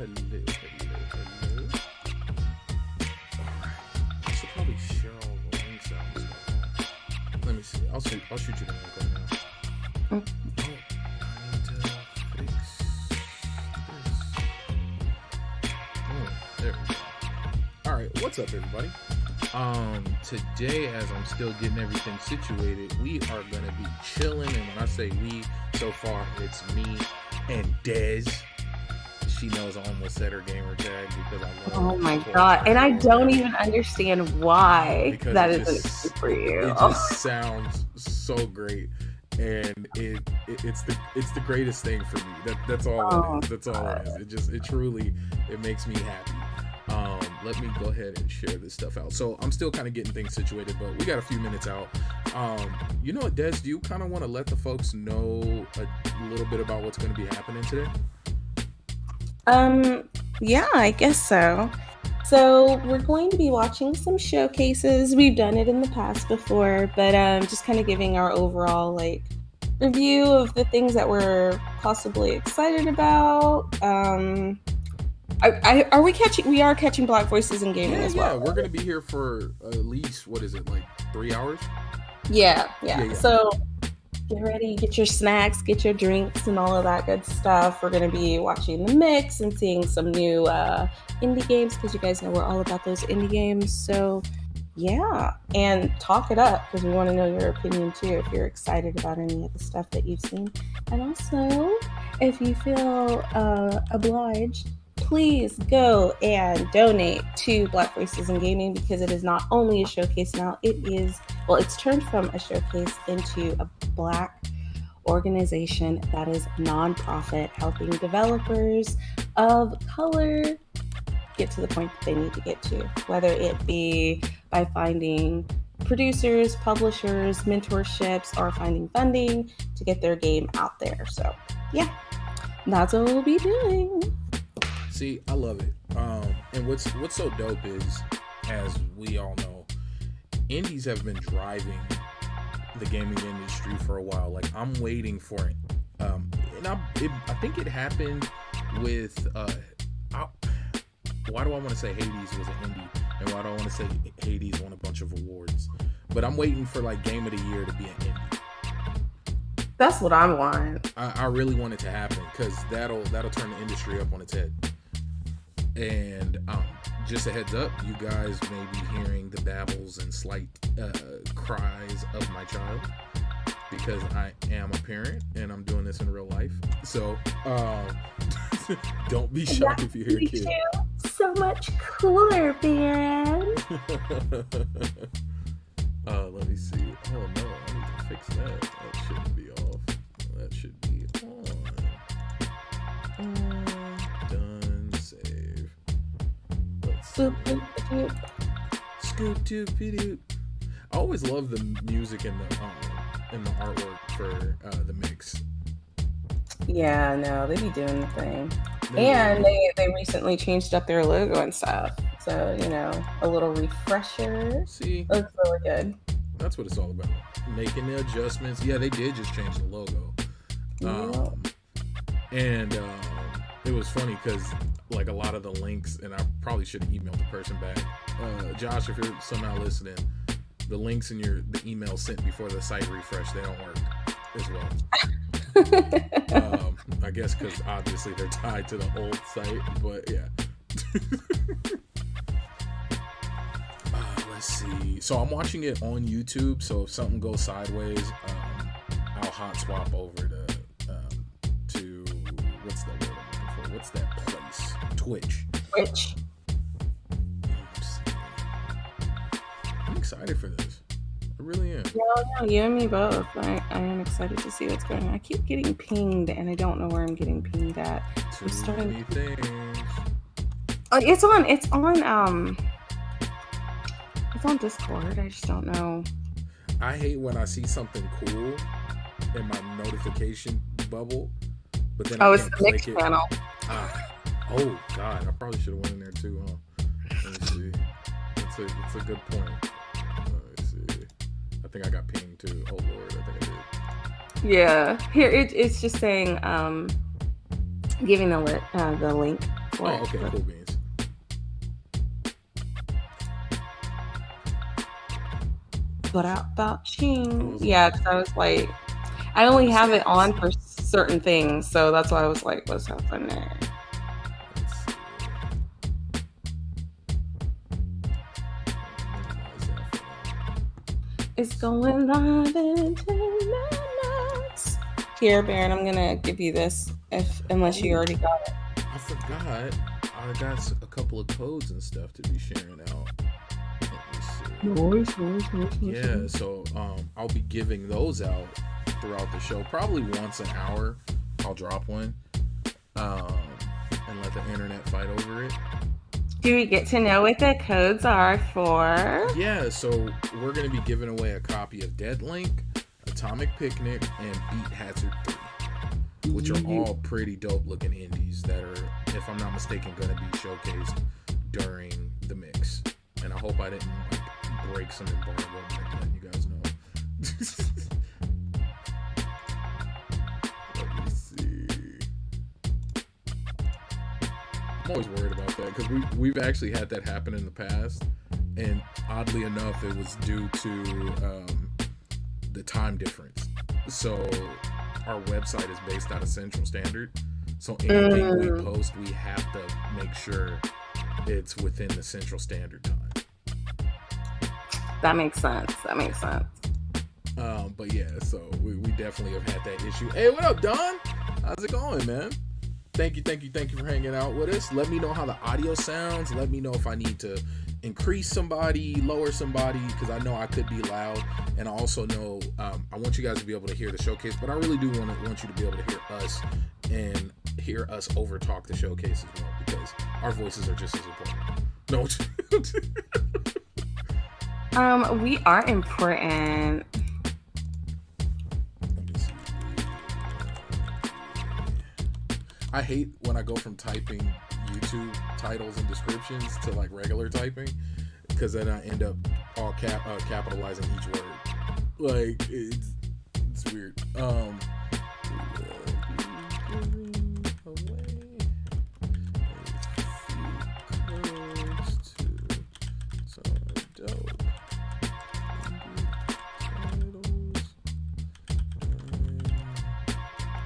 Hello. Alright. I should probably share all the links out as well. Let me see. I'll shoot you the link right now. Mm. I need to fix this. Oh, there we go. Alright, what's up everybody? Today, as I'm still getting everything situated, we are gonna be chilling, and when I say we, so far it's me and Dez. She knows I almost said her gamer tag because I love. Oh my god! And I don't even understand why because that isn't for you. It just sounds so great, and it's the greatest thing for me. That's all it is. That's all it is. It makes me happy. Let me go ahead and share this stuff out. So I'm still kind of getting things situated, but we got a few minutes out. You know what, Des, do you kind of want to let the folks know a little bit about what's going to be happening today? Yeah, I guess so. So we're going to be watching some showcases. We've done it in the past before, but just kind of giving our overall review of the things that we're possibly excited about. We are catching Black Voices in Gaming as well. Yeah, we're gonna be here for at least 3 hours? Yeah. So get ready, get your snacks, get your drinks, and all of that good stuff. We're gonna be watching the mix and seeing some new indie games, because you guys know we're all about those indie games. So yeah, and talk it up, because we want to know your opinion too, if you're excited about any of the stuff that you've seen. And also, if you feel obliged, please go and donate to Black Voices in Gaming, because it is not only a showcase now, it's turned from a showcase into a Black organization that is nonprofit, helping developers of color get to the point that they need to get to, whether it be by finding producers, publishers, mentorships, or finding funding to get their game out there. So yeah, that's what we'll be doing. See, I love it. And what's so dope is, as we all know, indies have been driving the gaming industry for a while. I'm waiting for it. And I think it happened with why do I want to say Hades was an indie, and why do I want to say Hades won a bunch of awards? But I'm waiting for Game of the Year to be an indie. That's what I want. I really want it to happen, because that'll turn the industry up on its head. And just a heads up, you guys may be hearing the babbles and slight cries of my child, because I am a parent and I'm doing this in real life. So don't be shocked if you hear kids. So much cooler, Baron. Let me see. Oh no, I need to fix that. That shouldn't be off. That should be on. Done. Save. Let's see. Scoop doop doop. I always love the music and the artwork for the mix. Yeah, no, they be doing the thing. And they recently changed up their logo and stuff. So, a little refresher. See? Looks really good. That's what it's all about. Making the adjustments. Yeah, they did just change the logo. And it was funny because a lot of the links, and I probably should have emailed the person back. Josh, if you're somehow listening, the links in the email sent before the site refresh, they don't work as well. I guess because obviously they're tied to the old site, but yeah. Let's see. So I'm watching it on YouTube, so if something goes sideways, I'll hot swap over to what's the word I'm looking for? What's that place? Twitch. I'm excited for this. I really am. No, you and me both. I am excited to see what's going on. I keep getting pinged, and I don't know where I'm getting pinged at. Too many things. It's on Discord. I just don't know. I hate when I see something cool in my notification bubble, but then I can't click it. Channel. Oh God, I probably should have went in there too, huh? Let me see. It's a good point. Let me see. I think I got pinged too. Oh Lord, I think I did. Yeah. Here it's just saying giving the link Oh, okay, cool beans. Put out that ching. Yeah, because I was like, I only have it on for certain things, so that's why I was like, what's happening? It's going live in 10 minutes. Here, Baron, I'm gonna give you this, unless you already got it. I forgot. I got a couple of codes and stuff to be sharing out. Noise. Yeah, so I'll be giving those out throughout the show. Probably once an hour, I'll drop one, and let the internet fight over it. Do we get to know what the codes are for? Yeah, so we're going to be giving away a copy of Dead Link, Atomic Picnic, and Beat Hazard 3, which are all pretty dope looking indies that are, if I'm not mistaken, going to be showcased during the mix. And I hope I didn't break some embargo by letting you guys know. Let me see. I'm always worried about that because we've actually had that happen in the past, and oddly enough, it was due to the time difference. So our website is based out of Central Standard, so anything we post, we have to make sure it's within the Central Standard Time. That makes sense. But yeah, so we definitely have had that issue. Hey, what up, Don? How's it going, man? Thank you for hanging out with us. Let me know how the audio sounds. Let me know if I need to increase somebody, lower somebody, because I know I could be loud. And I also know I want you guys to be able to hear the showcase, but I really do want you to be able to hear us and hear us over talk the showcase as well, because our voices are just as important. No. We are important. I hate when I go from typing YouTube titles and descriptions to like regular typing, because then I end up all capitalizing each word. Like it's weird.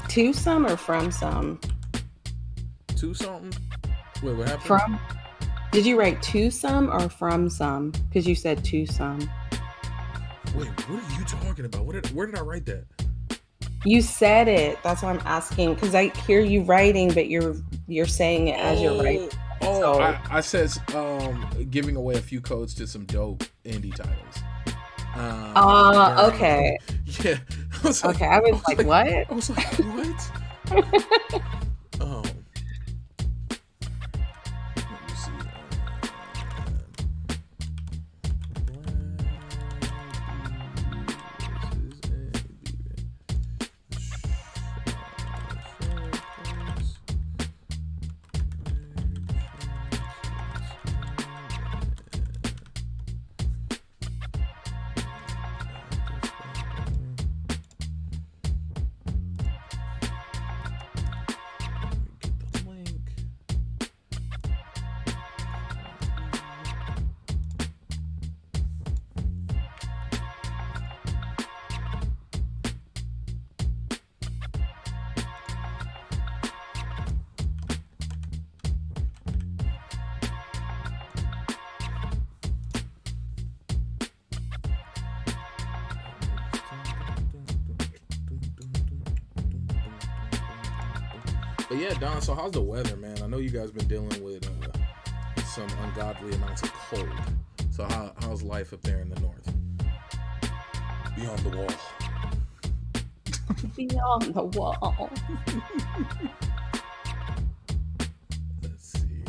To some or from some? To something? Wait, what happened? From? Did you write to some or from some? Because you said to some. Wait, what are you talking about? Where did I write that? You said it. That's why I'm asking, because I hear you writing, but you're saying it as you're writing. So. I said giving away a few codes to some dope indie titles. Okay. Yeah. I was like, what? I was like, what? Let me see. But yeah, Don, so how's the weather, man? I know you guys been dealing with some ungodly amounts of cold. So how's life up there in the north? Beyond the wall. Beyond the wall. Let's see.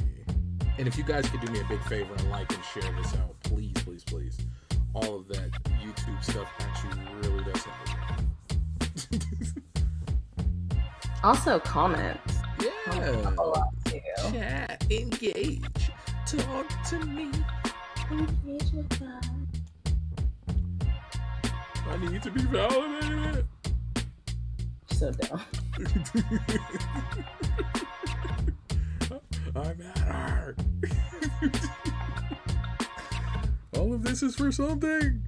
And if you guys could do me a big favor and like and share this out, please, please, please. All of that YouTube stuff actually really does help. Also, comments. Yeah. A lot too. Chat, engage, talk to me. Engage with us. I need to be validated. So dumb. I'm at her. All of this is for something.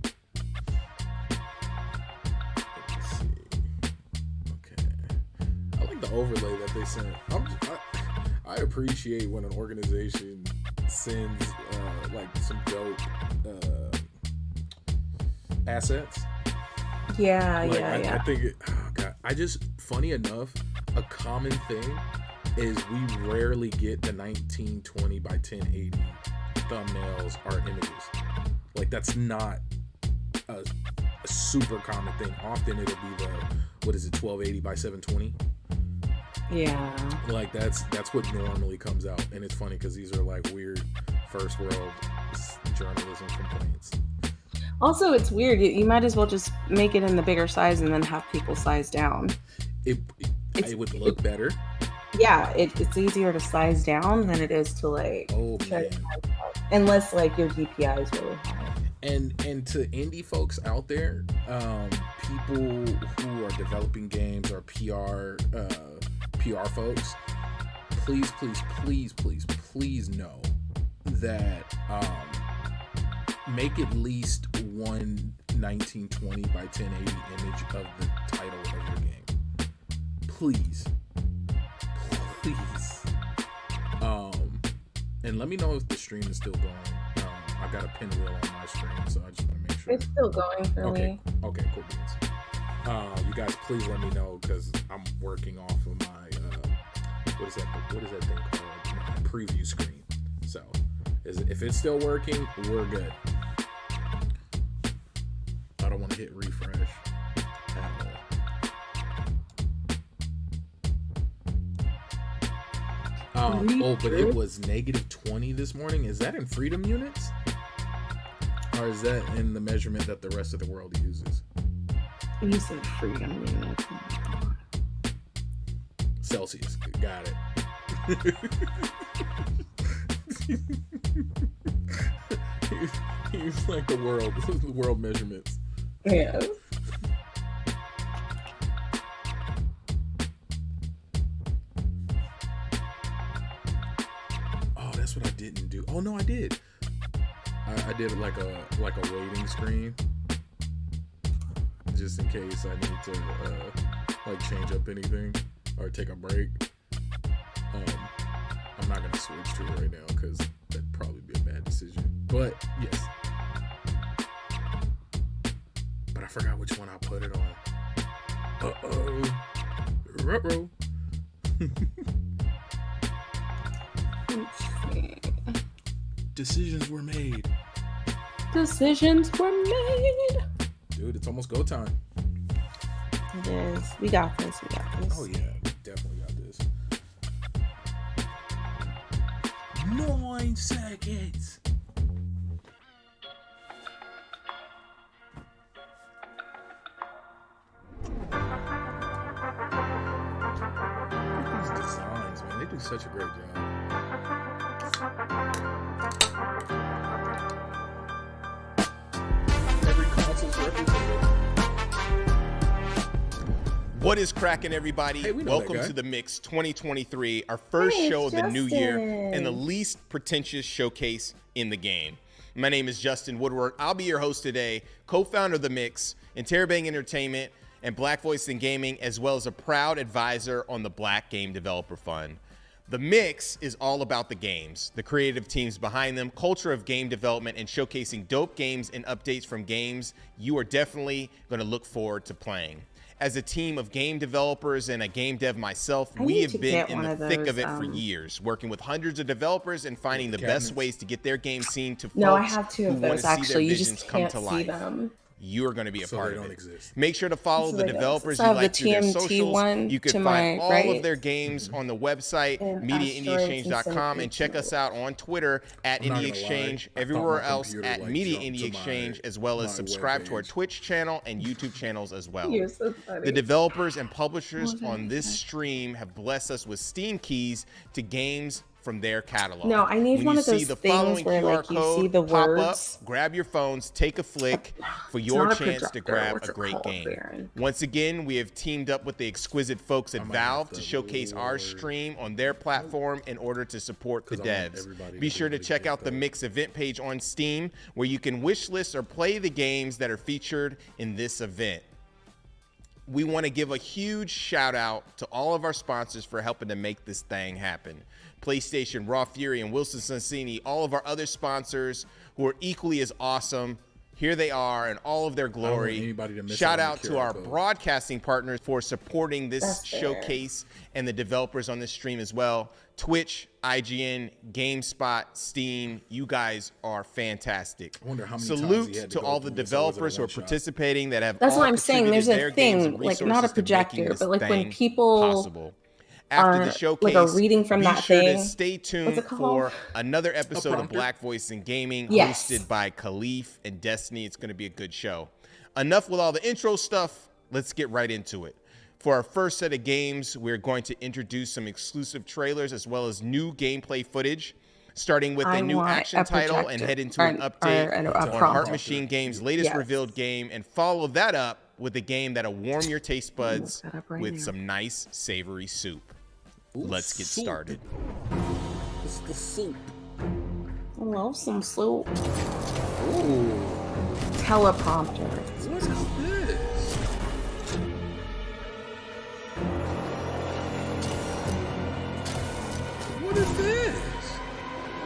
Let's see. Okay. I like the overlay that they sent. I appreciate when an organization sends like some dope assets. Yeah, like, yeah. I think funny enough, a common thing is we rarely get the 1920 by 1080 thumbnails or images. Like, that's not a super common thing. Often it'll be the 1280 by 720. Yeah. Like, that's what normally comes out. And it's funny because these are like weird first world journalism complaints. Also, it's weird. You might as well just make it in the bigger size and then have people size down. It would look better. Yeah, it's easier to size down than it is to like. Oh man. Unless like your DPI is really high. And to indie folks out there, people who are developing games or PR folks, please know that make at least one 1920 by 1080 image of the title of your game. Please. And let me know if the stream is still going. I got a pinwheel on my screen, so I just want to make sure. It's still going for me. Okay, cool beans. You guys, please let me know because I'm working off of my what is that thing called? My preview screen. So, if it's still working, we're good. I don't want to hit refresh at all. But it was -20 this morning. Is that in freedom units? Or is that in the measurement that the rest of the world uses? You said freedom units. Celsius. Got it. He's like the world measurements. Yeah. That's what I didn't do. Oh no, I did. I did like a waiting screen, just in case I need to like change up anything or take a break. I'm not gonna switch to it right now because that'd probably be a bad decision. But yes. But I forgot which one I put it on. Ruh-roh. Decisions were made. Dude, it's almost go time. It is. We got this. Oh yeah, we definitely got this. 9 seconds. These designs, man, they do such a great job. What is cracking, everybody? Hey, welcome to the Mix 2023, our first show of the new year and the least pretentious showcase in the game. My name is Justin Woodward. I'll be your host today, co-founder of the Mix, Interrobang Entertainment, and Black Voice in Gaming, as well as a proud advisor on the Black Game Developer Fund. The Mix is all about the games, the creative teams behind them, culture of game development, and showcasing dope games and updates from games you are definitely going to look forward to playing. As a team of game developers and a game dev myself, we have been in the thick of it for years, working with hundreds of developers and finding the best ways to get their game seen to folks I have two of those, who want to see their you visions just come can't to see life. them. You are going to be a part of it. Exist. Make sure to follow the developers so you I have like the through their TMT socials. one You can to find my all right. of their games on the website, And MediaIndieExchange.com, and check us out on Twitter at I'm not Indie gonna Exchange, lie. I everywhere thought my else computer, at like, Media jumped Indie to Exchange, my- as well as my subscribe to our webpage. Twitch channel and YouTube channels as well. You're so funny. The developers and publishers Oh, on this stream have blessed us with Steam keys to games from their catalog. No, I need one of those things where like you see the words. Up, grab your phones, take a flick for your chance to grab a great game. Baron? Once again, we have teamed up with the exquisite folks at Valve to showcase our stream on their platform in order to support the devs. Be sure to check out the Mix event page on Steam, where you can wish list or play the games that are featured in this event. We want to give a huge shout out to all of our sponsors for helping to make this thing happen. PlayStation, Raw Fury, and Wilson Sonsini, all of our other sponsors who are equally as awesome. Here they are in all of their glory. Shout out to our broadcasting partners for supporting this showcase and the developers on this stream as well. Twitch, IGN, GameSpot, Steam, you guys are fantastic. I wonder how many Salute to all the developers who are participating that have. That's what I'm saying. There's a thing, like not a projector, but like when people after the showcase, like reading from that thing. Stay tuned for another episode of Black Voice in Gaming, hosted by Khalif and Destiny. It's going to be a good show. Enough with all the intro stuff. Let's get right into it. For our first set of games, we're going to introduce some exclusive trailers as well as new gameplay footage, starting with a new action title and head into an update on Heart Machine Games' latest revealed game, and follow that up with a game that'll warm your taste buds with some nice savory soup. Let's get started. It's the soup. I love some soup. Ooh. Teleprompter. What is this? What is this?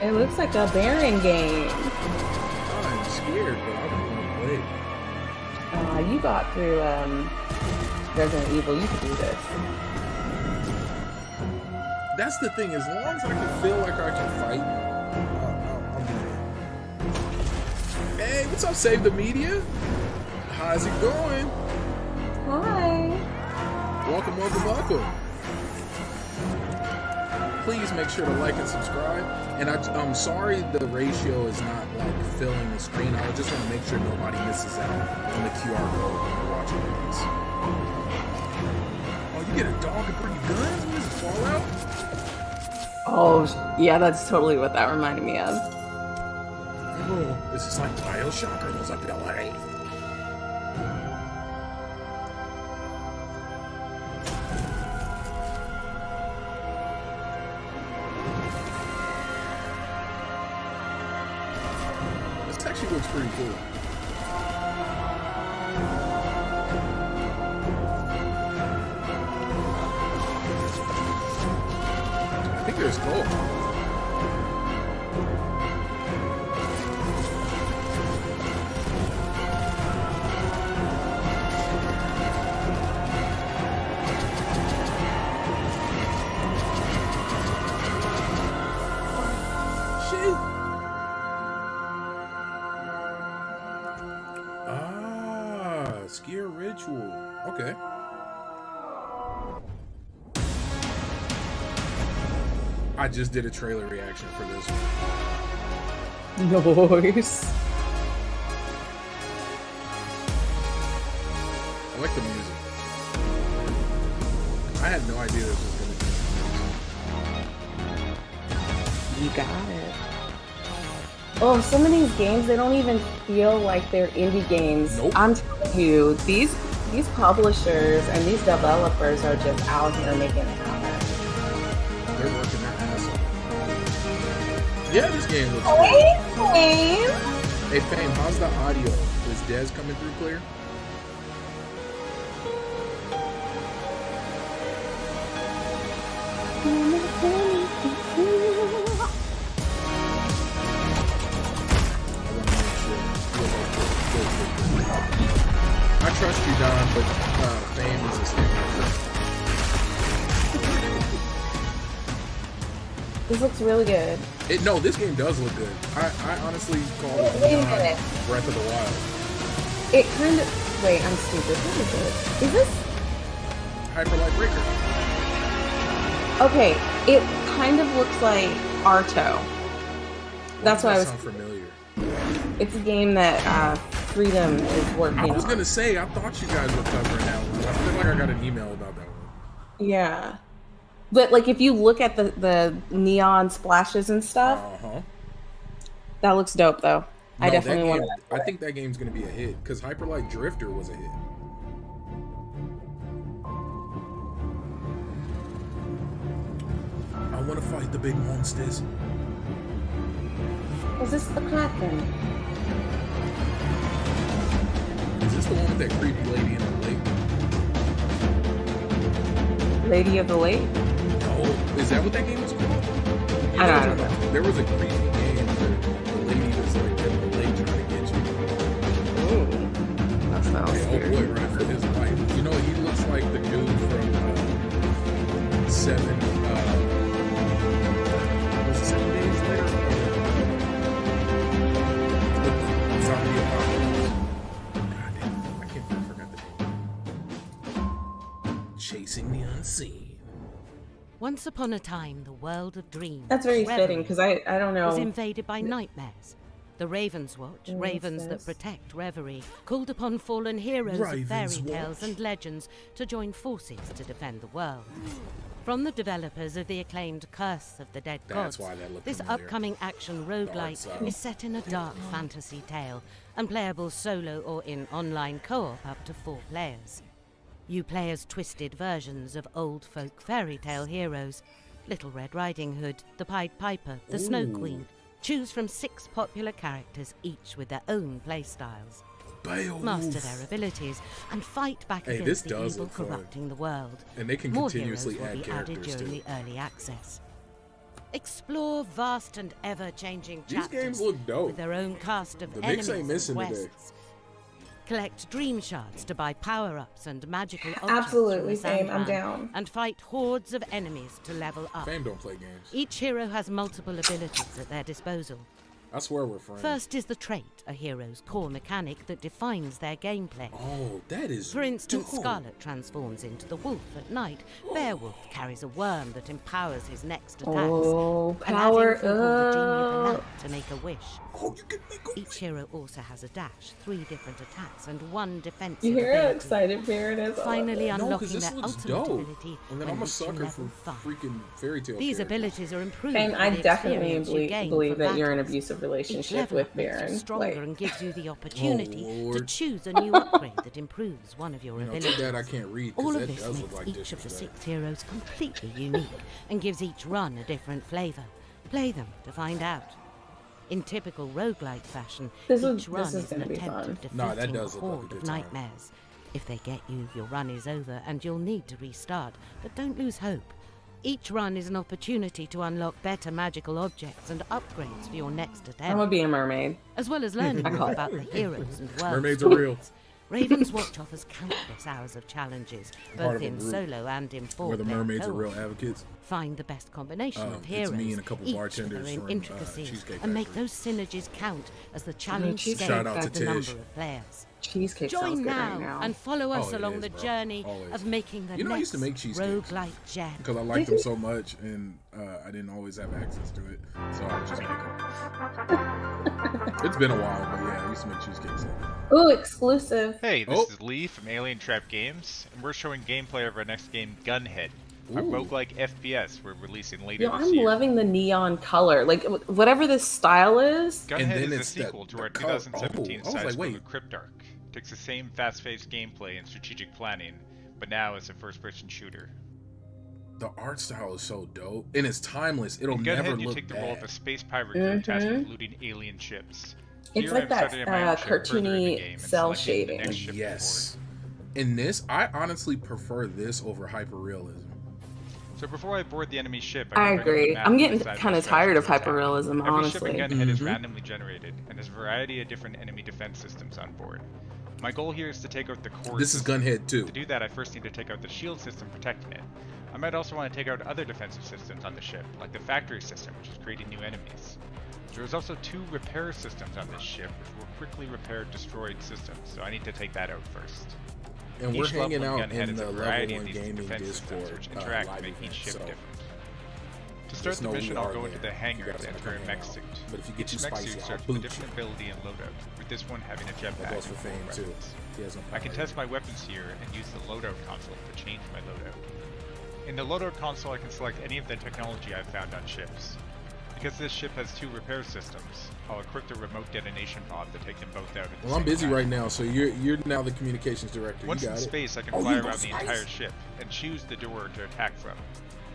It looks like a Baron game. I'm scared, but I don't want to play. You got through Resident Evil. You can do this. That's the thing. As long as I can feel like I can fight, I'm good. Hey, what's up, Save the Media? How's it going? Hi. Welcome, welcome, welcome. Please make sure to like and subscribe. And I'm sorry the ratio is not like filling the screen. I just want to make sure nobody misses out on the QR code when you're watching this. Oh, you get a dog and bring guns? What is it, Fallout? Oh, yeah, that's totally what that reminded me of. Oh, this is like BioShock or those up in LA. This actually looks pretty cool. I think there's gold. Shit. Ah, Skier Ritual. Okay. I just did a trailer reaction for this one. Nice. I like the music. I had no idea this was going to be. You got it. Oh, some of these games, they don't even feel like they're indie games. Nope. I'm telling you, these publishers and these developers are just out here making it happen. They're working their ass off. Yeah, this game looks good. Hey, Fame, how's the audio? Is Dez coming through clear? I trust you, Don, but Fame is a sticker. This looks really good. No, this game does look good. I honestly call it beyond Breath of the Wild. It kind of... Wait, I'm stupid. What is it? Is this... Hyper Light Breaker. Okay, it kind of looks like Arto. That's why I was... Sound familiar. It's a game that Freedom is working on. I was gonna say, I thought you guys were covering that one. I feel like I got an email about that one. Yeah. But like, if you look at the neon splashes and stuff, that looks dope though. No, I definitely want to. I think that game's gonna be a hit because Hyper Light Drifter was a hit. I want to fight the big monsters. Is this the Kraken? Is this the one with that creepy lady in the lake? Lady of the Lake? No, is that what that game was called? I don't know. There was a creepy game where the lady was like in the lake trying to get you. Ooh, that sounds scary. Oh boy, right for his life. You know, he looks like the dude from Seven. Was it 7 Days Later? Zombie Apocalypse. God damn, I forgot the name. Chasing the Unseen. Once upon a time, the world of dreams. That's very fitting because I don't know. Was invaded by nightmares. The Ravens Watch, ravens that protect reverie, called upon fallen heroes of fairy tales and legends to join forces to defend the world. From the developers of the acclaimed Curse of the Dead Gods, this upcoming action roguelite is set in a dark fantasy tale and playable solo or in online co-op up to 4 players. You play as twisted versions of old folk fairy tale heroes. Little Red Riding Hood, the Pied Piper, the Snow Queen. Choose from 6 popular characters, each with their own playstyles. Master their abilities and fight back against the evil corrupting the world. And they can continuously add characters during the early access. Explore vast and ever-changing chapters. These games look dope. With their own cast of enemies and quests. Collect dream shards to buy power-ups and magical objects. Absolutely, Fame. I'm down. And fight hordes of enemies to level up. Fame don't play games. Each hero has multiple abilities at their disposal. I swear we're friends. First is the trait, a hero's core mechanic that defines their gameplay. Oh, that is For instance, dope. Scarlet transforms into the wolf at night. Beowulf carries a worm that empowers his next attacks. Oh, power up! The genie of the lamp to make a wish. Oh, you can make a Each hero also has a dash, 3 different attacks, and 1 defensive You hear how ability. excited Baron is? Finally unlocking their looks ultimate dope. ability. And then I'm a sucker for freaking fairy tale These characters. abilities are improved. And I definitely believe that you're in an battles. abusive relationship with Baron. Stronger and gives you the opportunity to choose a new upgrade that improves one of your abilities. Too bad I can't read. All that of this does makes look like each of the 6 heroes completely unique and gives each run a different flavor. Play them to find out. In typical roguelike fashion, each run is an attempt of defeating a horde of nightmares. If they get you, your run is over and you'll need to restart, but don't lose hope. Each run is an opportunity to unlock better magical objects and upgrades for your next attempt. I'm gonna be a mermaid. As well as learning more about the heroes and worlds. Mermaids are real. Raven's Watch offers countless hours of challenges, both in solo and in 4-player where the mermaids are co-op. real advocates. Find the best combination of heroes, it's me and a couple each bartenders with their from, intricacies, Cheesecake and make Factory. those synergies count as the challenge Cheesecake scales Shout out to the number Tish. of players. Cheesecake sounds Join good now, right now. and follow us Oh, it along is, the bro. journey Always. of making the You know, I next used to make cheesecakes. roguelike gem. Because I liked them so much, and I didn't always have access to it, so I would just make them. It's been a while, but yeah, I used to make cheesecakes. Ooh, exclusive. Hey, this is Lee from Alien Trap Games, and we're showing gameplay of our next game, Gunhead, a roguelike FPS we're releasing later Yo, this I'm year. loving the neon color. Like, whatever this style is. Gunhead is a sequel to our 2017 side-scroller Cryptarch. It takes the same fast-paced gameplay and strategic planning, but now it's a first-person shooter. The art style is so dope, and it's timeless. It'll In never Gunhead, you look take the bad. role of a space pirate crew tasked with looting alien ships. It's Here like I'm that starting at my own ship further in the cartoony game and cell selecting the shading. next ship to Yes. board. In this, I honestly prefer this over hyperrealism. So before I board the enemy ship, I can bring up the agree. map I'm and getting decide kind of which tired of direction to attack. hyperrealism, Every honestly. ship in Gunhead is randomly generated, and there's a variety of different enemy defense systems on board. My goal here is to take out the core This is system. Gunhead 2. To do that, I first need to take out the shield system protecting it. I might also want to take out other defensive systems on the ship, like the factory system, which is creating new enemies. There is also 2 repair systems on this ship, which will quickly repair destroyed systems, so I need to take that out first. And we're Each level hanging of out Gunhead in is the a variety LV1 of these Gaming defense systems Discord which interact live to make event, each ship so different. To start just the know mission, we I'll are go into there. the hangar You guys to are enter a hanging mech out. suit. But if you get Each you mech spicy, suit I'll starts with a boot different you. ability and loadout, with this one having a jetpack. That goes for and Fame more too. weapons. He has no I can power. test my weapons here and use the loadout console to change my loadout. In the loadout console, I can select any of the technology I've found on ships. Because this ship has 2 repair systems, I'll equip the remote detonation pod to take them both out at the same time. Well, I'm busy right now, so you're now the communications director. Once in space, I can fly around the entire ship and choose the door to attack from.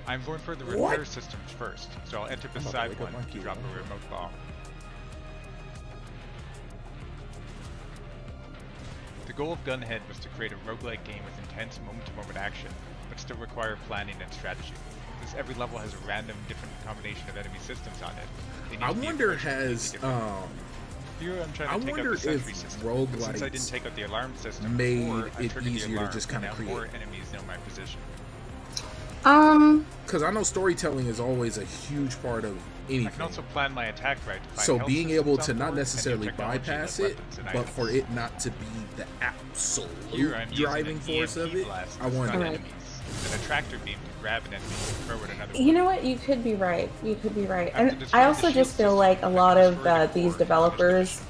I'm going for the repair systems first, so I'll enter beside one to drop a remote bomb. The goal of Gunhead was to create a roguelike game with intense moment-to-moment action, but still require planning and strategy. Since every level has a random, different combination of enemy systems on it, I wonder has Here I'm trying I to take wonder out the sentry if system. roguelites Since I didn't take out the alarm system made before, I it triggered the easier alarm, to just kind of and now create. more enemies know my position. Because I know storytelling is always a huge part of anything. I can also plan my attack right to find So health being systems able on to not board, necessarily and new technology bypass like it, weapons and but items. for it not to be the Here absolute I'm driving using an force of EMP it, blast I to stun wonder. enemies, and a tractor beam to grab an enemy and throw it another You know what? You could be right. You could be right. And destroy I the also shield just feel system, like a I lot can of destroy the these core developers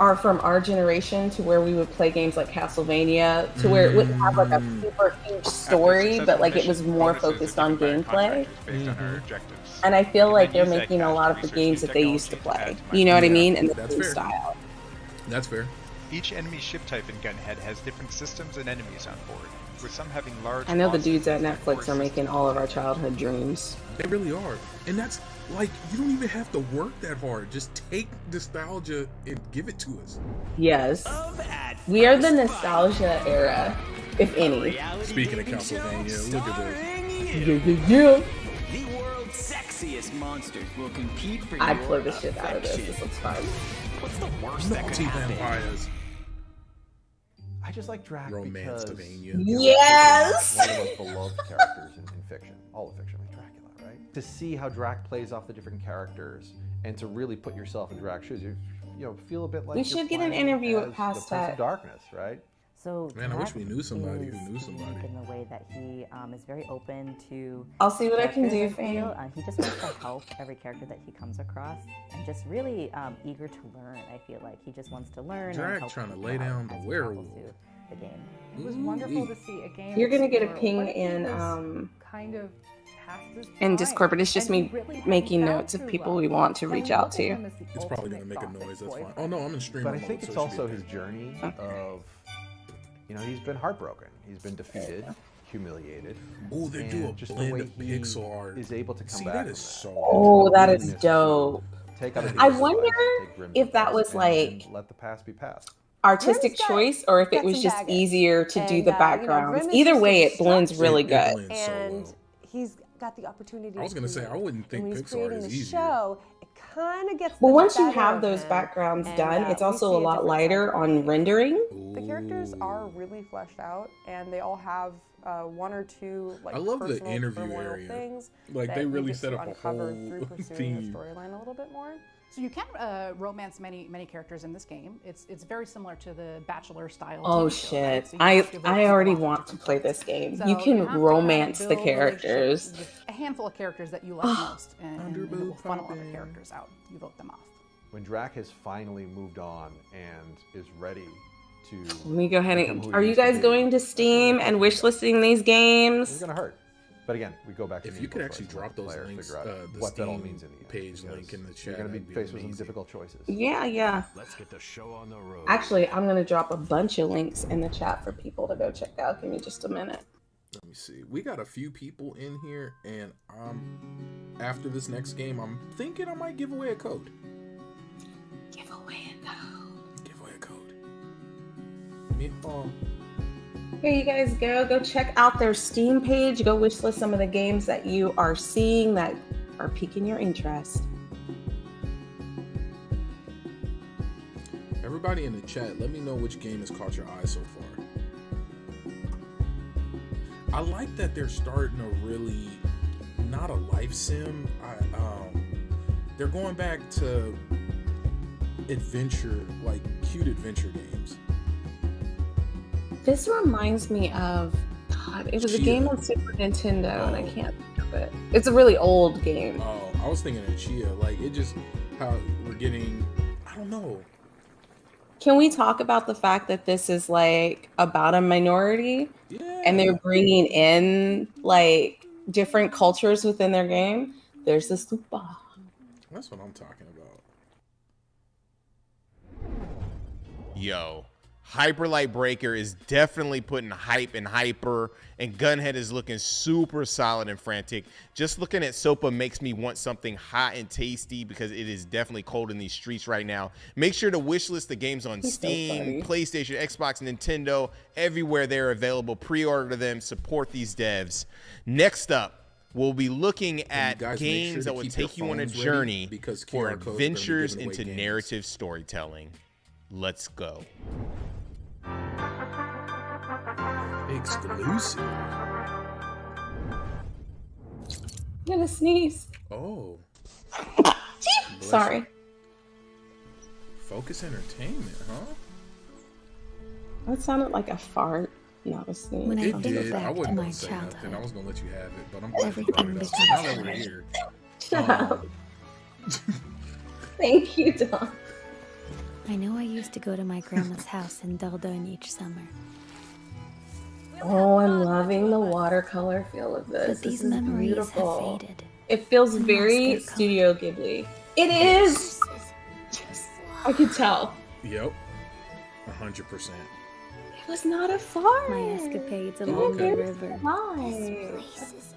are from our generation to where we would play games like Castlevania to where it wouldn't have like a super huge story, but like it was more focused on gameplay. Based on our objectives. And I feel You like can they're use that making a cash lot to of the research games new that they used to technology to play. add to my You know what I Yeah, mean? And the that's same fair. style. That's fair. Each enemy ship type in Gunhead has different systems and enemies on board, with some having large. I know the dudes at monsters and Netflix are making all of our childhood dreams. They really are. And that's like, you don't even have to work that hard. Just take nostalgia and give it to us. Yes. We are the nostalgia era, if any. Speaking of Castlevania, look at this. Yeah. The world's sexiest monsters will compete for I'd your play the shit out of this. affection. This looks fun. What's the worst that could happen? Multi-vampires. I just like Drac Romance because Davania. Yes! one of the most beloved characters in fiction, all of fiction, like Dracula, right? To see how Drac plays off the different characters and to really put yourself in Drac's shoes, you feel a bit like We you're should get an playing interview with as the Prince Pastat. of Darkness, right? So Man, I wish Drac we knew somebody who is knew somebody. unique in the way that he is very open to. I'll see what I can do, characters, feel. fam. He just wants to help every character that he comes across, and just really eager to learn. I feel like he just wants to learn. Drac and help trying to people lay out down the as he werewolf. travels through the game. It was wonderful to see a game. You're gonna get a explore ping what if he in was kind of past his in prime, Discord, but it's just and he me really hadn't making found notes of true people love, we want to and we reach out look at to. him as the It's probably gonna ultimate make a gothic noise. That's fine. boyfriend. Oh no, I'm in stream. But I mode, think so it's it should also be his okay. journey of, he's been heartbroken. He's been defeated, humiliated. Oh, they do a and just the blend way of he pixel art. is able to come See, back that from is so. Oh, that is Willingness to dope. take other I people's wonder advice, take Grimm's if that advice, was and like let the past be past. artistic Grimm's got choice or if it guts was and just daggers. easier to do And, the you know, backgrounds. Grimm is Either just way, a it blends really It good. blends so And well. he's got the opportunity. I was gonna to say, I create. wouldn't think And when he's pixel art creating is the easier. show, it kind of gets. Well, the once you better have of those him. backgrounds And, done, it's we also see a lot different lighter side of on him. rendering. The characters are really fleshed out, and they all have one or two like I love the personal interview turmoil area. things Like, that they you really get set to up a uncover whole through pursuing theme. the storyline a little bit more. So you can romance many characters in this game. It's very similar to the Bachelor style. Oh TV show, right? shit. So you have to vote I for already lots of want to different play things. this game. So You can have to romance kind the of build relationships characters. with a handful of characters that you like most, and it will Underboob funnel other popping. characters out. You vote them off. When Drac has finally moved on and is ready to. Let me go ahead become and. who he Are you used to guys be, going to Steam and wish listing these It's games? gonna hurt. But again, we go back to If the you could input actually price, let drop the those player links, figure out the what that all Steam means in the end, page because link in the chat, You're going to that'd be be faced with some amazing. difficult choices. Yeah. Let's get the show on the road. Actually, I'm going to drop a bunch of links in the chat for people to go check out. Give me just a minute. Let me see. We got a few people in here, and after this next game, I'm thinking I might give away a code. Give away a code. Give away a code. Here you guys go. Go check out their Steam page. Go wishlist some of the games that you are seeing that are piquing your interest. Everybody in the chat, let me know which game has caught your eye so far. I like that they're starting a really, not a life sim. They're going back to adventure, like cute adventure games. This reminds me of, God, it was a Chia. game on Super Nintendo, and I can't think of it. It's a really old game. Oh, I was thinking of Chia. Like, it just, how we're getting, I don't know. Can we talk about the fact that this is like about a minority and they're bringing in like different cultures within their game? There's the stupa. That's what I'm talking about. Yo, Hyperlight Breaker is definitely putting hype and hyper, and Gunhead is looking super solid and frantic. Just looking at Sopa makes me want something hot and tasty because it is definitely cold in these streets right now. Make sure to wishlist the games on Steam, PlayStation, Xbox, Nintendo, everywhere they're available. Pre-order them, support these devs. Next up, we'll be looking at games that will take you on a journey for adventures into narrative storytelling. Let's go. Exclusive. I'm gonna sneeze. Oh. Sorry. Focus Entertainment, huh? That sounded like a fart, not a sneeze. When I It think did. back I to wasn't my gonna say nothing. childhood, I was gonna let you have it, but I'm glad you brought everything it up. becomes So now that we're clear. here. Shut up. Thank you, Don. I know I used to go to my grandma's house in Dordogne each summer. Oh, I'm loving the watercolor feel of this. But these This is memories beautiful. have faded. It feels And very lost their Studio Ghibli. It is! I could tell. Yep. 100%. It was not a fart. My escapades along the river. Nice.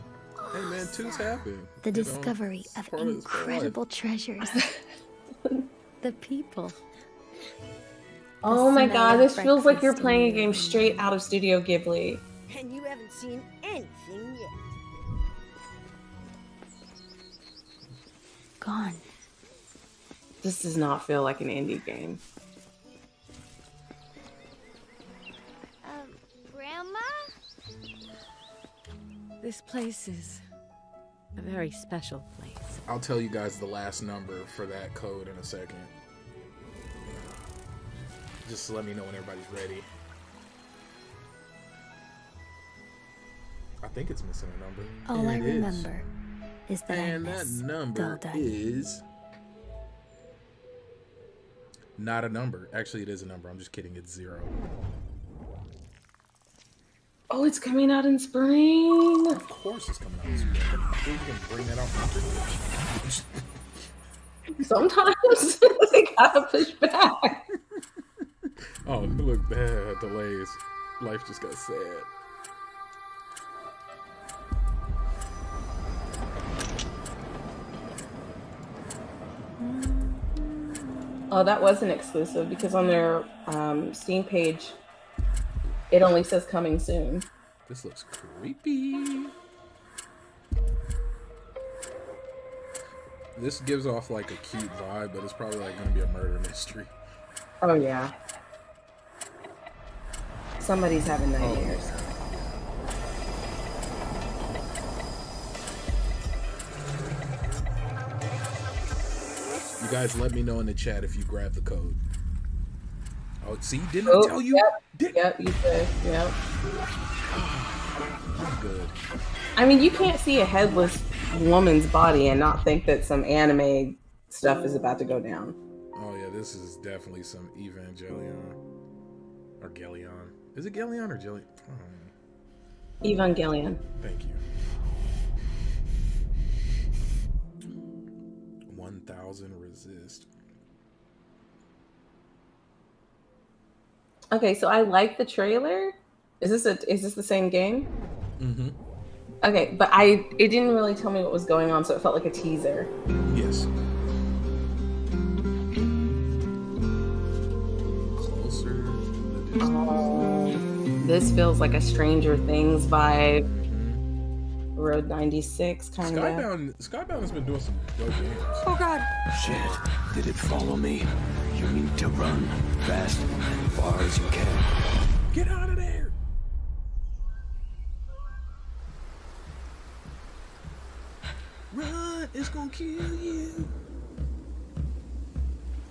Hey man, twos happen. The You know, discovery it's of part it's part of life. incredible treasures. The people. Oh my smell god, of this feels like you're breakfast playing a in game straight out of Studio Ghibli. And you haven't seen anything yet. Gone. This does not feel like an indie game. Grandma? This place is a very special place. I'll tell you guys the last number for that code in a second. Just let me know when everybody's ready. I think it's missing a number. All I And it is. remember is that And I that miss number Dordogne. is not a number. Actually, it is a number. I'm just kidding. It's 0. Oh, it's coming out in spring. Of course, it's coming out in spring. Who's gonna bring that out from Sometimes they gotta push back. Oh, look, that delays. Life just got sad. Oh, that wasn't exclusive because on their Steam page, it only says coming soon. This looks creepy. This gives off like a cute vibe, but it's probably like gonna be a murder mystery. Oh yeah. Somebody's having nightmares. You guys let me know in the chat if you grab the code. Oh, see, didn't I tell you? Yep, you did. Yep. I'm good. I mean, you can't see a headless woman's body and not think that some anime stuff is about to go down. Oh yeah, this is definitely some Evangelion. Or Gelion. Is it Gelion or Gelion? Evangelion. Thank you. 1000 resist. Okay, so I like the trailer. Is this the same game? Mm-hmm. Okay, but it didn't really tell me what was going on, so it felt like a teaser. Yes. Closer. This feels like a Stranger Things vibe. Road 96 kind of. Skybound has been doing some dope games. Oh god. Shit. Did it follow me? You need to run fast, as far as you can. Get out of there! Run! It's gonna kill you!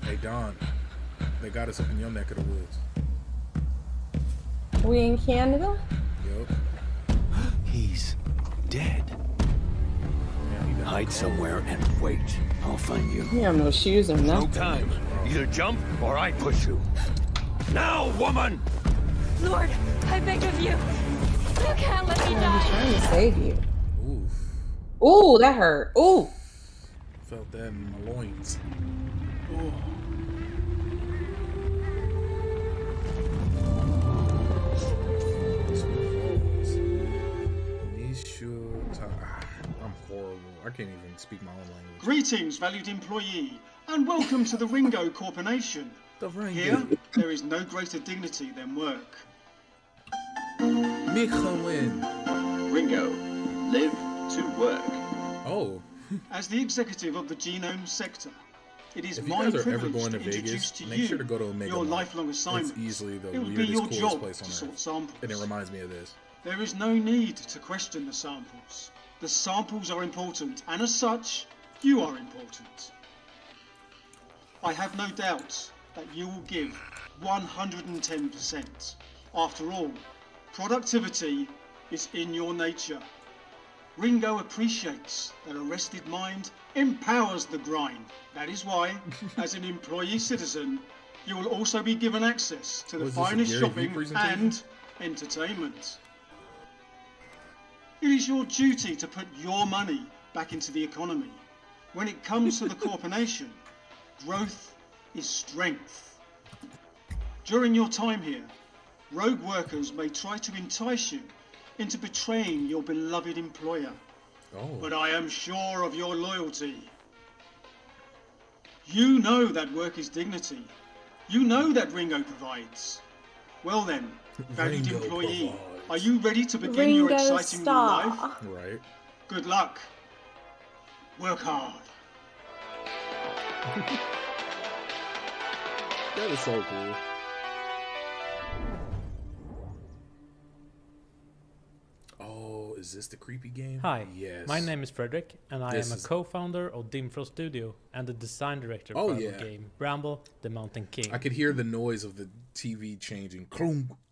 Hey Don, they got us up in your neck of the woods. We in Canada? Yup. He's dead. Hide somewhere and wait. I'll find you. You have no shoes or nothing. No time. Either jump or I push you. Now, woman! Lord, I beg of you. You can't let me He's die. trying to save you. Oof. Ooh, that hurt. Ooh. Felt that in my loins. Oh. I'm horrible. I can't even speak my own language. Greetings, valued employee, and welcome to the Ringo Corporation. Here, there is no greater dignity than work. Ringo, live to work. Oh. As the executive of the genome sector, it is if my you guys are ever privilege going to to introduce Vegas, to make you sure to go to Omega your Mall. lifelong assignment. It's easily the It will be weirdest, your coolest job place on to sort earth. samples. And it reminds me of this. There is no need to question the samples. The samples are important, and as such, you are important. I have no doubt that you will give 110%. After all, productivity is in your nature. Ringo appreciates that a rested mind empowers the grind. That is why, as an employee citizen, you will also be given access to the finest shopping and entertainment. It is your duty to put your money back into the economy. When it comes to the corporation, growth is strength. During your time here, rogue workers may try to entice you into betraying your beloved employer. But I am sure of your loyalty. You know that work is dignity. You know that Ringo provides. Well then, valued employee, are you ready to begin your exciting new life? Right. Good luck. Work hard. That is so cool. Oh, is this the creepy game? Hi, yes. my name is Frederick, and I am a co-founder of Dimfro Studio and the design director for the game Bramble, the Mountain King. I could hear the noise of the TV changing,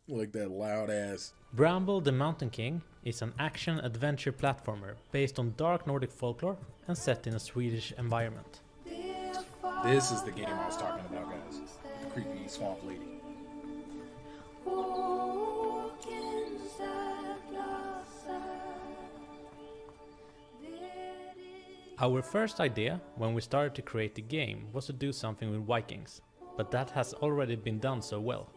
like that loud ass. Bramble, the Mountain King is an action-adventure platformer based on dark Nordic folklore and set in a Swedish environment. This is the game I was talking about, guys. The creepy swamp lady. Our first idea when we started to create the game was to do something with Vikings, but that has already been done so well.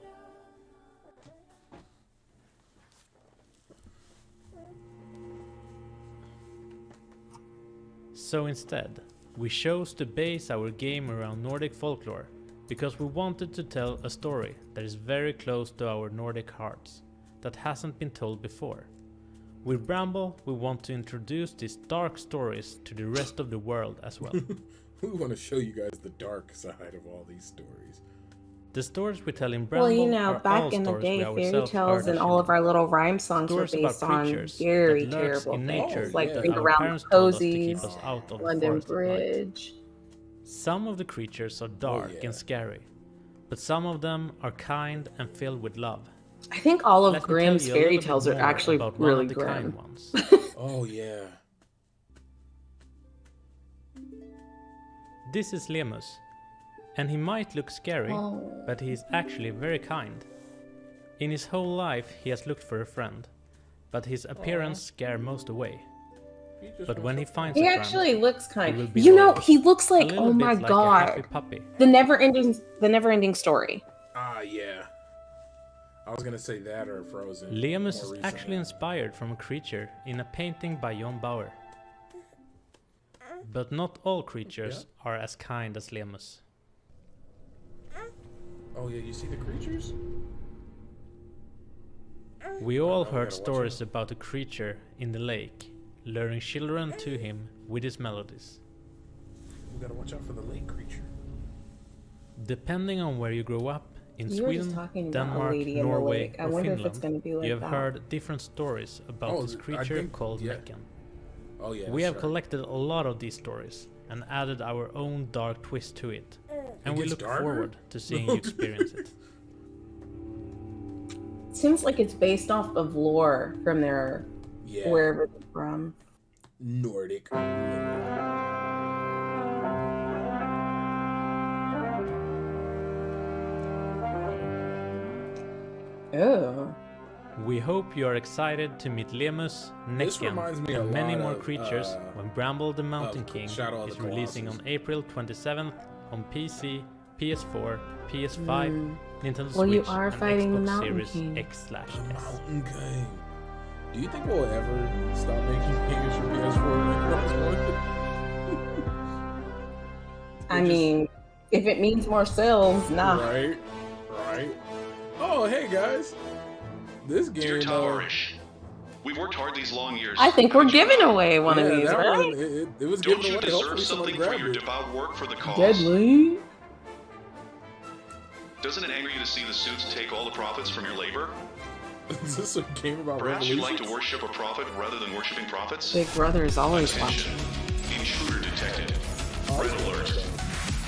So instead, we chose to base our game around Nordic folklore because we wanted to tell a story that is very close to our Nordic hearts, that hasn't been told before. With Bramble, we want to introduce these dark stories to the rest of the world as well. We want to show you guys the dark side of all these stories. The stories we tell in Bramble well, you know, are back all in the stories day, we fairy tales and all of our little rhyme songs were based on very terrible things, like Ring Around the Posies, London Bridge. Some of the creatures are dark and scary, but some of them are kind and filled with love. I think all of Grimm's fairy tales are actually really grim. Oh yeah. This is Lemus, and he might look scary, but he is actually very kind. In his whole life he has looked for a friend, but his appearance scares most away. But when he finds a friend, actually looks kind. You know, he looks like, oh my god, the never-ending story. Ah, yeah. I was gonna say that or Frozen. Lemus is actually inspired from a creature in a painting by John Bauer. But not all creatures are as kind as Lemus. Oh yeah, you see the creatures? We all heard stories about a creature in the lake, luring children to him with his melodies. We gotta watch out for the lake creature. Depending on where you grow up, in Sweden, Denmark, Norway, or Finland, you have heard different stories about this creature called Mekken. Oh yeah. We have collected a lot of these stories and added our own dark twist to it, and we look forward to seeing you experience it. Seems like it's based off of lore from their wherever they're from. Nordic. Oh. We hope you are excited to meet Lemus, Necken, and many more creatures when Bramble the Mountain King is releasing on April 27th on PC, PS4, PS5, Nintendo Well, Switch, you are and fighting the Xbox Mountain Series King. X/S. Mountain King. Do you think we'll ever stop making games for PS4 and Xbox One? I mean, if it means more sales, nah. Right. Oh, hey guys. This game. Dear Towerish, we've worked hard these long years. I think we're giving away one of these, right? It was Don't given you away. deserve Hopefully something for grabbed your it. devout work for the cause? Deadly. Doesn't it anger you to see the suits take all the profits from your labor? Is this a game about Perhaps you'd revolutions? like to worship a prophet rather than worshiping prophets? Big Brother is always watching. Intruder detected. Red alert.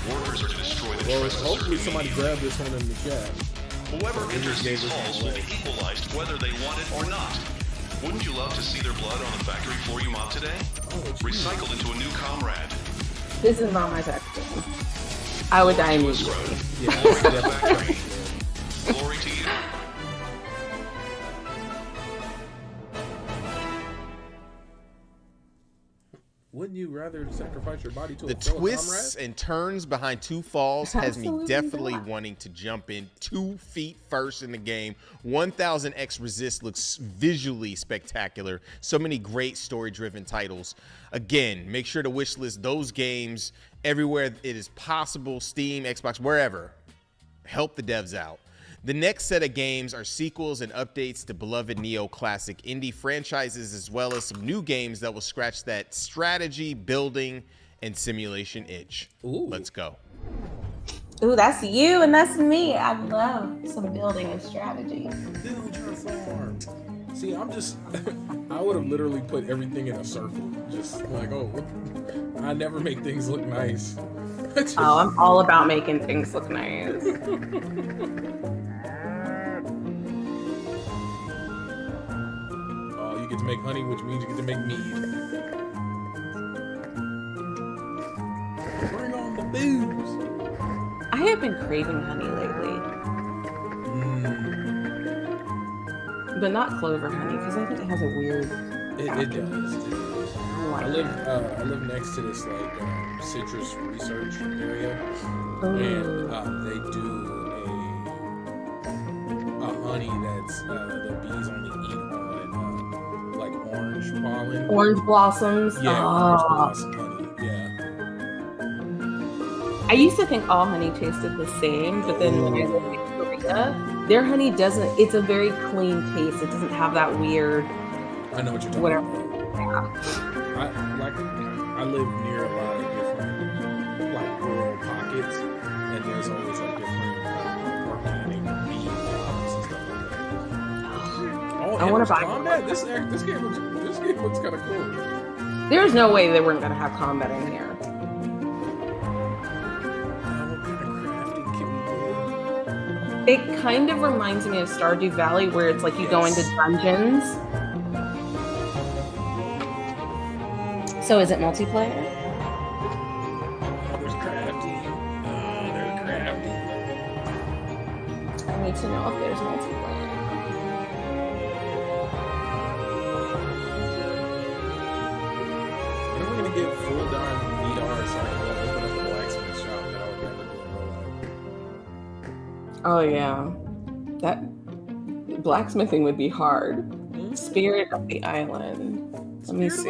Workers are to destroy the Well, trust hopefully somebody grabbed this one in the chat. Whoever enters these halls will be equalized whether they want it or not. Wouldn't you love to see their blood on the factory floor you mopped today? Recycled into a new comrade. This is not my type of game. I would die immediately. Glory to you. Wouldn't you rather sacrifice your body to The a fellow twists comrade? and turns behind Two Falls has me Absolutely definitely not. wanting to jump in 2 feet first in the game. 1000X Resist looks visually spectacular. So many great story-driven titles. Again, make sure to wishlist those games everywhere it is possible, Steam, Xbox, wherever. Help the devs out. The next set of games are sequels and updates to beloved neo-classic indie franchises, as well as some new games that will scratch that strategy, building, and simulation itch. Ooh. Let's go. Ooh, that's you and that's me. I love some building and strategy. Build your farm. See, I'm just, I would have literally put everything in a circle. Just like, oh, I never make things look nice. Oh, I'm all about making things look nice. Oh, you get to make honey, which means you get to make mead. Bring on the booze. I have been craving honey lately. But not clover honey, because I think it has a weird... It does. I live next to this like citrus research area, and they do a honey that's the bees only eat on like orange pollen. Orange blossoms. Yeah, orange blossom honey. Yeah. I used to think all honey tasted the same, but then when I lived in Korea, their honey doesn't. It's a very clean taste. It doesn't have that weird. I know what you're talking whatever. about. I live near a lot of different like rural pockets, and there's always like different organic bee farms and stuff like that. Oh, I want to buy combat. This game looks kind of cool. There's no way they weren't going to have combat in here. It kind of reminds me of Stardew Valley, where it's like you go into dungeons. So is it multiplayer? There's crafty. They're crafty. I need to know if there's multiplayer. When are we gonna get full dime VR so I can open up a blacksmith shop that I would never do in real life? Oh yeah, that blacksmithing would be hard. Spirit of the Island. Let me see.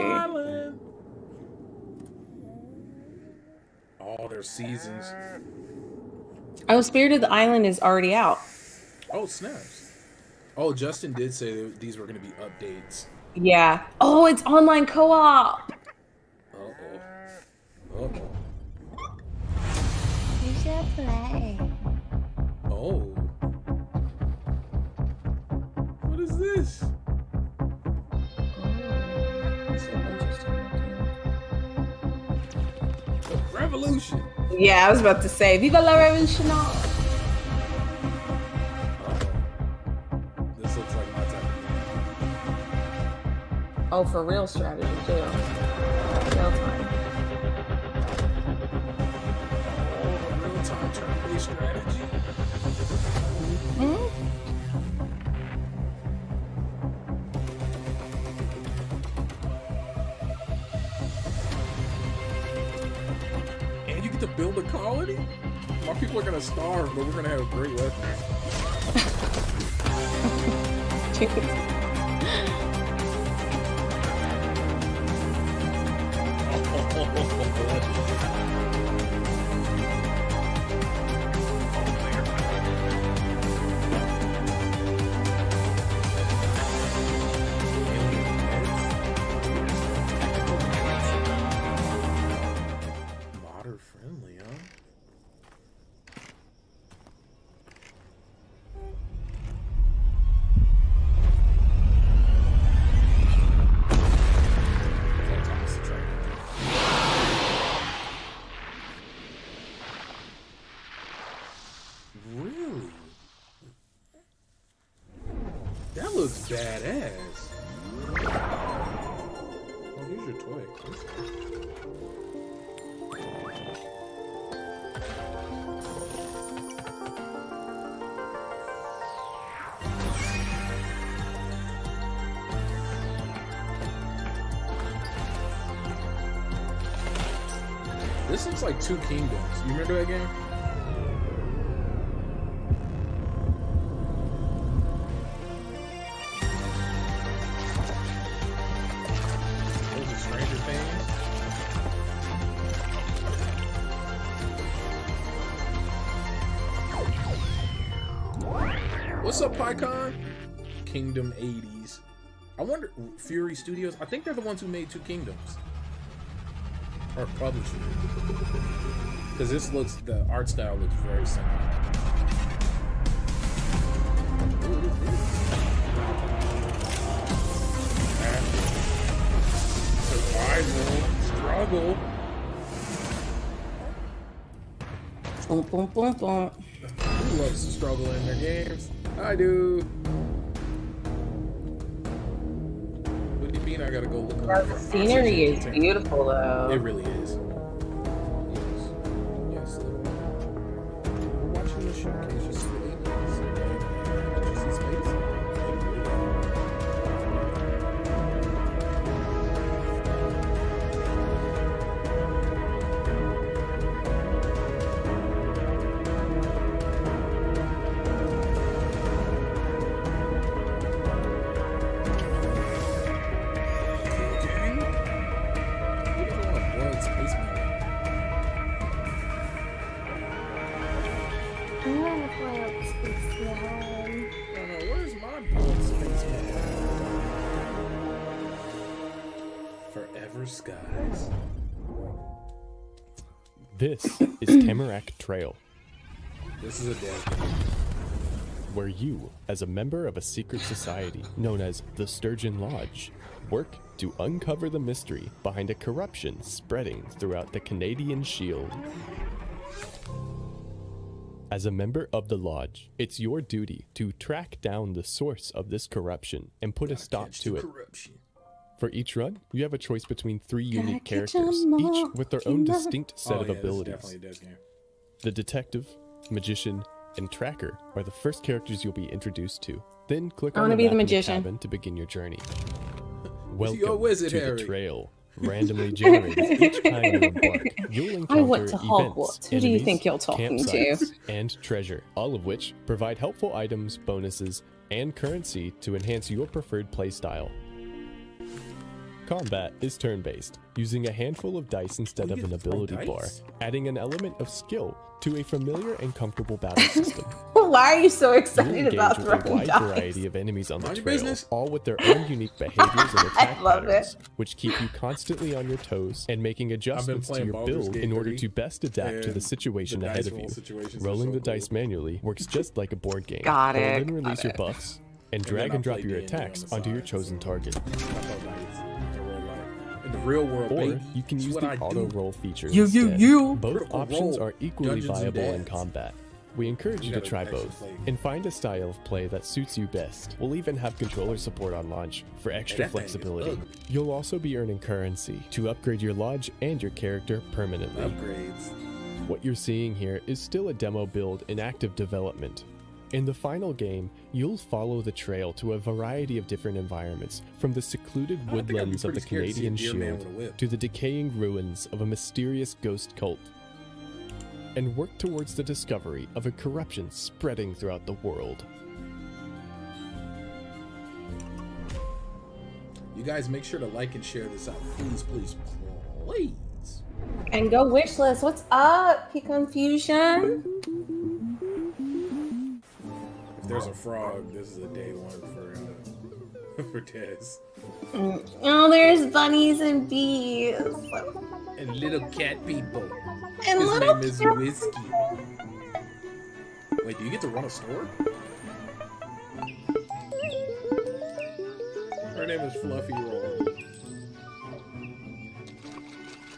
Oh, there's seasons. Oh, Spirit of the Island is already out. Oh, snaps. Oh, Justin did say that these were going to be updates. Yeah. Oh, it's online co-op. Uh-oh. You should play. Oh. What is this? Revolution. Yeah, I was about to say, Viva la Revolution. This looks like my type of game. Oh, for real strategy too. Real time. Real-time turn-based strategy. get to build a colony? My people are gonna starve, but we're gonna have great weapons. Modder friendly, huh? Really? That looks badass. Oh, here's your toy. This looks like Two Kingdoms. You remember that game? Those are Stranger Things. What's up, PyCon? Kingdom 80s. I wonder, Fury Studios, I think they're the ones who made Two Kingdoms. Or published it. Because this looks, the art style looks very similar. Survival, struggle. Boom, boom, boom, boom. Who loves to struggle in their games? I do. What do you mean I gotta go look around? The scenery is beautiful, though. It really is. Yes. We're watching the showcase. Just see space. Where's my board spaceman? Forever skies. This is Tamarack Trail. This is a dead game. Where you, as a member of a secret society known as the Sturgeon Lodge, work to uncover the mystery behind a corruption spreading throughout the Canadian Shield. As a member of the Lodge, it's your duty to track down the source of this corruption and put a stop to it. For each run, you have a choice between 3 unique characters, each with their own distinct set of abilities. The detective, magician, and tracker are the first characters you'll be introduced to. Then click on the map in the cabin to begin your journey. Welcome to the trail. Randomly generated each time you embark. You'll encounter events, Who do you think you're talking to? And treasure, all of which provide helpful items, bonuses, and currency to enhance your preferred playstyle. Combat is turn-based, using a handful of dice instead of an ability bar, adding an element of skill to a familiar and comfortable battle system. Why are you so excited about throwing throwing a wide dice? variety of enemies on the trail, all with their own unique behaviors and attack patterns, which keep you constantly on your toes and making adjustments to your build in order to best adapt to the situation ahead of you. Rolling the dice manually works just like a board game. Got it. Hold and release your buffs, and drag and drop your attacks onto your chosen target. In the real world, or baby. you can use the auto roll feature You. Both Critical options roll. are equally Dungeons and viable in Dads. combat. We encourage you to try both and find a style of play that suits you best. We'll even have controller support on launch for extra that thing is flexibility. ugly. You'll also be earning currency to upgrade your lodge and your character permanently. Upgrades. What you're seeing here is still a demo build in active development. In the final game, you'll follow the trail to a variety of different environments, from the secluded woodlands of the Canadian Shield to the decaying ruins of a mysterious ghost cult. and work towards the discovery of a corruption spreading throughout the world. You guys make sure to like and share this out. Please, please, please. And go wishlist. What's up, P-Confusion? If there's a frog, this is a day one for Tez. Oh, there's bunnies and bees. And little cat people. And His little name is cat- Whiskey. Wait, do you get to run a store? Her name is Fluffy Roll.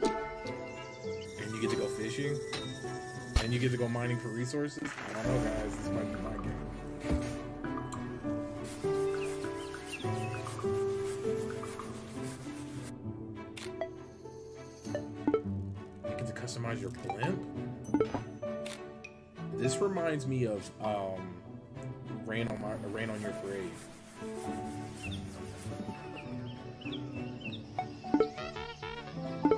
And you get to go fishing? And you get to go mining for resources? I don't know, guys. This might be my game. You get to customize your blimp? This reminds me of Rain on Your Parade.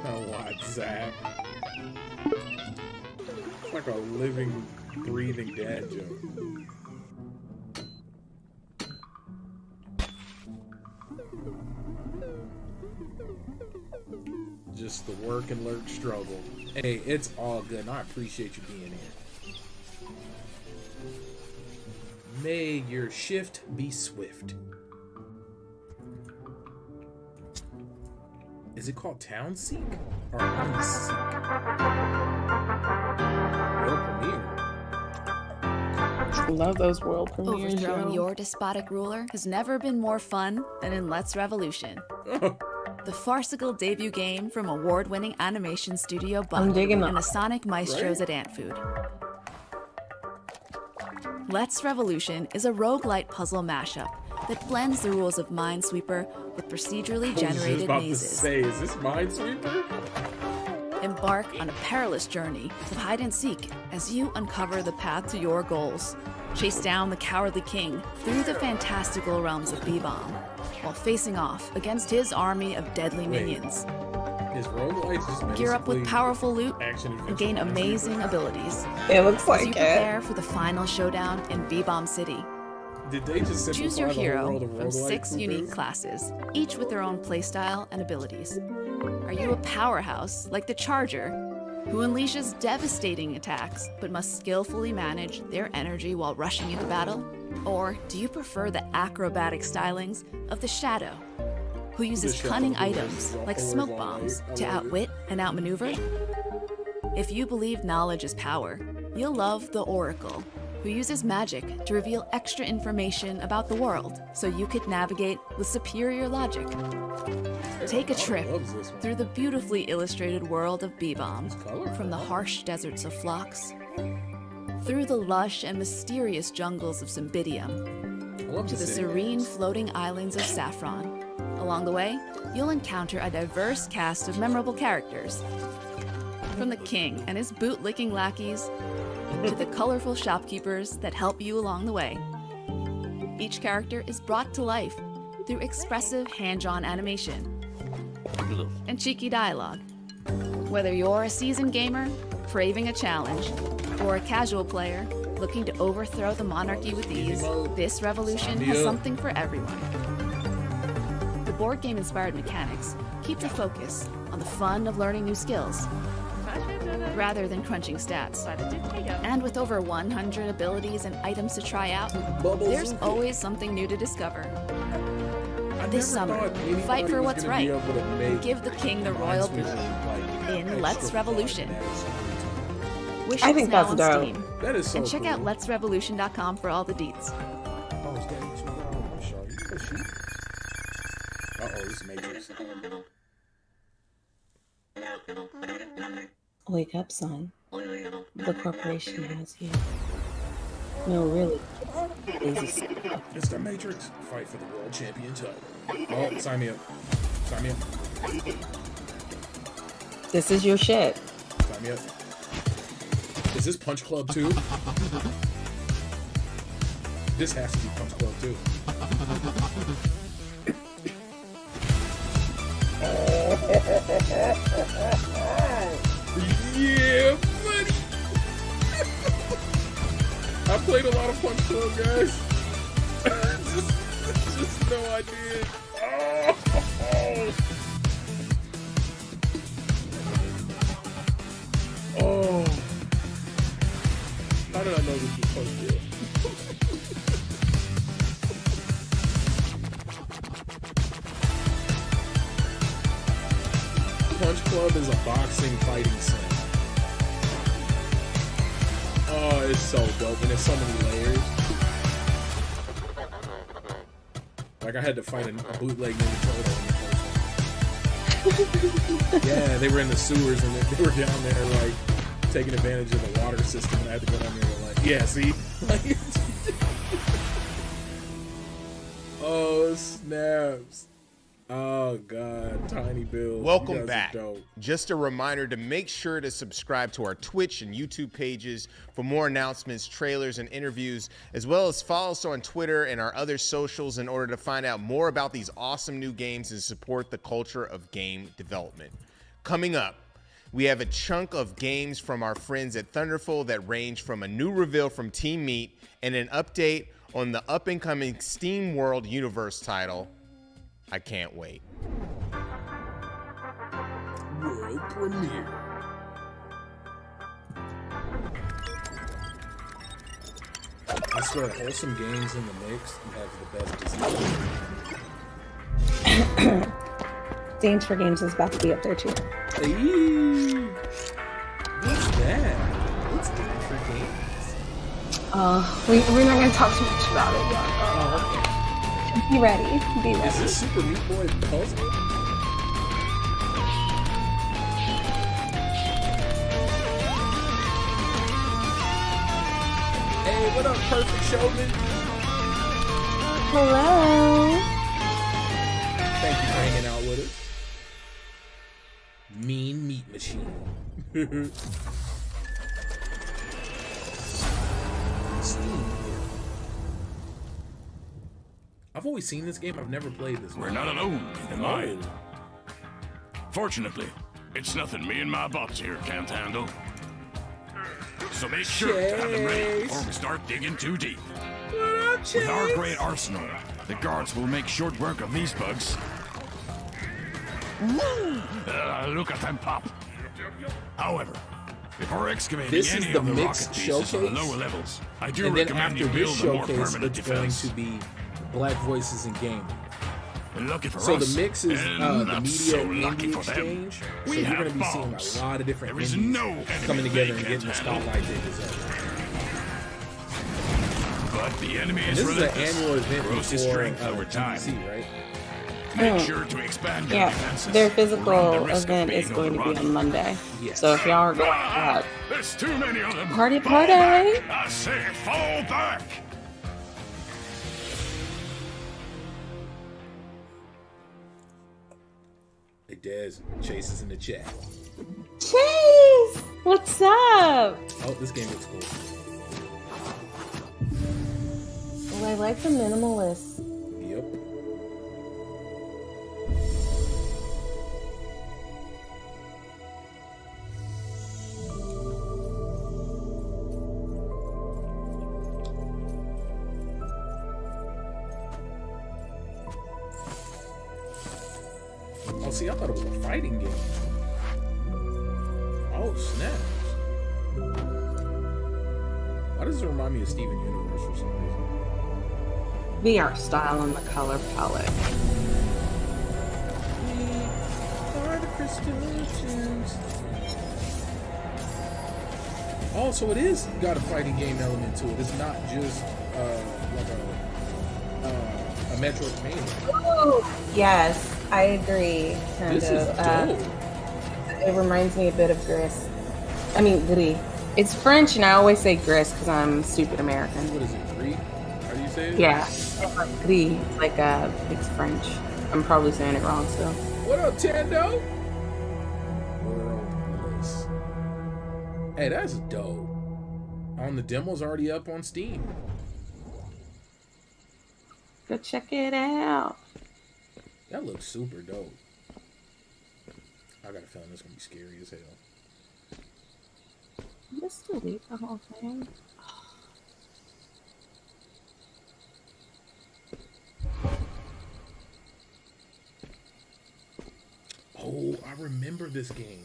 Oh, what, Zach? It's like a living, breathing dad joke. Just the work and lurk struggle. Hey, it's all good, and I appreciate you being here. May your shift be swift. Is it called Town Seek? Or Army Seek? World premiere. I love those world premieres. Overthrowing your despotic ruler has never been more fun than in Let's Revolution. The farcical debut game from award-winning animation studio I'm Buck digging and that. the Sonic Maestros at Ant Food. Let's Revolution is a roguelite puzzle mashup that blends the rules of Minesweeper with procedurally generated mazes. Is this Minesweeper? Embark on a perilous journey of hide and seek as you uncover the path to your goals. Chase down the cowardly king through the fantastical realms of B-Bomb, while facing off against his army of deadly minions. Is roguelite just Gear up with basically powerful loot action and gain amazing abilities. It looks like as you it. prepare for the final showdown in B-Bomb City. Did they just simplify Choose your the whole hero world of from roguelite 6 with unique this? classes, each with their own playstyle and abilities. Are you a powerhouse like the Charger, who unleashes devastating attacks but must skillfully manage their energy while rushing into battle? Or do you prefer the acrobatic stylings of the Shadow, who uses Shadow, cunning who items is like always smoke on bombs light. I to love it. outwit and outmaneuver? If you believe knowledge is power, you'll love the Oracle, who uses magic to reveal extra information about the world so you could navigate with superior logic. Take a trip through the beautifully illustrated world of B-Bomb, from the harsh deserts of Phlox, through the lush and mysterious jungles of Cymbidium, to the serene floating islands of Saffron. Along the way, you'll encounter a diverse cast of memorable characters, from the king and his boot-licking lackeys to the colorful shopkeepers that help you along the way. Each character is brought to life through expressive hand-drawn animation and cheeky dialogue. Whether you're a seasoned gamer craving a challenge or a casual player looking to overthrow the monarchy with ease, this revolution has something for everyone. The board game-inspired mechanics keep the focus on the fun of learning new skills rather than crunching stats. And with over 100 abilities and items to try out, there's always something new to discover. This summer, fight for what's right. Give the king the royal boot in Let's Revolution. Wish I think now that's on dope. Steam. That is so And check cool. out letsrevolution.com for all the deets. Oh, is that uh-oh, this is Matrix. Wake up, son. The corporation has you. No, really. It's the Matrix. Fight for the world champion title. Oh, sign me up. Sign me up. This is your shit. Sign me up. Is this Punch Club 2? This has to be Punch Club 2. Yeah, buddy. played a lot of Punch Club, guys. just know I did. Oh. How did I know this was Punch Club? Punch Club is a boxing fighting sim. Oh, it's so dope, and there's so many layers. Like, I had to fight a bootleg Ninja Turtle in the first one. Yeah, they were in the sewers, and they were down there, like, taking advantage of the water system, and I had to go down there and, like, yeah, see? Oh, snaps. Oh, God. Tiny Bill. Welcome back. Just a reminder to make sure to subscribe to our Twitch and YouTube pages for more announcements, trailers, and interviews, as well as follow us on Twitter and our other socials in order to find out more about these awesome new games and support the culture of game development. Coming up, we have a chunk of games from our friends at Thunderful that range from a new reveal from Team Meat and an update on the up-and-coming Steam World Universe title. I can't wait. World premiere. I swear, wholesome games in the mix have the best design. Dames for Games is about to be up there too. Hey, what's that? What's Dames for Games? We're not gonna talk too much about it yet. Oh, okay. Be ready. Be ready. Is this Super Meat Boy puzzle? Hey, what up, Perfect Showman? Hello. Thank you for hanging out with us. Mean Meat Machine. I've always seen this game. I've never played this. We're not alone in the mine. Fortunately, it's nothing me and my bots here can't handle. So make sure to have them ready before we start digging too deep. With our great arsenal, the guards will make short work of these bugs. Look at them pop. However, before excavating this any is the of the mixed rocket pieces showcase. on the lower levels, I do and then recommend after you this build a more showcase, permanent it's defense. going to be Black Voices in Gaming. Lucky for So us, the mix is and the not media so and lucky indie for them. exchange. So We you're have going to be seeing bombs. a lot of different There is indies no enemy coming together they and getting the can't handle. spotlight they deserve. But the enemy And is this is an relentless. annual event Grows his before strength over time. GDC, right? Make sure to expand your Yeah, defenses. their Run physical the risk of event being is going to be overrun. on Monday. Yes. So if y'all are going out, There's too many of them. Party, Fall party. back. I say fall back. Hey, Dez, Chase is in the chat. Chase, what's up? Oh, this game looks cool. Well, I like the minimalist. Yep. Oh, see, I thought it was a fighting game. Oh, snaps. Why does it remind me of Steven Universe for some reason? The art style and the color palette. Are the Christians? Oh, so it is got a fighting game element to it. It's not just like a Metroidvania. Oh, yes, I agree. Kind This is of. dope. It reminds me a bit of Gris. I mean, Gris. It's French, and I always say Gris because I'm stupid American. What is it, Gris? How do you say it? Yeah, Gris. It's like it's French. I'm probably saying it wrong still. What up, Tando? Worldless. Hey, that's dope. On the demo's already up on Steam. Go check it out. That looks super dope. I got a feeling it's gonna be scary as hell. Just delete the whole thing. this game.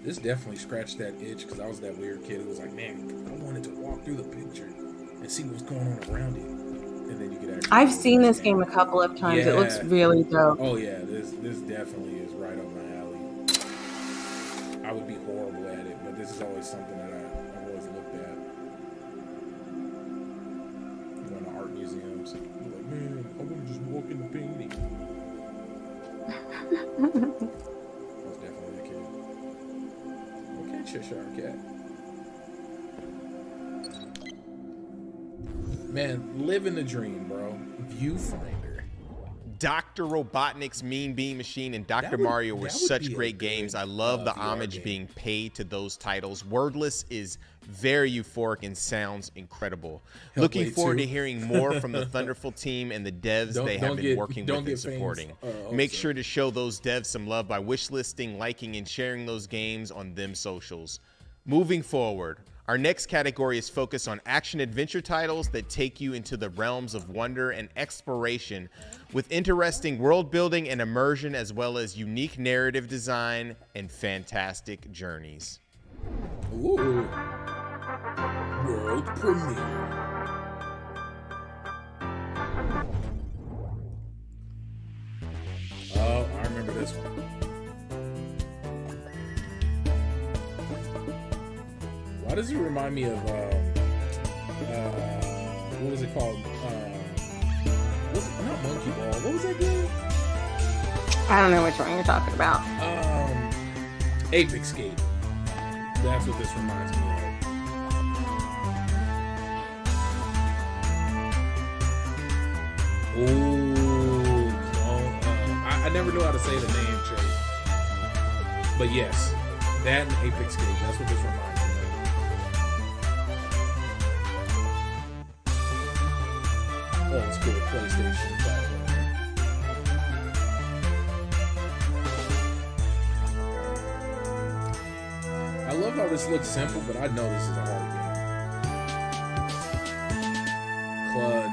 This definitely scratched that itch because I was that weird kid who was like, man, I wanted to walk through the picture and see what's going on around it. And then you could actually. I've seen this game a couple of times. Yeah. It looks really dope. Oh yeah, this definitely is right up my alley. I would be horrible at it, but this is always something that I've always looked at. Going to art museums, I'm like, man, I want to just walk in the painting. That's definitely the kid. Okay, Cheshire Cat. Man, living the dream, bro. Viewfinder. Dr. Robotnik's Mean Bean Machine and Dr. Mario were such great games. I love the homage being paid to those titles. Wordless is very euphoric and sounds incredible. Looking forward to hearing more from the Thunderful team and the devs they have been working with and supporting. Make sure to show those devs some love by wishlisting, liking, and sharing those games on them socials. Moving forward, our next category is focused on action-adventure titles that take you into the realms of wonder and exploration with interesting world building and immersion, as well as unique narrative design and fantastic journeys. Ooh. World premiere. Oh, I remember this one. Why does it remind me of what was it called? Not Monkey Ball. What was that game? I don't know which one you're talking about. Ape Escape. That's what this reminds me of. Ooh, I never knew how to say the name, Chase. But yes, that and Ape Escape. That's what this reminds me of. Old school PlayStation platform. I love how this looks simple, but I know this is a hard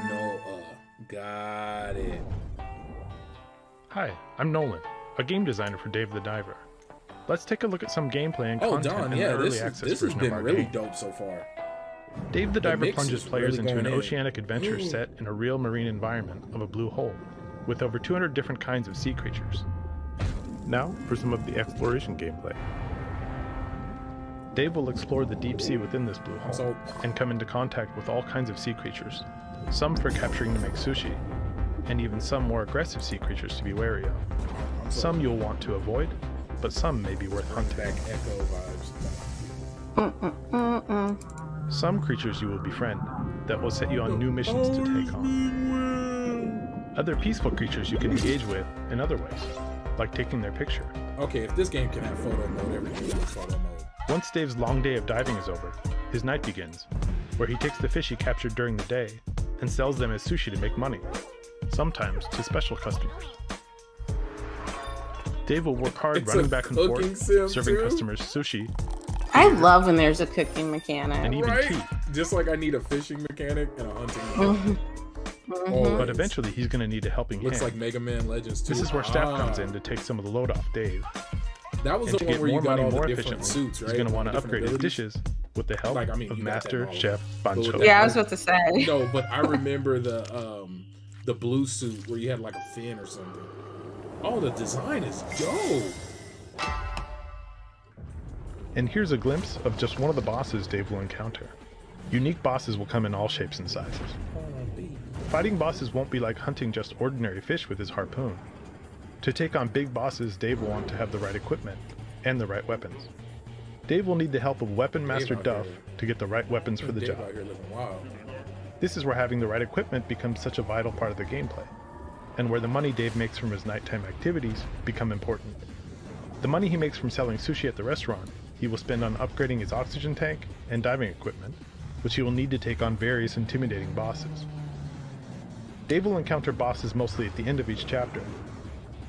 game. Klonoa. Got it. Hi, I'm Nolan, a game designer for Dave the Diver. Let's take a look at some gameplay and content in the early access version of our game. This has been really dope so far. Dave the Diver plunges players into an oceanic adventure set in a real marine environment of a blue hole, with over 200 different kinds of sea creatures. Now for some of the exploration gameplay. Dave will explore the deep sea within this blue hole, and come into contact with all kinds of sea creatures, some for capturing to make sushi, and even some more aggressive sea creatures to be wary of. Some you'll want to avoid, but some may be worth hunting. Echo vibes. Some creatures you will befriend that will set you on new missions to take on. Other peaceful creatures you can engage with in other ways, like taking their picture. Okay, if this game can have photo mode, everything is photo mode. Once Dave's long day of diving is over, his night begins, where he takes the fish he captured during the day and sells them as sushi to make money, sometimes to special customers. Dave will work hard running back and forth, serving customers sushi. I love when there's a cooking mechanic. And even tea. Just like I need a fishing mechanic and a hunting mechanic. But eventually he's going to need a helping hand. Looks like Mega Man Legends 2. This is where staff comes in to take some of the load off Dave. That was and the to one get where you more got money all the more different efficiently, suits, right? he's going to want to Different upgrade his abilities. dishes with the help of Master Chef Bancho. Yeah, I was about to say. No, but I remember the blue suit where you had like a fin or something. Oh, the design is dope. And here's a glimpse of just one of the bosses Dave will encounter. Unique bosses will come in all shapes and sizes. Fighting bosses won't be like hunting just ordinary fish with his harpoon. To take on big bosses, Dave will want to have the right equipment and the right weapons. Dave will need the help of Weapon Master Duff to get the right weapons for the job. This is where having the right equipment becomes such a vital part of the gameplay, and where the money Dave makes from his nighttime activities become important. The money he makes from selling sushi at the restaurant, he will spend on upgrading his oxygen tank and diving equipment, which he will need to take on various intimidating bosses. Dave will encounter bosses mostly at the end of each chapter,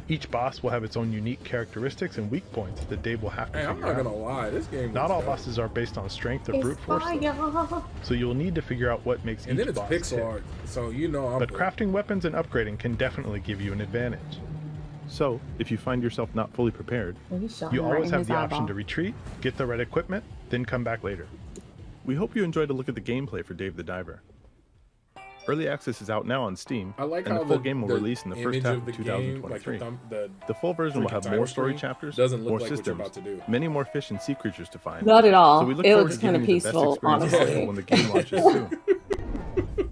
Each boss will have its own unique characteristics and weak points that Dave will have to figure out. I'm not gonna lie, this game. Not all bosses are based on strength or brute force, though. So you'll need to figure out what makes each boss tick. Pixel art, so you know. But crafting weapons and upgrading can definitely give you an advantage. So, if you find yourself not fully prepared, you always have the option to retreat, get the right equipment, then come back later. We hope you enjoyed a look at the gameplay for Dave the Diver. Early access is out now on Steam, and the full game will release in the first half of 2023. The full version will have more story chapters, more systems, many more fish and sea creatures to find. Not at all. So we look It forward looks to kind of giving you the best peaceful, experience honestly. possible when the game launches soon.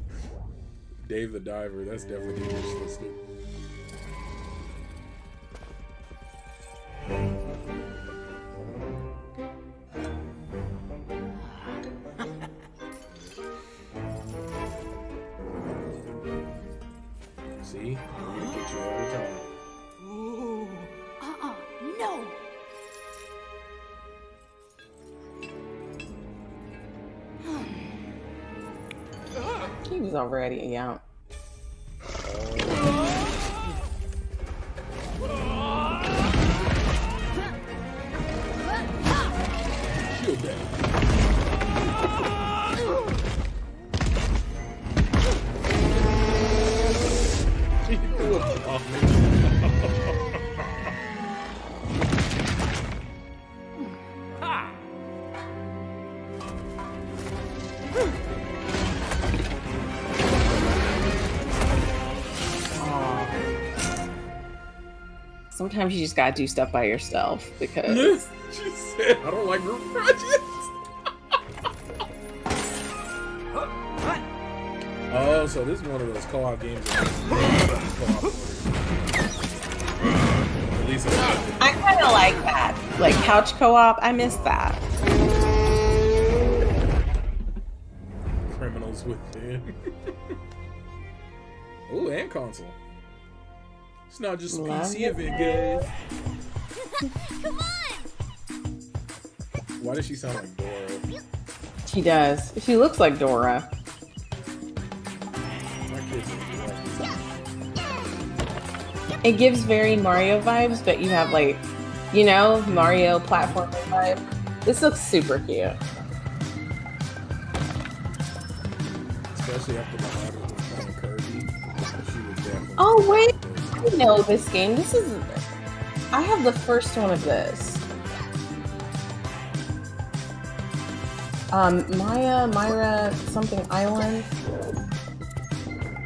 Dave the Diver, that's definitely getting listed. See? I'm gonna get you every time. Ooh. No! He was already out. Shield that. Sometimes you just gotta do stuff by yourself because. She said, I don't like group projects. Oh, so this is one of those co-op games. At least I kind of like that. Like couch co-op, I miss that. Criminals within. Ooh, and console. It's not just a PC event, guys. Come on! Why does she sound like Dora? She does. She looks like Dora. It gives very Mario vibes, but you have like, you know, Mario platforming vibe. This looks super cute. Especially after the battle with Kirby. She was definitely. Oh wait, I know this game. This is. I have the first one of this. Myra something Island.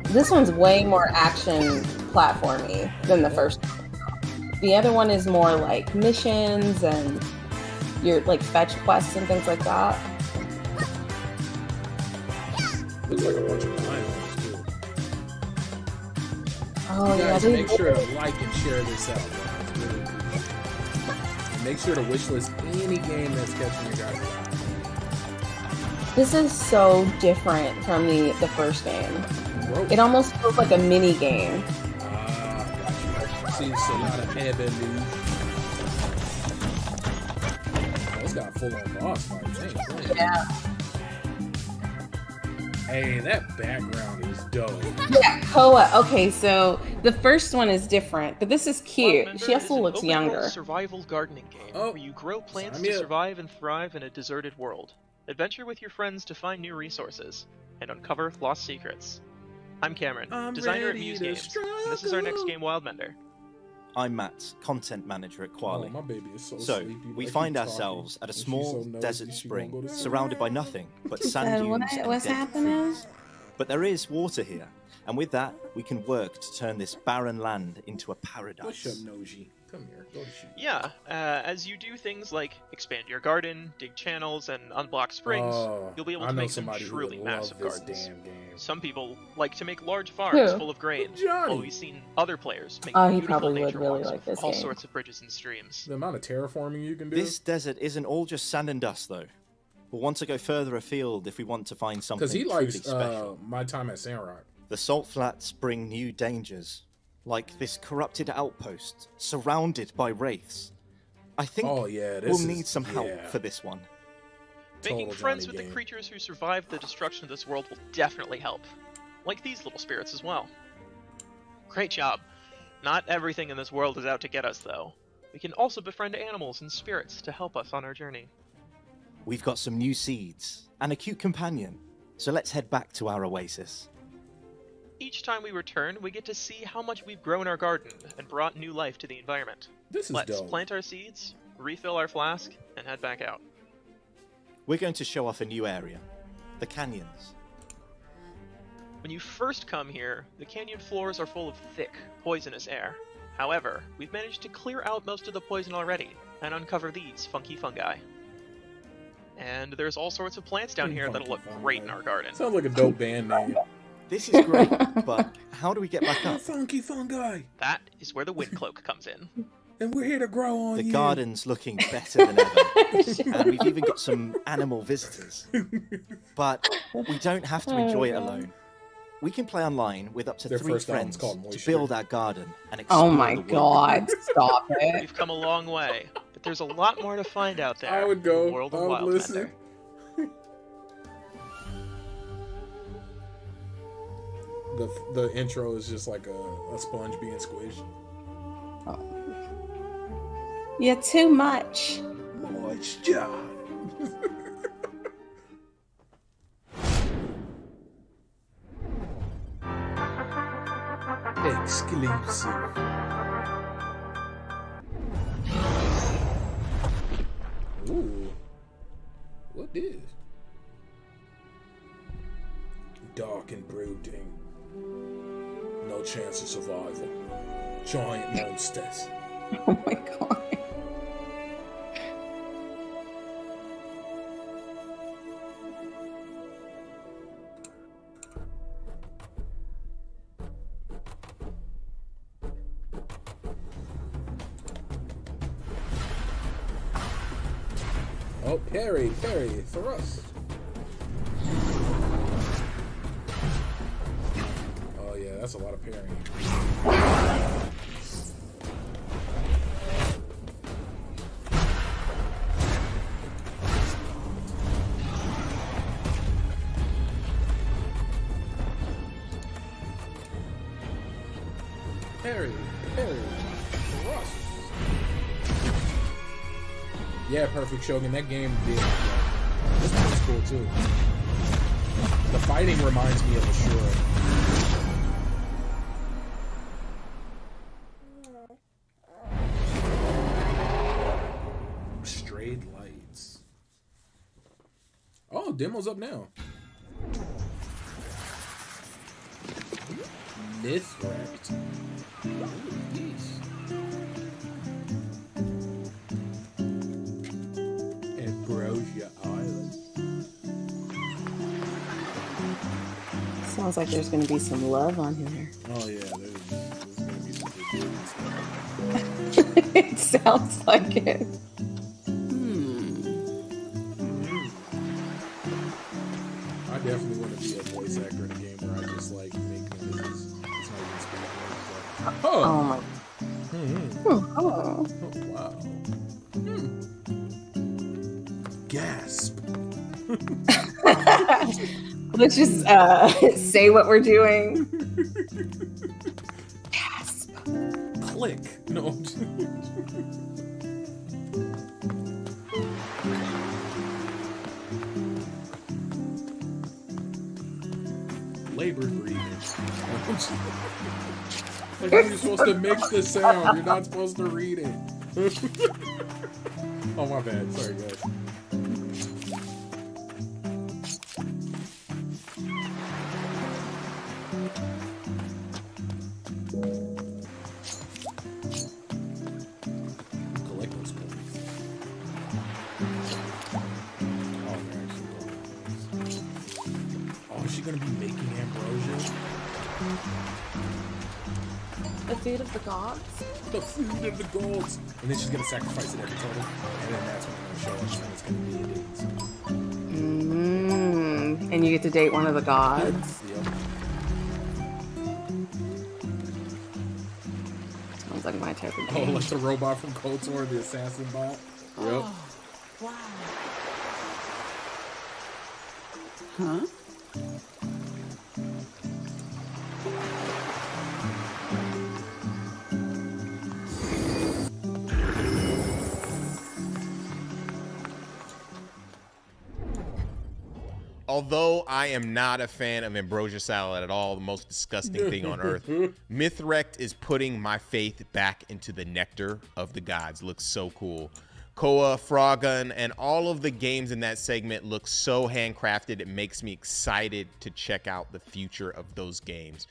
This one's way more action platformy than the first one. The other one is more like missions and your like fetch quests and things like that. Looks like a bunch of islands too. Oh you guys yeah, make sure to like and share this out. It's really appreciated. And make sure to wishlist any game that's catching your guys' eye. This is so different from the first game. It almost feels like a mini game. See, so a lot of airbend news. Oh, it's got full on boss fights. Yeah. Hey, that background is dope. Yeah, Koa. Okay, so the first one is different, but this is cute. She also looks younger. Survival gardening game where you grow plants to survive and thrive in a deserted world. Adventure with your friends to find new resources and uncover lost secrets. I'm Cameron, designer at Muse Games, and this is our next game, Wildmender. I'm Matt, content manager at Quali. Oh, my baby is so sleepy, we find ourselves at a small desert spring, surrounded by nothing but sand dunes and What's dead happening? trees. But there is water here, and with that, we can work to turn this barren land into a paradise. What's up, Noji? Come here, go to shoot. Yeah, as you do things like expand your garden, dig channels, and unblock springs, you'll be able to make some truly massive gardens. Some people like to make large farms full of grain, while we've seen other players make he beautiful probably would nature really walks like with this all game. sorts of bridges and streams. The amount of terraforming you can do. This desert isn't all just sand and dust, though. We'll want to go further afield if we want to find something Because he truly likes special. My Time at Sandrock. The salt flats bring new dangers, like this corrupted outpost surrounded by wraiths. I think we'll need some help for this one. Making friends with the creatures who survived the destruction of this world will definitely help. Like these little spirits as well. Great job. Not everything in this world is out to get us, though. We can also befriend animals and spirits to help us on our journey. We've got some new seeds and a cute companion, so let's head back to our oasis. Each time we return, we get to see how much we've grown our garden and brought new life to the environment. Let's dope. Plant our seeds, refill our flask, and head back out. We're going to show off a new area, the canyons. When you first come here, the canyon floors are full of thick, poisonous air. However, we've managed to clear out most of the poison already and uncover these funky fungi. And there's all sorts of plants down here that'll look great in our garden. Sounds like a dope band name. This is great, but how do we get back up? Funky fungi. That is where the wind cloak comes in. And we're here to grow on The you. garden's looking better than ever, and we've even got some animal visitors. But we don't have to enjoy it alone. We can play online with up to Their 3 first album's friends called to Moisture. build our garden and explore Oh my the world. god, stop it. We've come a long way, but there's a lot more to find out there. I would in go. the world of I would Wild listen. Thunder. The intro is just like a sponge being squished. You're too much. Moisture. Exclusive. Ooh. What is? Dark and brooding. No chance of survival. Giant monsters. Oh my god. Oh, parry, thrust. Oh yeah, that's a lot of parrying. Parry, thrust. Yeah, Perfect Shogun, that game did. This one was cool too. The fighting reminds me of Ashura. Straight lights. Oh, demo's up now. Nithract. Ambrosia Island. Sounds like there's gonna be some love on here. Oh yeah, there's gonna be some good stuff. It sounds like it. I definitely want to be a voice actor in a game where I just like make noises. It's not even speaking. Like, Oh my. Oh. Oh, wow. Gasp. Let's just say what we're doing. Gasp. Click. No. Labor breathing. Like you're supposed to mix the sound. You're not supposed to read it. Oh my bad. Sorry guys. Collect those coins. Oh, is she gonna be making ambrosia? The food of the gods? The food of the gods. And then she's gonna sacrifice it every turtle. And then that's when it's gonna show us when it's gonna be a date. And you get to date one of the gods. Yep. Sounds like my type of Oh, game. like the robot from KOTOR, the assassin bot? Yep. Oh, wow. Huh? Although I am not a fan of ambrosia salad at all, the most disgusting thing on earth, Mythwrecked is putting my faith back into the nectar of the gods. Looks so cool. Koa, Frogun, and all of the games in that segment look so handcrafted. It makes me excited to check out the future of those games.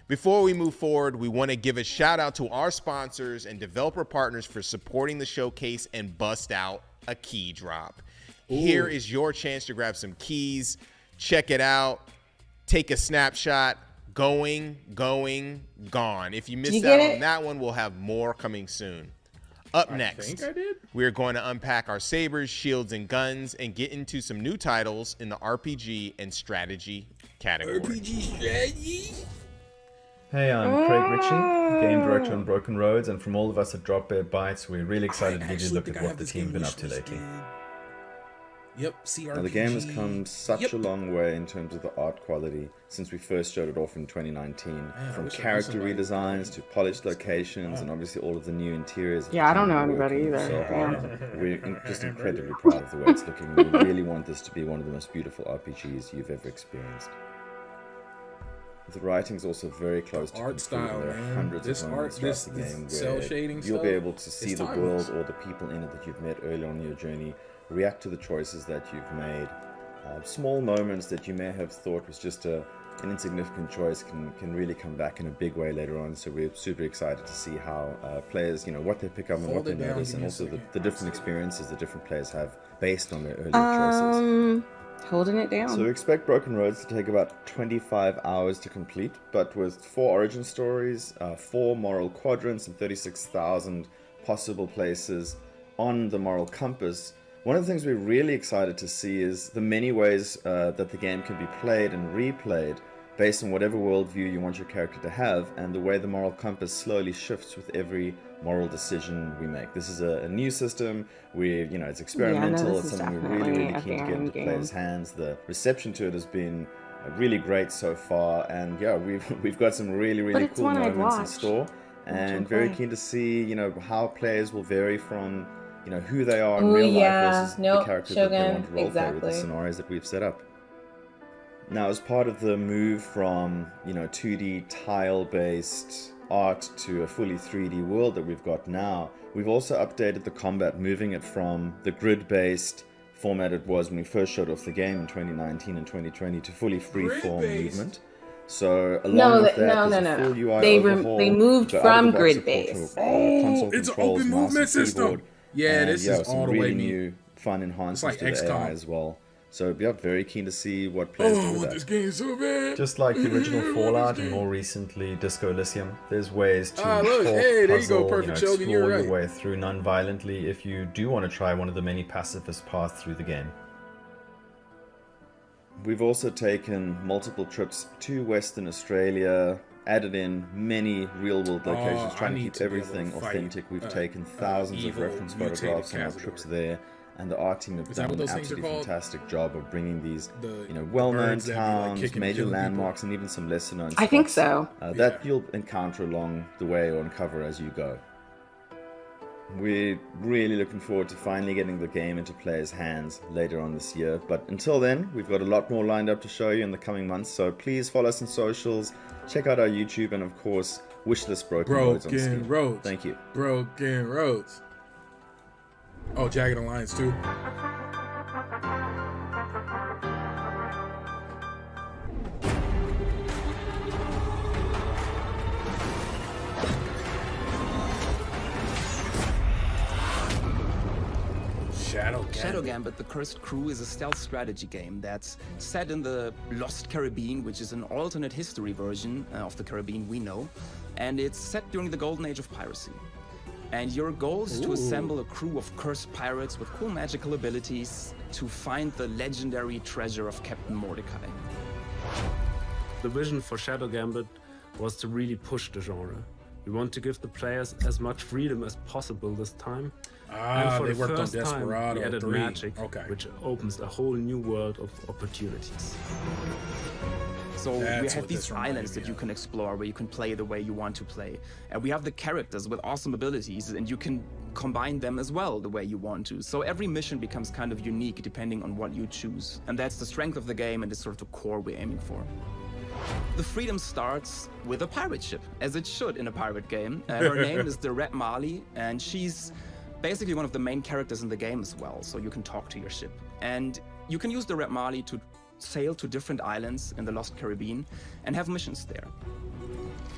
Before we move forward, we want to give a shout out to our sponsors and developer partners for supporting the showcase and bust out a key drop. Here is your chance to grab some keys, check it out, take a snapshot. Going, gone. If you missed out on that one, we'll have more coming soon. Up next, we're going to unpack our sabers, shields, and guns and get into some new titles in the RPG and strategy category. RPG strategy? Hey, I'm Craig Ritchie, game director on Broken Roads, and from all of us at Drop Bear Bytes, we're really excited to give you a look at what the team's been up to lately. Yep, CRPG. Now, the game has come such a long way in terms of the art quality since we first showed it off in 2019. From character redesigns to polished locations and obviously all of the new interiors. Yeah, I don't know anybody either. So we're just incredibly proud of the way it's looking. We really want this to be one of the most beautiful RPGs you've ever experienced. The writing's also very close to art style, there are hundreds of moments throughout the game where you'll be able to see the world or the people in it that you've met early on in your journey, react to the choices that you've made. Small moments that you may have thought was just an insignificant choice can really come back in a big way later on. So we're super excited to see how players, what they pick up and what they notice, and also the different experiences that different players have based on their earlier choices. Holding it down. So we expect Broken Roads to take about 25 hours to complete, but with 4 origin stories, 4 moral quadrants, and 36,000 possible places on the moral compass. One of the things we're really excited to see is the many ways that the game can be played and replayed based on whatever worldview you want your character to have, and the way the moral compass slowly shifts with every moral decision we make. This is a new system. It's experimental. It's something we're really keen to get into players' hands. The reception to it has been really great so far, and yeah, we've got some really cool moments in store, and very keen to see how players will vary from who they are in real life versus the characters that they want to roleplay with the scenarios that we've set up. Now, as part of the move from 2D tile-based art to a fully 3D world that we've got now, we've also updated the combat, moving it from the grid-based format it was when we first showed off the game in 2019 and 2020 to fully free-form movement. So along with that, there's a full UI overhaul. They moved from grid-based. It's an open movement system. Yeah, this is all the way really new, fun enhancements to the AI as well. So yeah, very keen to see what players do with that. This game's so bad. Just like the original Fallout and more recently Disco Elysium, there's ways to talk, there you go, perfect explore you're right. your way through non-violently if you do want to try one of the many pacifist paths through the game. We've also taken multiple trips to Western Australia, added in many real-world locations, trying to keep everything authentic. We've taken thousands of reference photographs on our trips there, and the art team have done an absolutely fantastic job of bringing these, well-known towns, major landmarks, and even some lesser-known spots. I think so. That you'll encounter along the way or uncover as you go. We're really looking forward to finally getting the game into players' hands later on this year. But until then, we've got a lot more lined up to show you in the coming months. So please follow us on socials, check out our YouTube, and of course, wishlist Broken Roads on Steam. Thank you. Broken Roads. Oh, Jagged Alliance too. Shadow Gambit, The Cursed Crew, is a stealth strategy game that's set in the Lost Caribbean, which is an alternate history version of the Caribbean we know, and it's set during the golden age of piracy. And your goal is to assemble a crew of cursed pirates with cool magical abilities to find the legendary treasure of Captain Mordecai. The vision for Shadow Gambit was to really push the genre. We want to give the players as much freedom as possible this time. And for they the worked on first time, Desperado we added 3. magic, which opens a whole new world of opportunities. So we have these islands that you can explore where you can play the way you want to play. And we have the characters with awesome abilities, and you can combine them as well the way you want to. So every mission becomes kind of unique depending on what you choose. And that's the strength of the game and it's sort of the core we're aiming for. The freedom starts with a pirate ship, as it should in a pirate game. Her name is the Red Marley, and she's basically one of the main characters in the game as well, so you can talk to your ship. And you can use the Red Marley to sail to different islands in the Lost Caribbean and have missions there.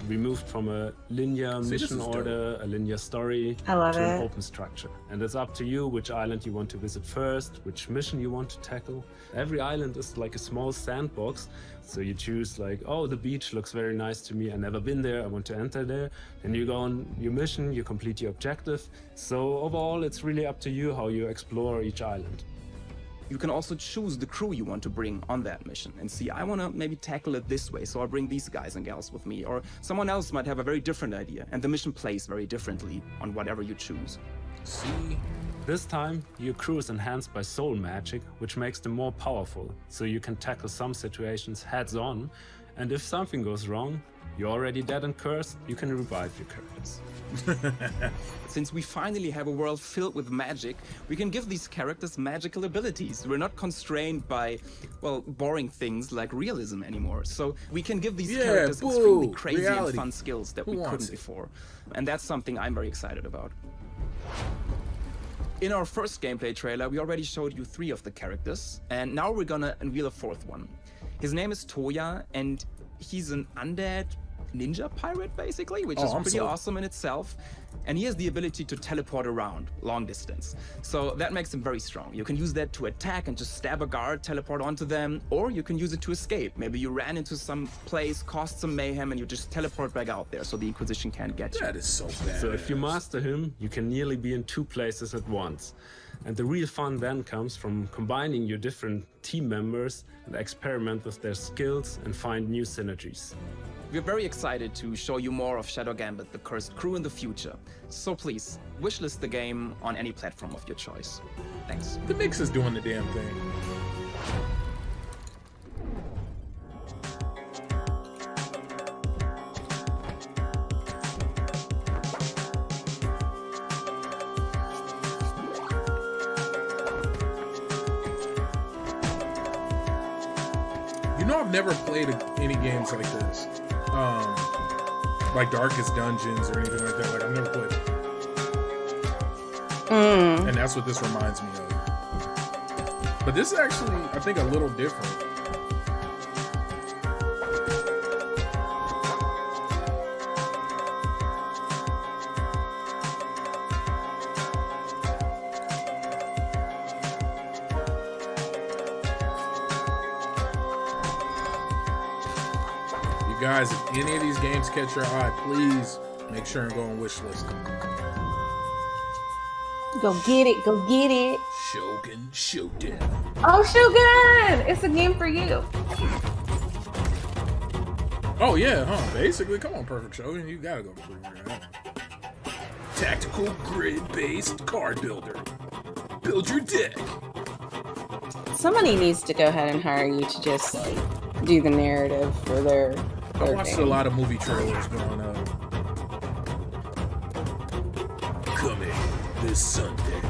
We moved from a linear mission order, a linear story, to an open structure. And it's up to you which island you want to visit first, which mission you want to tackle. Every island is like a small sandbox. So you choose like, oh, the beach looks very nice to me. I've never been there. I want to enter there. And you go on your mission, you complete your objective. So overall, it's really up to you how you explore each island. You can also choose the crew you want to bring on that mission and see, I want to maybe tackle it this way, so I'll bring these guys and gals with me. Or someone else might have a very different idea, and the mission plays very differently on whatever you choose. See? This time, your crew is enhanced by soul magic, which makes them more powerful, so you can tackle some situations heads on, and if something goes wrong, you're already dead and cursed, you can revive your characters. Since we finally have a world filled with magic, we can give these characters magical abilities. We're not constrained by, well, boring things like realism anymore. So we can give these characters extremely crazy and fun skills that we couldn't before. And that's something I'm very excited about. In our first gameplay trailer, we already showed you 3 of the characters, and now we're gonna unveil a 4th one. His name is Toya, and he's an undead ninja pirate, basically, which is pretty awesome in itself. And he has the ability to teleport around long distance. So that makes him very strong. You can use that to attack and just stab a guard, teleport onto them, or you can use it to escape. Maybe you ran into some place, caused some mayhem, and you just teleport back out there so the Inquisition can't get you. That is so bad. So if you master him, you can nearly be in 2 places at once. And the real fun then comes from combining your different team members and experiment with their skills and find new synergies. We're very excited to show you more of Shadow Gambit, the Cursed Crew in the future. So please, wishlist the game on any platform of your choice. Thanks. The Mix is doing the damn thing. You know, I've never played any games like this. Like Darkest Dungeons or anything like that. Like, I've never played it. And that's what this reminds me of. But this is actually, I think, a little different. Guys, if any of these games catch your eye, please make sure and go and wishlist them. Go get it, go get it. Shogun Shoten. Oh, Shogun! It's a game for you. Oh yeah, huh? Basically, come on, Perfect Shogun, you gotta go for it. Tactical grid-based card builder. Build your deck. Somebody needs to go ahead and hire you to just do the narrative for their I watched a lot of movie trailers growing up. Coming this Sunday.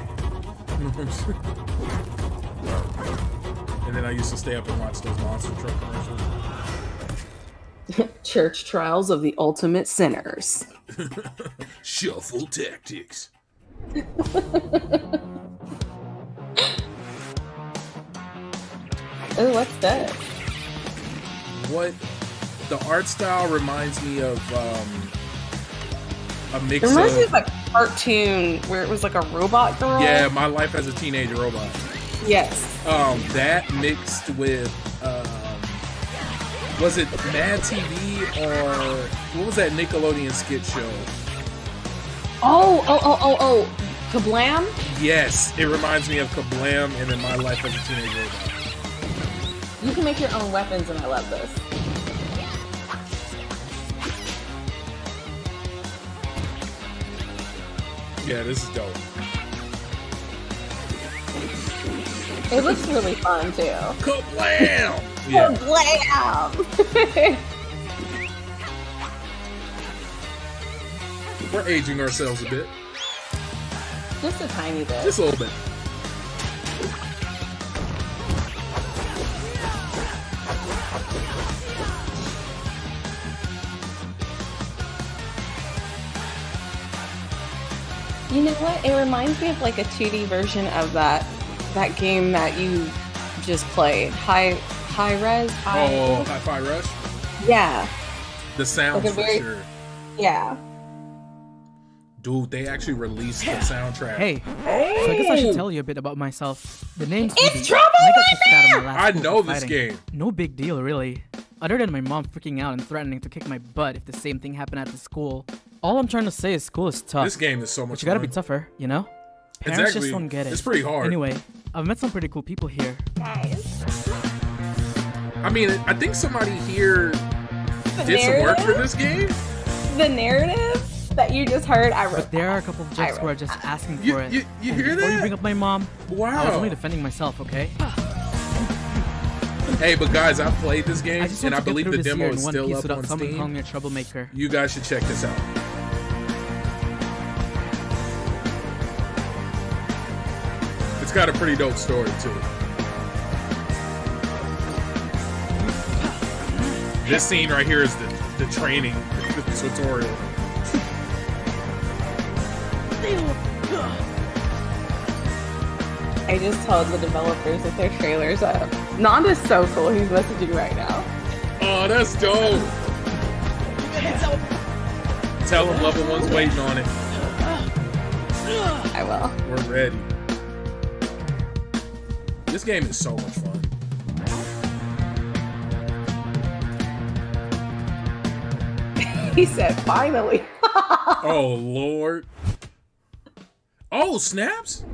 And then I used to stay up and watch those monster truck commercials. Church Trials of the Ultimate Sinners. Shuffle Tactics. Oh, what's that? What? The art style reminds me of a mix of... It reminds me of a cartoon where it was like a robot girl. Yeah, My Life as a Teenage Robot. Yes. That mixed with, was it Mad TV or what was that Nickelodeon skit show? Oh, Kablam? Yes, it reminds me of Kablam and then My Life as a Teenage Robot. You can make your own weapons and I love this. Yeah, this is dope. It looks really fun too. Kablam! Yeah. Kablam! We're aging ourselves a bit. Just a tiny bit. Just a little bit. You know what? It reminds me of like a 2D version of that game that you just played. Hi-Fi Rush? Yeah. The sounds like for sure. Yeah. Dude, they actually released the soundtrack. Hey, so I guess I should tell you a bit about myself. The name's It's Trouble I know this game. No big deal, really. Other than my mom freaking out and threatening to kick my butt if the same thing happened at the school. All I'm trying to say is school is tough. This game is so much but you gotta fun. be tougher, you know? Parents Exactly. just don't get it. It's pretty hard. Anyway, I've met some pretty cool people here. Guys. I mean, I think somebody here did some work for this game. The narrative that you just heard, I wrote. But there are a couple of jokes who are just asking for it. You hear Before that? you bring up my mom, Wow. I was only defending myself, okay? Hey, but guys, I played this game, just and want I to get believe through the this demo year is in one still piece up without on someone Steam. calling me a troublemaker. You guys should check this out. It's got a pretty dope story, too. This scene right here is the training, the tutorial. I just told the developers that their trailer's up. Nanda's so cool. He's messaging right now. Oh, that's dope. Tell him level 1's waiting on it. I will. We're ready. This game is so much fun. He said, finally. Oh, Lord. Oh, snaps.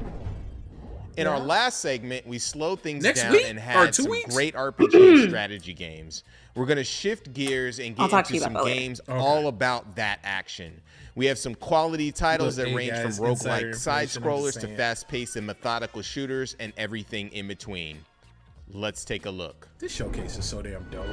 In our last segment, we slowed things Next down week? and Or had 2 some weeks? great RPG strategy games. We're going to shift gears and I'll get talk to into you some about that later. games all about that action. We have some quality titles Look, that hey range guys, from insider roguelike side information, I'm scrollers just to saying. fast-paced and methodical shooters and everything in between. Let's take a look. This showcase is so damn dope.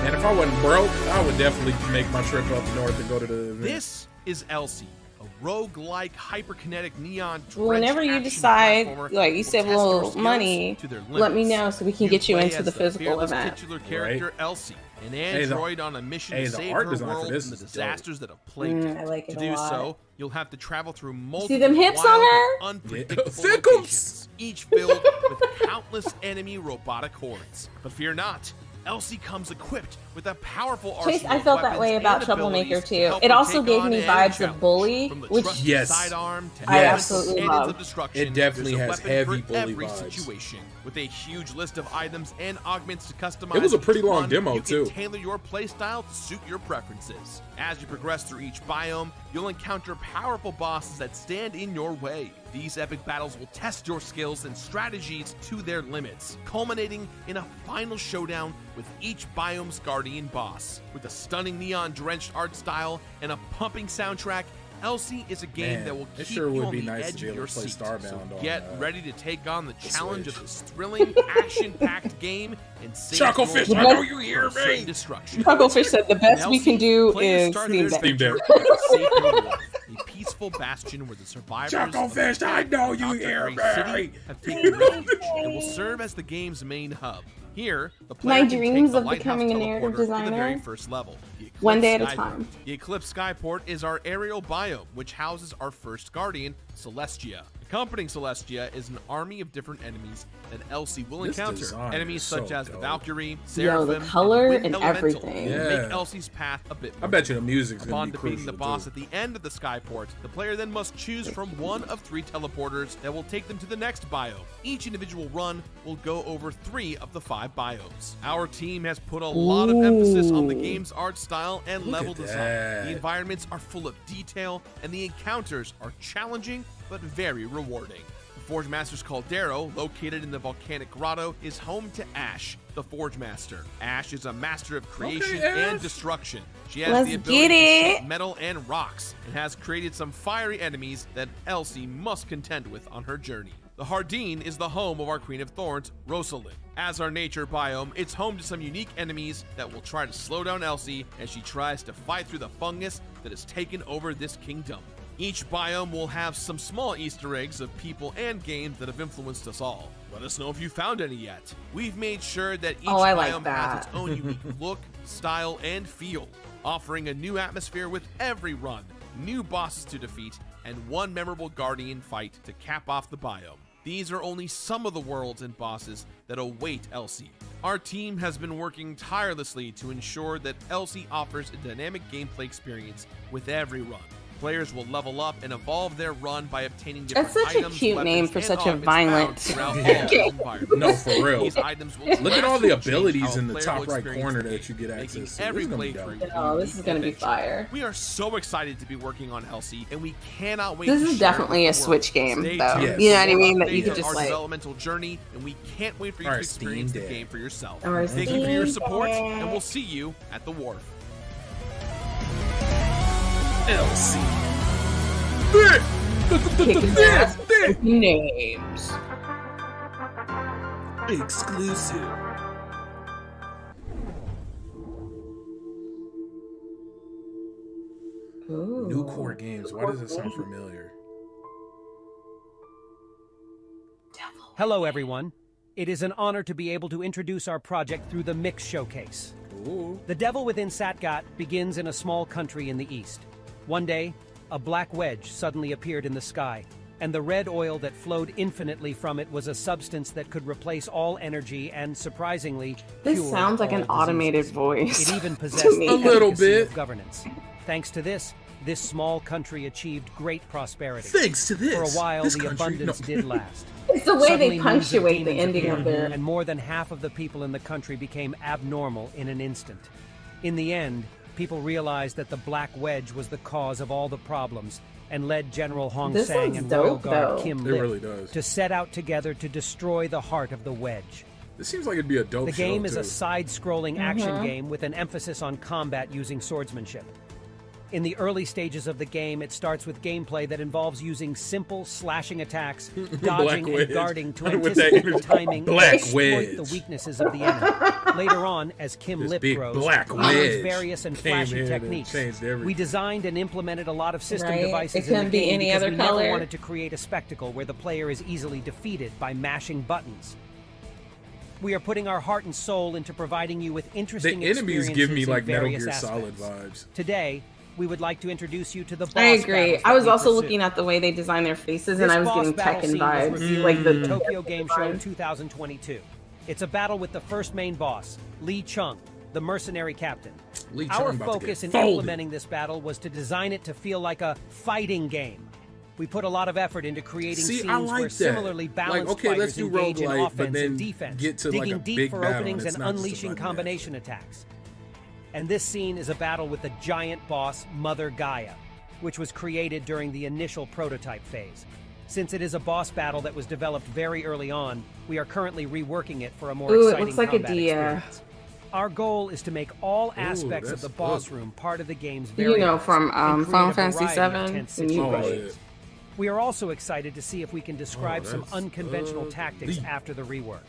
Man, if I wasn't broke, I would definitely make my trip up north and go to the event. This is Elsie, a rogue-like hyperkinetic neon. Whenever you decide, like you save a little money, let me know so we can get you into the physical event. Titular character Elsie, an Hey, android on a mission to save art her design for world this from the is dope. disasters that have plagued it. I like it To a do lot. so, you'll have to travel through multiple See them hips on wild her? and unpredictable Fickles. locations, each filled with countless enemy robotic hordes. But fear not. Elsie comes equipped with a powerful arsenal Chase, I of felt that weapons way about and Troublemaker abilities to too. help It her also take gave on me any vibes challenge. of Bully, From the which trusted Yes. sidearm to I endless absolutely cannons love. of destruction, It definitely there's a has weapon heavy for Bully every vibes. situation. With a huge list of items and augments to customize, It was a pretty each long one, demo, you too. can tailor your playstyle to suit your preferences. As you progress through each biome, you'll encounter powerful bosses that stand in your way. These epic battles will test your skills and strategies to their limits, culminating in a final showdown with each biome's guardian boss. With a stunning neon-drenched art style and a pumping soundtrack, Elsie is a game Man, that will it keep sure you would on be the nice to edge be of able your to play seat. Starbound So on, get ready to take on the challenge Switch. of this thrilling, action-packed game and save Chucklefish, your I life know you hear from me. destruction. Cucklefish said the best we can do Players is started Steam their Deck. adventure Steam at Safe Reward, a peaceful bastion where the survivors of the Chucklefish, I know you Dr. hear Grey City me. have taken refuge and will serve as the game's main hub. Here, the player My can take dreams the of lighthouse becoming a narrative teleporter to the designer, very first level, the one day at a Eclipse Skyport. time. The Eclipse Skyport is our aerial biome, which houses our first guardian, Celestia. Accompanying Celestia is an army of different enemies that Elsie will This encounter. design Enemies is such so as the dope. Valkyrie, Yo, Seraphim, the color Wind and Elemental everything. will Yeah. make Elsie's path a bit I more bet you the difficult. music's gonna Upon be defeating the crucial, boss too. at the end of the Skyport, the player then must choose from one of 3 teleporters that will take them to the next biome. Each individual run will go over 3 of the 5 biomes. Our team has put a lot of emphasis on the Ooh. game's art style and Look level at design. that. The environments are full of detail, and the encounters are challenging but very rewarding. The Forge Master's Caldero, located in the volcanic grotto, is home to Ash, the Forge Master. Ash is a master of creation and Ash. destruction. She has Let's the ability get to it. shape metal and rocks, and has created some fiery enemies that Elsie must contend with on her journey. The Hardine is the home of our Queen of Thorns, Rosalind. As our nature biome, it's home to some unique enemies that will try to slow down Elsie as she tries to fight through the fungus that has taken over this kingdom. Each biome will have some small Easter eggs of people and games that have influenced us all. Let us know if you found any yet. We've made sure that each biome has its own unique look, style, and feel, offering a new atmosphere with every run, new bosses to defeat, and one memorable guardian fight to cap off the biome. These are only some of the worlds and bosses that await LC. Our team has been working tirelessly to ensure that LC offers a dynamic gameplay experience with every run. Players will level up and evolve their run by obtaining different items. That's such items, a cute name for such a violent game. No, for real. Look at all the abilities in the top right corner that you get access to. This is going to be fire. We are so excited to be working on LC, and we cannot wait. This is definitely a Switch game, though. Yes. You know what I mean? That you could just our like. developmental journey, and we can't wait for you to experience the game for yourself. Our Thank you for your support, Steam and we'll see you at the wharf. LC. Kicking ass with names. Exclusive. Ooh. New core games. Why does it sound familiar? Hello, everyone. It is an honor to be able to introduce our project through the Mix Showcase. Ooh. The Devil Within Satgat begins in a small country in the east. One day, a black wedge suddenly appeared in the sky, and the red oil that flowed infinitely from it was a substance that could replace all energy and, surprisingly, This cure sounds like all an automated diseases. voice. It even to possessed me. the A little efficacy bit. of governance. Thanks to this small country achieved great prosperity. Thanks to this. For a while, this the country, abundance did last. It's the way Suddenly, they news of punctuate the demons ending of appeared, their. and more than half of the people in the country became abnormal in an instant. In the end, people realized that the Black Wedge was the cause of all the problems and led General Hong This Sang looks and Royal dope, Guard though. Kim It Lip really does. to set out together to destroy the heart of the Wedge. This seems like it'd be a dope The show, game is too. a side-scrolling action Mhm. game with an emphasis on combat using swordsmanship. In the early stages of the game, it starts with gameplay that involves using simple slashing attacks, dodging Wedge. and guarding to With that anticipate the energy. timing Black and exploit Wedge. the weaknesses of the enemy. Later on, as Kim This Lip big grows, Black we learned Wedge various and came flashy in and techniques. changed everything. We designed and implemented a lot of system Right? devices It in the couldn't be game any because other we color. never wanted to create a spectacle where the player is easily defeated by mashing buttons. We are putting our heart and soul into providing you with interesting The enemies give me experiences like in Metal various Gear Solid aspects. vibes. Today, we would like to introduce you to the boss I agree. battles I that was we also pursue. looking at the way they design their faces, This and I was boss getting battle Tekken scene was vibes, revealed like at the the Tokyo Game Show 2022. It's a battle with the first main boss, Lee Chung, the mercenary captain. Lee Our Chung about to focus get in folded. implementing this battle was to design it to feel like a fighting game. We put a lot of effort into creating See, scenes I like where that. similarly Like, balanced okay, let's fighters do engage in roguelite, but offense then and defense, get to, like, digging a deep big for battle, openings and it's and not just a unleashing button combination attacks. And this scene is a battle with the giant boss, Mother Gaia, which was created during the initial prototype phase. Since it is a boss battle that was developed very early on, we are currently reworking it for a more Ooh, it exciting looks like a combat Dia. experience. Our goal is to make all aspects of that's the boss good. room part of the game's You know, variables from and create Final a Fantasy variety of VII, tense the new situations. version. We are also excited to see if we can describe some that's unconventional tactics ugly. after the rework.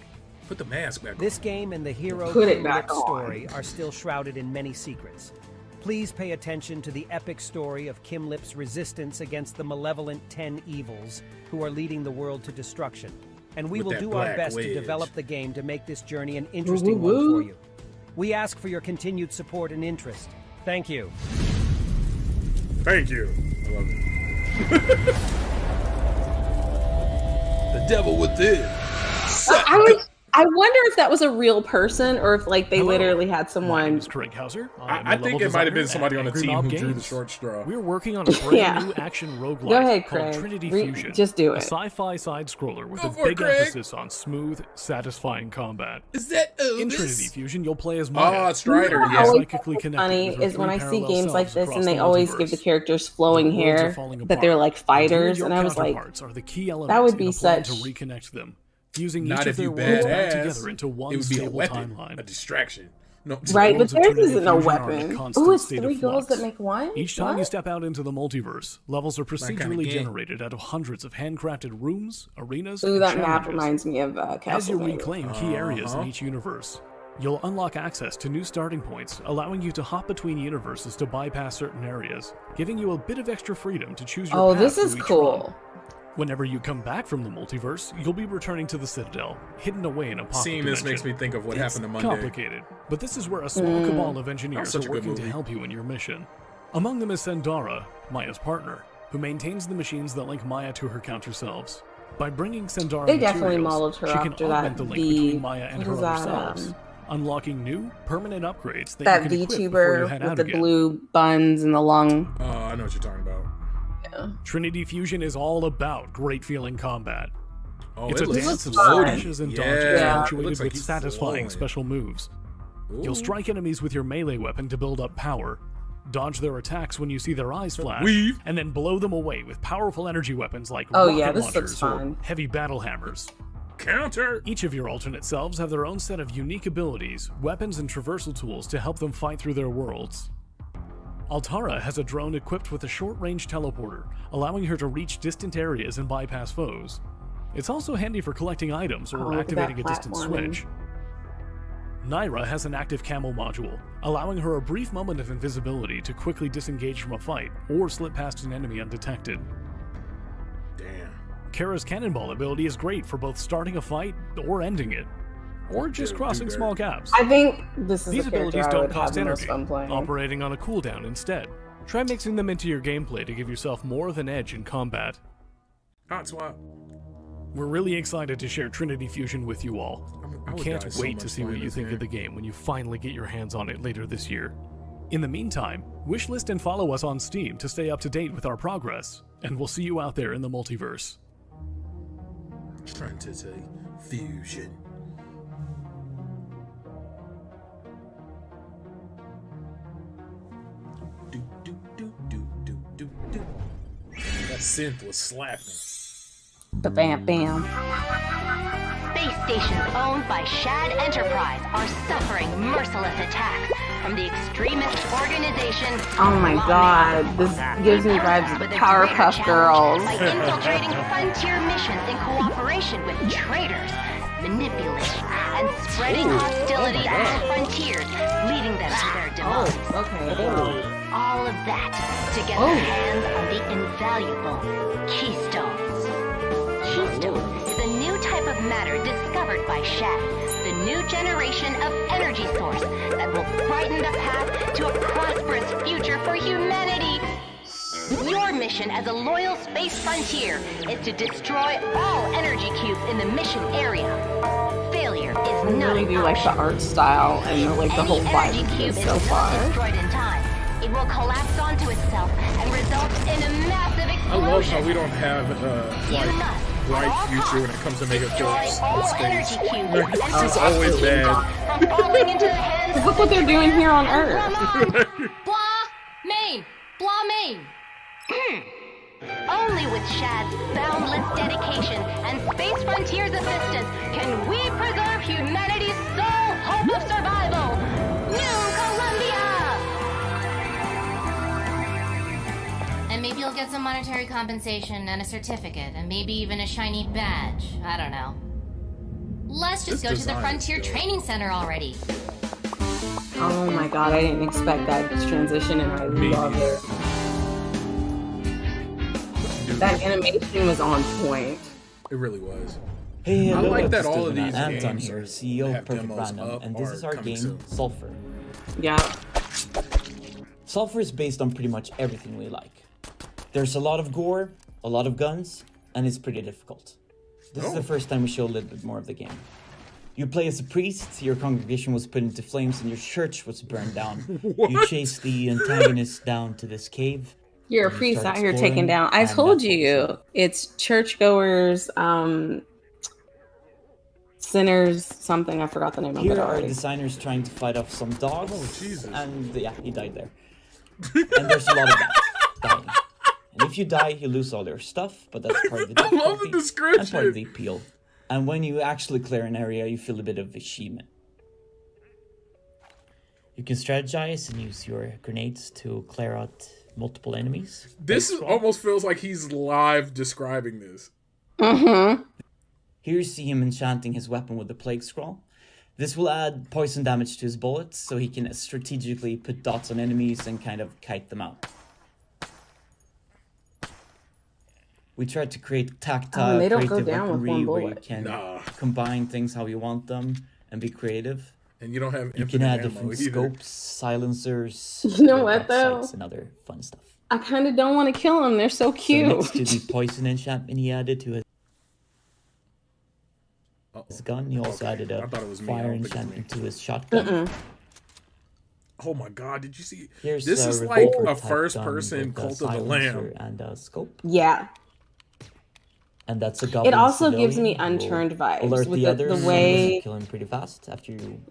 Put the mask back This game and the hero Put it Kim back Lip's on. story are still shrouded in many secrets. Please pay attention to the epic story of Kim Lip's resistance against the malevolent 10 evils who are leading the world to destruction. And we With will that do our black best to wedge. develop the game to make this journey an interesting Woo, woo, one woo. for you. We ask for your continued support and interest. Thank you. Thank you. I love it. The devil within. I wonder if that was a real person or if like they literally had someone. Craig Hauser. I think it might have been somebody on the Angry team Mob who drew the Games. short straw. We're working on a brand Yeah. new action roguelike Go ahead, called Craig. Trinity Re- Fusion. just do A it. sci-fi side-scroller with Go a for it, big Craig. emphasis on smooth, satisfying combat. Is that In Trinity Fusion, you'll play as Maya. Strider, who's yeah. Always psychically connected funny with her is when three I see parallel games like selves this across and they the always multiverse. give the characters flowing The worlds are hair, falling but they're apart. like fighters, You and your I was like, counterparts are the key elements that would in be a plan such. to reconnect them, fusing Not each if of you their worlds back badass. together into one It would be a stable weapon, timeline. a distraction. No, Right, but worlds of theirs Trinity isn't a Fusion are in a weapon. constant Ooh, it's state of 3 girls flux. that make one? Each time you What? step out into the multiverse, levels are kind of procedurally game. generated out of hundreds of handcrafted rooms, arenas, Ooh, and that map challenges. reminds me of As you Castlevania. reclaim key areas in each universe, You'll unlock access to new starting points, allowing you to hop between universes to bypass certain areas, giving you a bit of extra freedom to choose your path this is through each cool. run. Whenever you come back from the multiverse, you'll be returning to the Citadel, hidden away in a pocket Seeing dimension. this makes me think of what happened to Monday. Complicated, but this is where a small cabal of engineers are working to help you in your mission. Among them is Sendara, Maya's partner, who maintains the machines that link Maya to her counter selves. By bringing Sendara They definitely materials, modeled her she can after augment that the link between Maya and her other that, selves, unlocking new, permanent upgrades that that you can equip before you head VTuber with out the again. blue buns and the lung. Oh, I know what you're talking about. Yeah. Trinity Fusion is all about great feeling combat. Oh, It's it a looks dance of floaty. slashes and Yeah. dodges It punctuated looks like with he's satisfying flowing. special moves. Ooh. You'll strike enemies with your melee weapon to build up power, dodge their attacks when you see their eyes flash, Weave. and then blow them away with powerful energy weapons like Oh, rocket yeah, this launchers looks or fun. heavy battle hammers. Counter! Each of your alternate selves have their own set of unique abilities, weapons, and traversal tools to help them fight through their worlds. Altara has a drone equipped with a short-range teleporter, allowing her to reach distant areas and bypass foes. It's also handy for collecting items or look at that activating a distant platforming. switch. Naira has an active camo module, allowing her a brief moment of invisibility to quickly disengage from a fight or slip past an enemy undetected. Damn. Kara's cannonball ability is great for both starting a fight or ending it, or just crossing small gaps. I think this is These the character abilities I don't would have cost the most energy, fun playing. operating on a cooldown instead. Try mixing them into your gameplay to give yourself more of an edge in combat. Hot swap. We're really excited to share Trinity Fusion with you all. I We would can't die so wait much to see playing what you this think game. of the game when you finally get your hands on it later this year. In the meantime, wishlist and follow us on Steam to stay up to date with our progress, and we'll see you out there in the multiverse. Trinity Fusion. That synth was slapping. Bam, bam. Space stations owned by Shad Enterprise are suffering merciless attacks from the extremist organization. Oh my god, this gives me vibes of Powerpuff Girls. By infiltrating frontier missions in cooperation with traitors, manipulating and spreading hostility on the frontiers, leading them to their demise. Okay. All of that to get their hands on the invaluable Keystones. Keystone is a new type of matter discovered by Shad, the new generation of energy source that will brighten the path to a prosperous future for humanity. Your mission as a loyal space frontier is to destroy all energy cubes in the mission area. Failure is I not really an do like the option. art style and like the whole vibe Energy of cube this is so not far. destroyed in time. It will collapse onto itself and result in a massive I love how explosion. we don't have like bright future when it comes to mega force all in energy space. cubes Like, and it's just always bad. from falling into the hands Look what they're doing here on Earth. Blah main. Blah main. Only with Shad's boundless dedication and Space Frontier's assistance can we preserve humanity's sole hope of survival. New Columbia! And maybe you'll get some monetary compensation and a certificate, and maybe even a shiny badge. I don't know. Let's just go to the Frontier Training Center already. Oh my god, I didn't expect that transition and I love it. That animation was on point. It really was. Hey, I hello, like that all Stephen. of these Anton games here, CEO have of Perfect demos Random, up and this or is our coming game, soon. Sulfur. Yeah. Sulfur is based on pretty much everything we like. There's a lot of gore, a lot of guns, and it's pretty difficult. This is the first time we show a little bit more of the game. You play as a priest, your congregation was put into flames, and your church was burned down. You chase the antagonist down to this cave. You're a and you priest start out here exploring, taking down. I and told that's you, it's churchgoers, sinners, something. I forgot the name of it Here are already. designers trying to fight off some dogs. Oh, Jesus. And yeah, he died there. And there's a lot of that dying. And if you die, you lose all your stuff, but that's part of the I love the difficulty description. and part of the appeal. And when you actually clear an area, you feel a bit of achievement. You can strategize and use your grenades to clear out multiple enemies. This almost feels like he's live describing this. Mm-hmm. Here you see him enchanting his weapon with the Plague Scroll. This will add poison damage to his bullets, so he can strategically put dots on enemies and kind of kite them out. We tried to create tactile, creative weaponry where you can combine things how you want them and be creative. And you don't have you can add different scopes, silencers, you know what though, and other fun stuff. I kind of don't want to kill them. They're so cute. So next to the poison enchantment he added to his gun, he also added a fire enchantment to his shotgun. Oh my god, did you see? Here's this is like a first-person Cult of the Lamb. And a scope. Yeah. And that's a goblin. It also gives me Unturned vibes with the way kill him pretty fast after you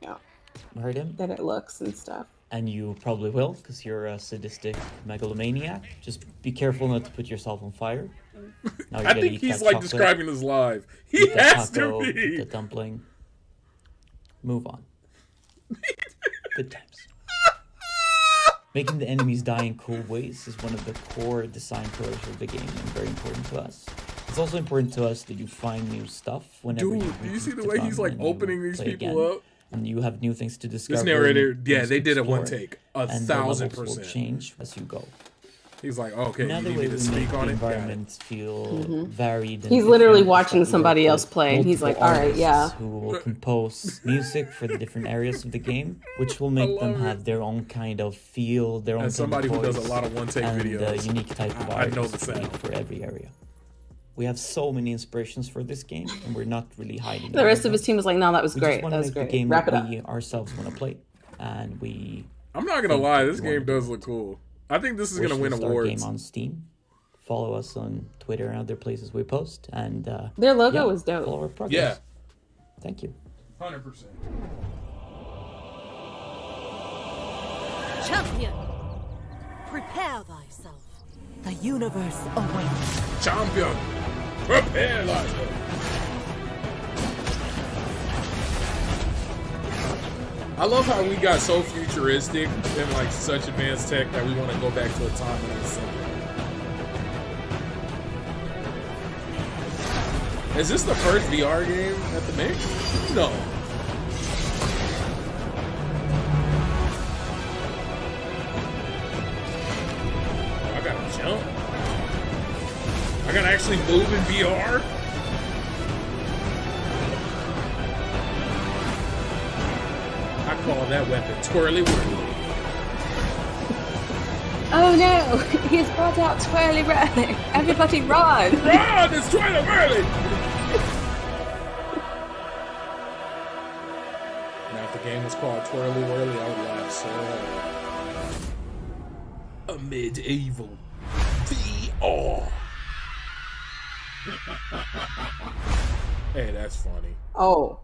hurt him. That it looks and stuff. And you probably will, because you're a sadistic megalomaniac. Just be careful not to put yourself on fire. Now I think he's like describing this live. He has to be. The dumpling. Move on. Good times. Making the enemies die in cool ways is one of the core design pillars of the game and very important to us. It's also important to us that you find new stuff whenever you do you see the way he's like opening these people up? And you have new things to discover. This narrator, yeah, they did it one take. 1,000%. Will change as you go. He's like, okay, you need me to speak on it. Environments feel varied. He's literally watching somebody else play, and he's like, all right, yeah. Who will compose music for the different areas of the game, which will make them have their own kind of feel, their own As somebody kind of who does a lot of one-take videos, and unique type of I art know the sound for every area. We have so many inspirations for this game, and we're not really hiding. The rest of his team was like, no, that was great. That was great. Wrap it up. We ourselves want to play, and we. I'm not gonna lie, this game does look cool. I think this is gonna win awards. Game on Steam. Follow us on Twitter and other places we post, and their logo is dope. Follow our progress. Yeah. Thank you. 100%. Champion, prepare thyself. The universe awaits. Champion, prepare thyself. I love how we got so futuristic and like such advanced tech that we want to go back to a time when it was simple. Is this the first VR game at the Mix? No. I gotta jump. I gotta actually move in VR. I call that weapon Twirly Whirly. Oh no, he's brought out Twirly Whirly. Everybody run! Run! It's Twirly Whirly! Now if the game was called Twirly Whirly, I would laugh so hard. A medieval VR. Hey, that's funny. Oh.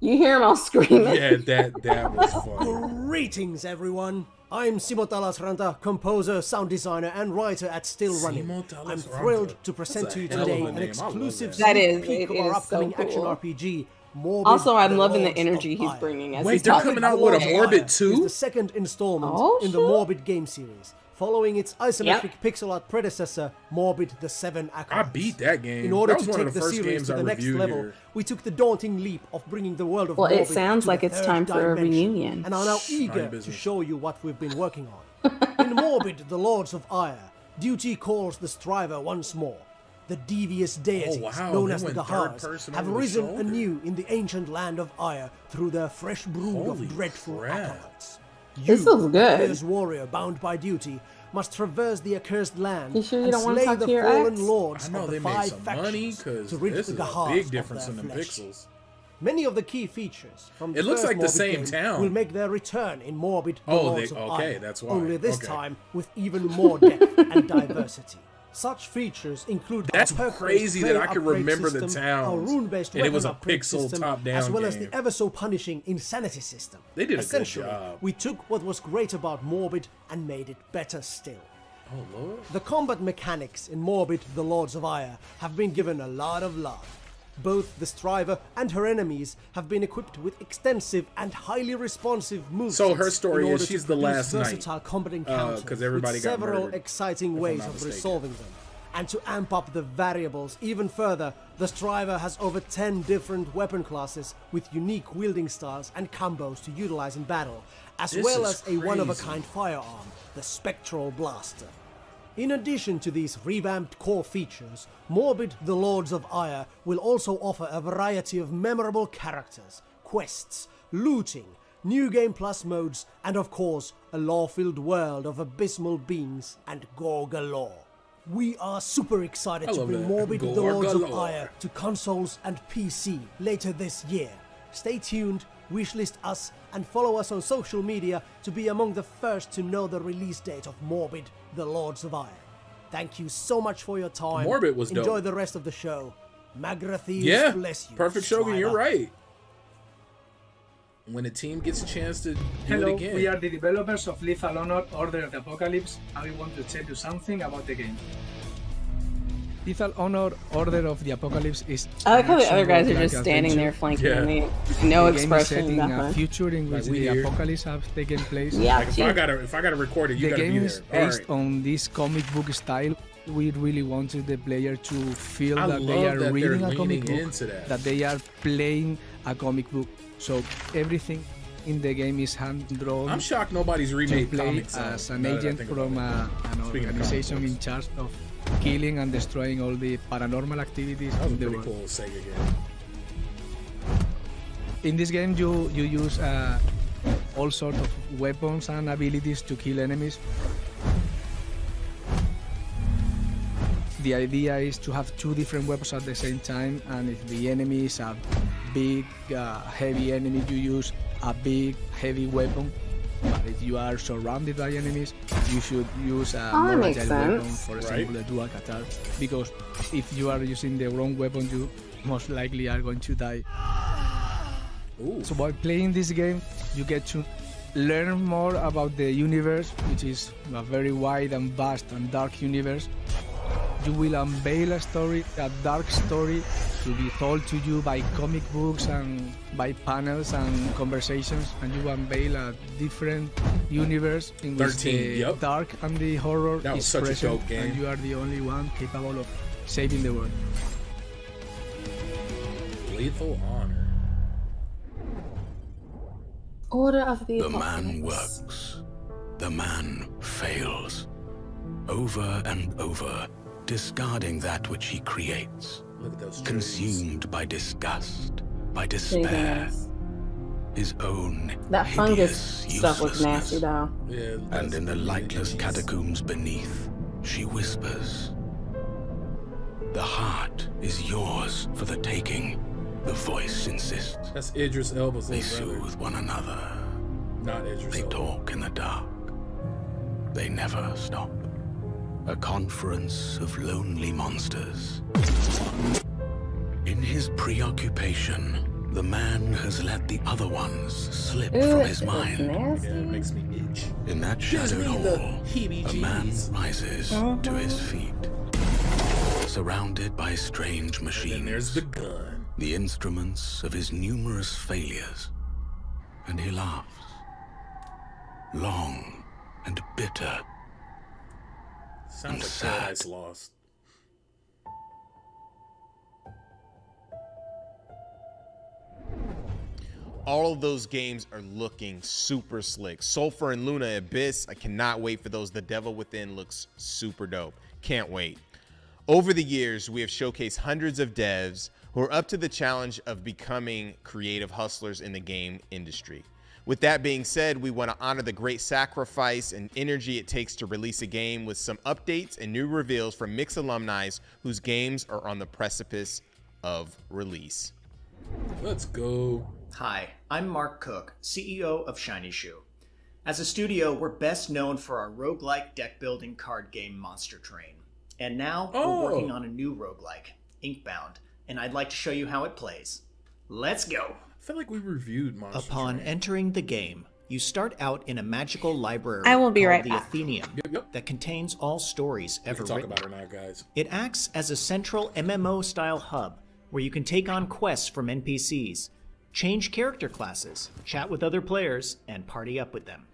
You hear him all screaming? Yeah, that was funny. Greetings, everyone. I'm Simo Talasranta, composer, sound designer, and writer at Still Running. I'm thrilled to present to you today an exclusive sneak peek of our upcoming action RPG, Morbid. Also, I'm loving the energy he's bringing. As Wait, they're coming out with a Morbid 2? It's the second installment in the Morbid game series, following its isometric pixel art predecessor, Morbid: The Seven Accolades. I beat that game. In order to take the series to the next level, we took the daunting leap of bringing the world of Morbid it sounds like it's time for a reunion. And are now eager to show you what we've been working on. In Morbid: The Lords of Ire, duty calls the striver once more. The devious deities, known as the Gahars, have risen anew in the ancient land of Ire through their fresh brood of dreadful acolytes. This is good. Fierce warrior bound by duty, must traverse the accursed land you sure you and don't want slay to talk the to your fallen ex? lords I know of they the made 5 some money factions because to rid this the is Gahars a big of difference their in the flesh. pixels. Many of the key features from the It looks first like the Morbid same game town. will make their return in Morbid: The Lords of Ire, that's why. only this time with even more depth and diversity. Such features include That's crazy that I can remember system, the towns, our rune-based and it was a upgrade pixel system, top-down as well as game. the ever so punishing insanity system. They did a good Essentially, job. we took what was great about Morbid and made it better still. Oh lord! The combat mechanics in Morbid: The Lords of Ire have been given a lot of love. Both the Striver and her enemies have been equipped with extensive and highly responsive moves. So her story in order is she's to the produce last knight, versatile combat encounters 'cause everybody with got several murdered, exciting if I'm ways not of mistaken. resolving them. And to amp up the variables even further, the Striver has over 10 different weapon classes with unique wielding styles and combos to utilize in battle, as well as a one-of-a-kind firearm, the Spectral Blaster. In addition to these revamped core features, Morbid the Lords of Ire will also offer a variety of memorable characters, quests, looting, new game plus modes, and of course, a lore-filled world of abysmal beings and gore galore. We are super excited to bring Morbid the Lords of Ire to consoles and PC later this year. Stay tuned, wishlist us, and follow us on social media to be among the first to know the release date of Morbid the Lords of Ire. Thank you so much for your time. Morbid was dope. Enjoy the rest of the show. Magrathir bless you. Perfect Shogun, you're right. When a team gets a chance to do it again. We are the developers of Lethal Honor Order of the Apocalypse, and we want to tell you something about the game. Lethal Honor Order of the Apocalypse is... I like how the other guys are just standing there flanking me. No expression, nothing. A future in which the apocalypse has taken place. Yeah, like if I gotta record it, you gotta be there. The game is based on this comic book style. We really wanted the player to feel that they are reading a comic book, that they are playing a comic book. So everything in the game is hand-drawn. I'm shocked nobody's remade comics as an agent from an organization in charge of killing and destroying all the paranormal activities in the world. Cool Sega game. In this game, you use all sorts of weapons and abilities to kill enemies. The idea is to have two different weapons at the same time, and if the enemy is a big, heavy enemy, you use a big, heavy weapon. But if you are surrounded by enemies, you should use a more agile weapon, for example, a dual katar. Because if you are using the wrong weapon, you most likely are going to die. Ooh. So by playing this game, you get to learn more about the universe, which is a very wide and vast and dark universe. You will unveil a story, a dark story, to be told to you by comic books and by panels and conversations, and you unveil a different universe in which the dark and the horror is present, and you are the only one capable of saving the world. Lethal Honor. Order of the man works. The man fails. Over and over. Discarding that which he creates, consumed by disgust, by despair, his own that fungus stuff looks nasty though. Yeah, and in the lightless catacombs beneath, she whispers, "The heart is yours for the taking." The voice insists. That's Idris Elba's They soothe one another. Not Idris They Elba. talk in the dark. They never stop. A conference of lonely monsters. In his preoccupation, the man has let the other ones slip from his mind. Yeah, it makes me itch. In that shadowed hall, a man rises to his feet. Surrounded by strange machines. And there's the gun. The instruments of his numerous failures. And he laughs. Long and bitter. Sounds like Paradise Lost. All of those games are looking super slick. Sulphur and Luna Abyss, I cannot wait for those. The Devil Within looks super dope. Can't wait. Over the years, we have showcased hundreds of devs who are up to the challenge of becoming creative hustlers in the game industry. With that being said, we want to honor the great sacrifice and energy it takes to release a game with some updates and new reveals from Mix alumni whose games are on the precipice of release. Let's go. Hi, I'm Mark Cook, CEO of Shiny Shoe. As a studio, we're best known for our roguelike deck-building card game Monster Train. And now we're working on a new roguelike, Inkbound, and I'd like to show you how it plays. Let's go! I feel like we reviewed Monster Upon Train. entering the game, you start out in a magical library I will be called right the back. Athenium that contains all stories ever talk written. about it now, guys. It acts as a central MMO-style hub where you can take on quests from NPCs, change character classes, chat with other players, and party up with them.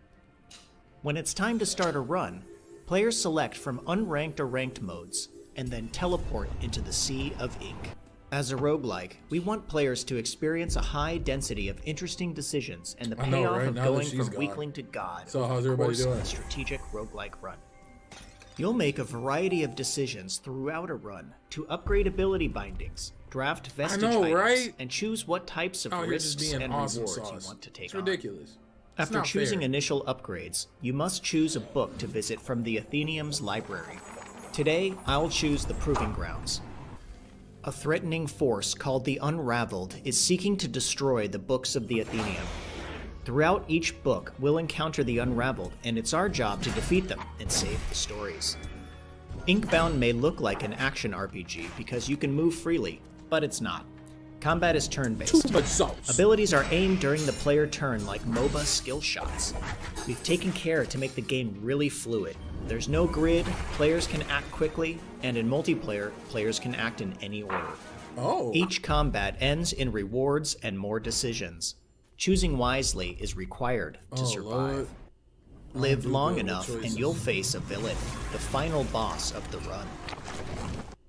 When it's time to start a run, players select from unranked or ranked modes, and then teleport into the Sea of Ink. As a roguelike, we want players to experience a high density of interesting decisions and the payoff of going from weakling to god over the course of a strategic roguelike run. You'll make a variety of decisions throughout a run to upgrade ability bindings, draft vestige items, and choose what types of risks and rewards you want to take on. It's ridiculous. After choosing initial upgrades, you must choose a book to visit from the Athenaeum's library. Today, I'll choose the Proving Grounds. A threatening force called the Unraveled is seeking to destroy the books of the Athenaeum. Throughout each book, we'll encounter the Unraveled, and it's our job to defeat them and save the stories. Inkbound may look like an action RPG because you can move freely, but it's not. Combat is turn-based. Abilities are aimed during the player turn like MOBA skill shots. We've taken care to make the game really fluid. There's no grid, players can act quickly, and in multiplayer, players can act in any order. Each combat ends in rewards and more decisions. Choosing wisely is required to survive. Live long enough and you'll face a villain, the final boss of the run.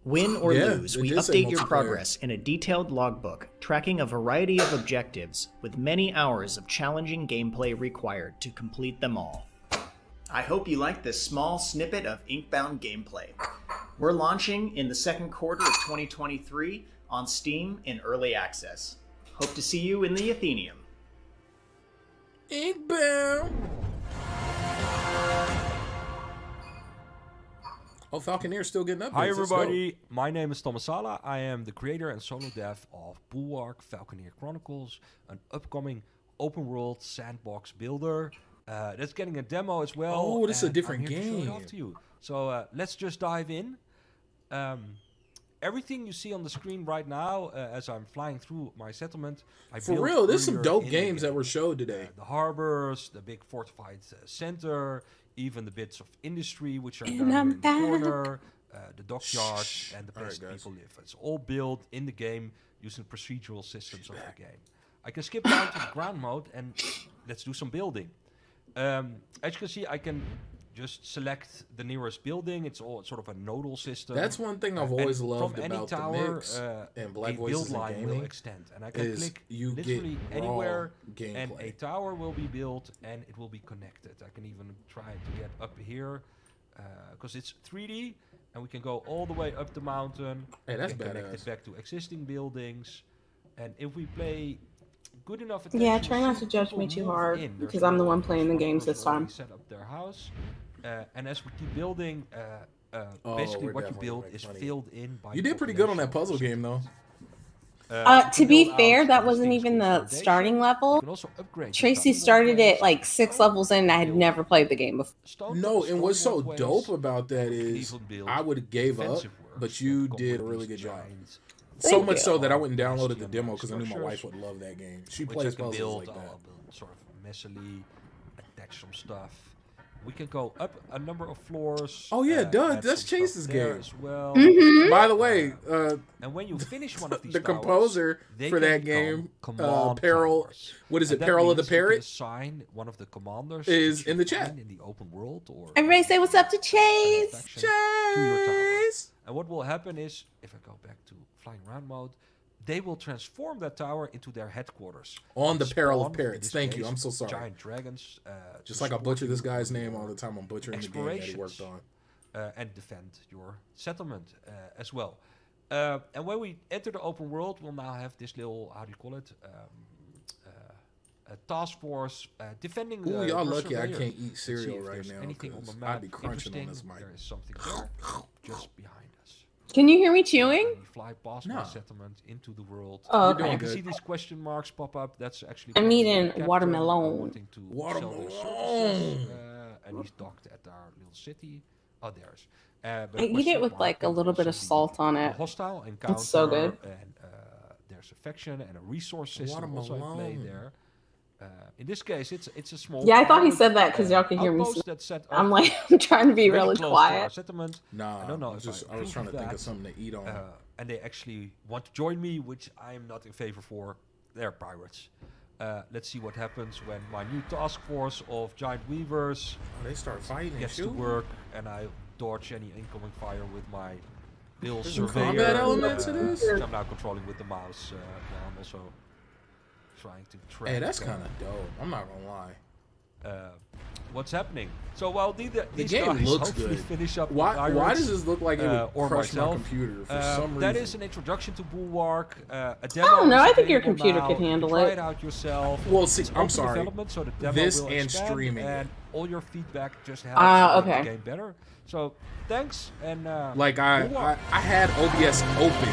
Win or lose, we update your progress in a detailed logbook, tracking a variety of objectives, with many hours of challenging gameplay required to complete them all. I hope you liked this small snippet of Inkbound gameplay. We're launching in the second quarter of 2023 on Steam in early access. Hope to see you in the Athenaeum. Inkbound! Oh, Falconeer's still getting updates. Hi everybody, my name is Thomas Sala. I am the creator and solo dev of Bulwark Falconeer Chronicles, an upcoming open world sandbox builder that's getting a demo as well. Oh, this is a different I'm here game. To show it off to you. So let's just dive in. Everything you see on the screen right now, as I'm flying through my settlement, For real, there's some dope games that were showed today. The harbors, the big fortified center, even the bits of industry which are down in the corner, the dockyard, and the place people live. It's all built in the game using procedural systems of the game. I can skip down to the ground mode and let's do some building. As you can see, I can just select the nearest building. It's all sort of a nodal system. That's one thing I've always loved about tower, the mix and Black Voices in Gaming will extend, and I can click literally anywhere, and a tower will be built, and it will be connected. I can even try to get up here, because it's 3D, and we can go all the way up the mountain. Hey, that's connect it back to existing buildings, and if we play good enough attention, yeah, try not to judge me too hard because I'm the one playing the games this time. Set up their house, and as we keep building, basically what you build is filled in by. You did pretty good on that puzzle game, though. To be fair, that wasn't even the starting level. Tracy started it like 6 levels in, and I had never played the game before. No, and what's so dope about that is I would have gave up, but you did a really good job. So much so that I went and downloaded the demo because I knew my wife would love that game. She plays puzzles like that. Sort of messily attach some stuff. We can go up a number of floors. Oh yeah, that's Chase's game as well. By the way, and when you finish one of these the composer for that game, Peril. What is it? Peril of the Parrot. Assign one of the commanders is in the chat in the open world. Or everybody say what's up to Chase. Chase. And what will happen is, if I go back to flying around mode, they will transform that tower into their headquarters. On the Peril of Parrots. Thank you. I'm so sorry. Giant dragons. Just like I butcher this guy's name all the time, I'm butchering the game that he worked on. And defend your settlement as well. And when we enter the open world, we'll now have this little, how do you call it? A task force defending. Ooh, y'all lucky I can't eat cereal right now. Anything on the map I'd be crunching on this mic. There is something there, just behind us. Can you hear me chewing? We fly past my settlement into the world. Oh, okay. You can see these question marks pop up. That's actually. I'm eating watermelon. Watermelon. And he's docked at our little city. Oh, there's. I eat it with like a little bit of salt on it. Hostile encounter. It's so good. And there's a faction and a resource system also at play there. In this case, it's a small. Yeah, I thought he said that because y'all could hear me. I'm like, I'm trying to be really quiet. Nah, I don't know. I was trying to think of something to eat on. And they actually want to join me, which I am not in favor for. They're pirates. Let's see what happens when my new task force of giant weavers they start fighting gets to work, and I dodge any incoming fire with my Bill There's Surveyor. combat elements to this? Which I'm now controlling with the mouse. While I'm also trying to track. Hey, that's kind of dope. I'm not gonna lie. What's happening? So while these game guys looks hopefully good. finish up Why does this look like it would or crush my myself, computer for some reason? That is an introduction to Bulwark. A I demo don't know. is I think your available computer now. could You handle try it. it out yourself. Well, see, It's I'm open sorry. development, so the demo This will and expand, streaming and it. all your feedback just helps to make okay. the game better. So thanks and Like I had OBS open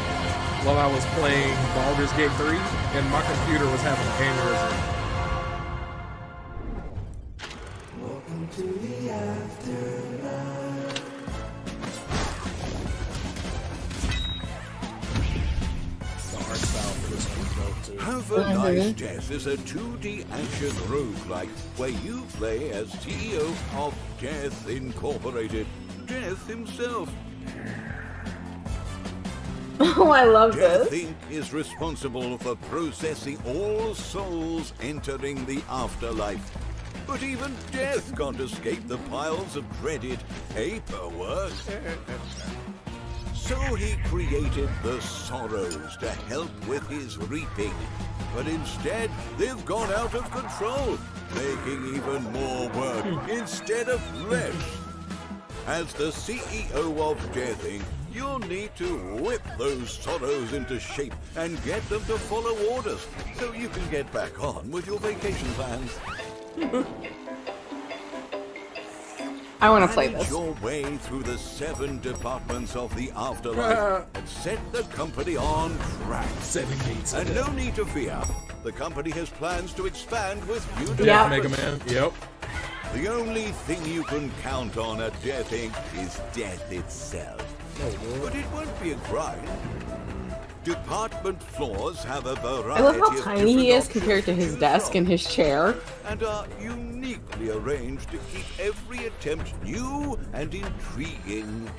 while I was playing Baldur's Gate 3, and my computer was having a aneurysm. Welcome to the afterlife. The art style for this one's dope too. Have a Nice Death is a 2D action roguelike where you play as CEO of Death Incorporated, Death himself. Oh, I love Death this. Inc. is responsible for processing all souls entering the afterlife. But even Death can't escape the piles of dreaded paperwork. So he created the Sorrows to help with his reaping. But instead, they've gone out of control, making even more work instead of less. As the CEO of Death Inc., you'll need to whip those Sorrows into shape and get them to follow orders so you can get back on with your vacation plans. I want to play Manage this. your way through the 7 departments of the afterlife and set the company on track. 7 gates. And no need to fear. The company has plans to expand with new Yeah, developments. Mega Man. Yep. The only thing you can count on at Death Inc. is death itself. But it won't be a grind. Department floors have a variety I love how of tiny he different is compared to his desk and his chair. and are uniquely arranged to keep every attempt new and intriguing.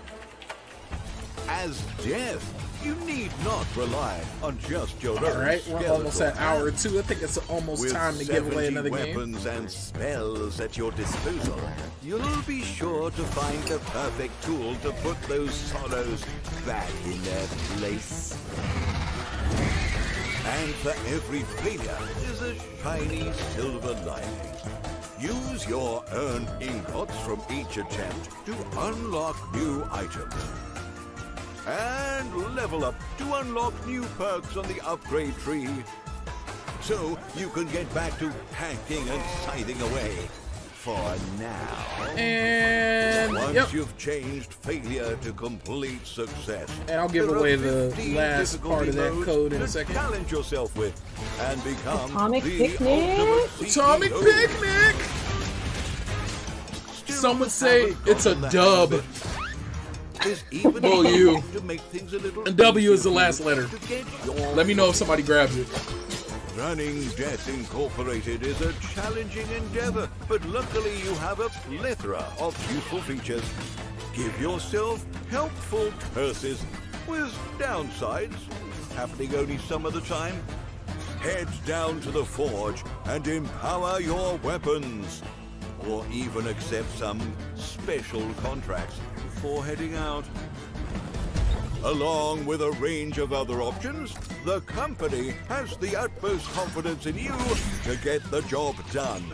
As Death, you need not rely on just your own Alright, we're almost at skeletal hour 2. I think it's almost With time to give away 70 another game. weapons and spells at your disposal, you'll be sure to find the perfect tool to put those Sorrows back in their place. And for every failure, there's a shiny silver lining. Use your earned ingots from each attempt to unlock new items. And level up to unlock new perks on the upgrade tree. So you can get back to hacking and scything away. For now. And once you've changed failure to complete success. And I'll give there away are the 15 last part of that difficulty code in a modes second. to challenge yourself with and become Atomic the Picnic? ultimate Atomic CEO. Picnic! Some would say it's a dub. Well, you. And W is the last letter. Let me know if somebody grabs it. Running Death Incorporated is a challenging endeavor, but luckily you have a plethora of useful features. Give yourself helpful curses with downsides, happening only some of the time. Head down to the forge and empower your weapons, or even accept some special contracts before heading out. Along with a range of other options, the company has the utmost confidence in you to get the job done.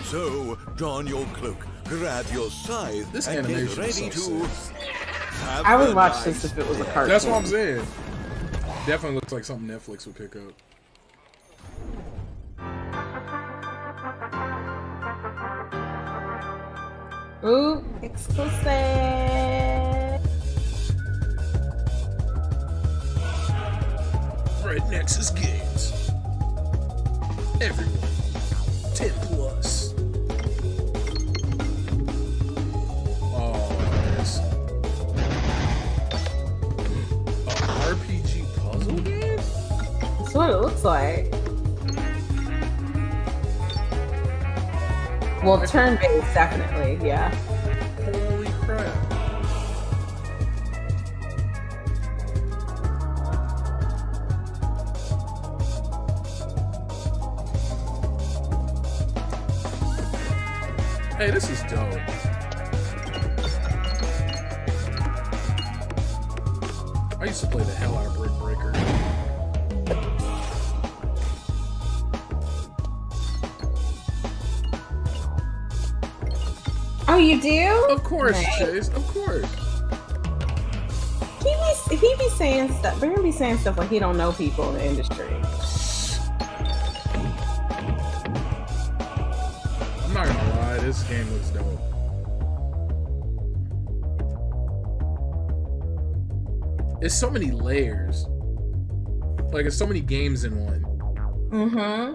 So, don your cloak, grab your scythe, This and get animation is ready so to have I would a watch nice this if it was a day. cartoon. That's what I'm saying. Definitely looks like something Netflix would pick up. Ooh, exclusive. Red Nexus Games. Everyone. 10 plus. Oh, yes. A RPG puzzle game? That's what it looks like. Well, turn-based, definitely, yeah. Holy crap. Hey, this is dope. I used to play the hell out of Brick Breaker. Oh, you do? Of course, nice. Chase. Of course. He be saying stuff. Baron be saying stuff like he don't know people in the industry. I'm not gonna lie, this game looks dope. It's so many layers. Like, it's so many games in one. Mm-hmm.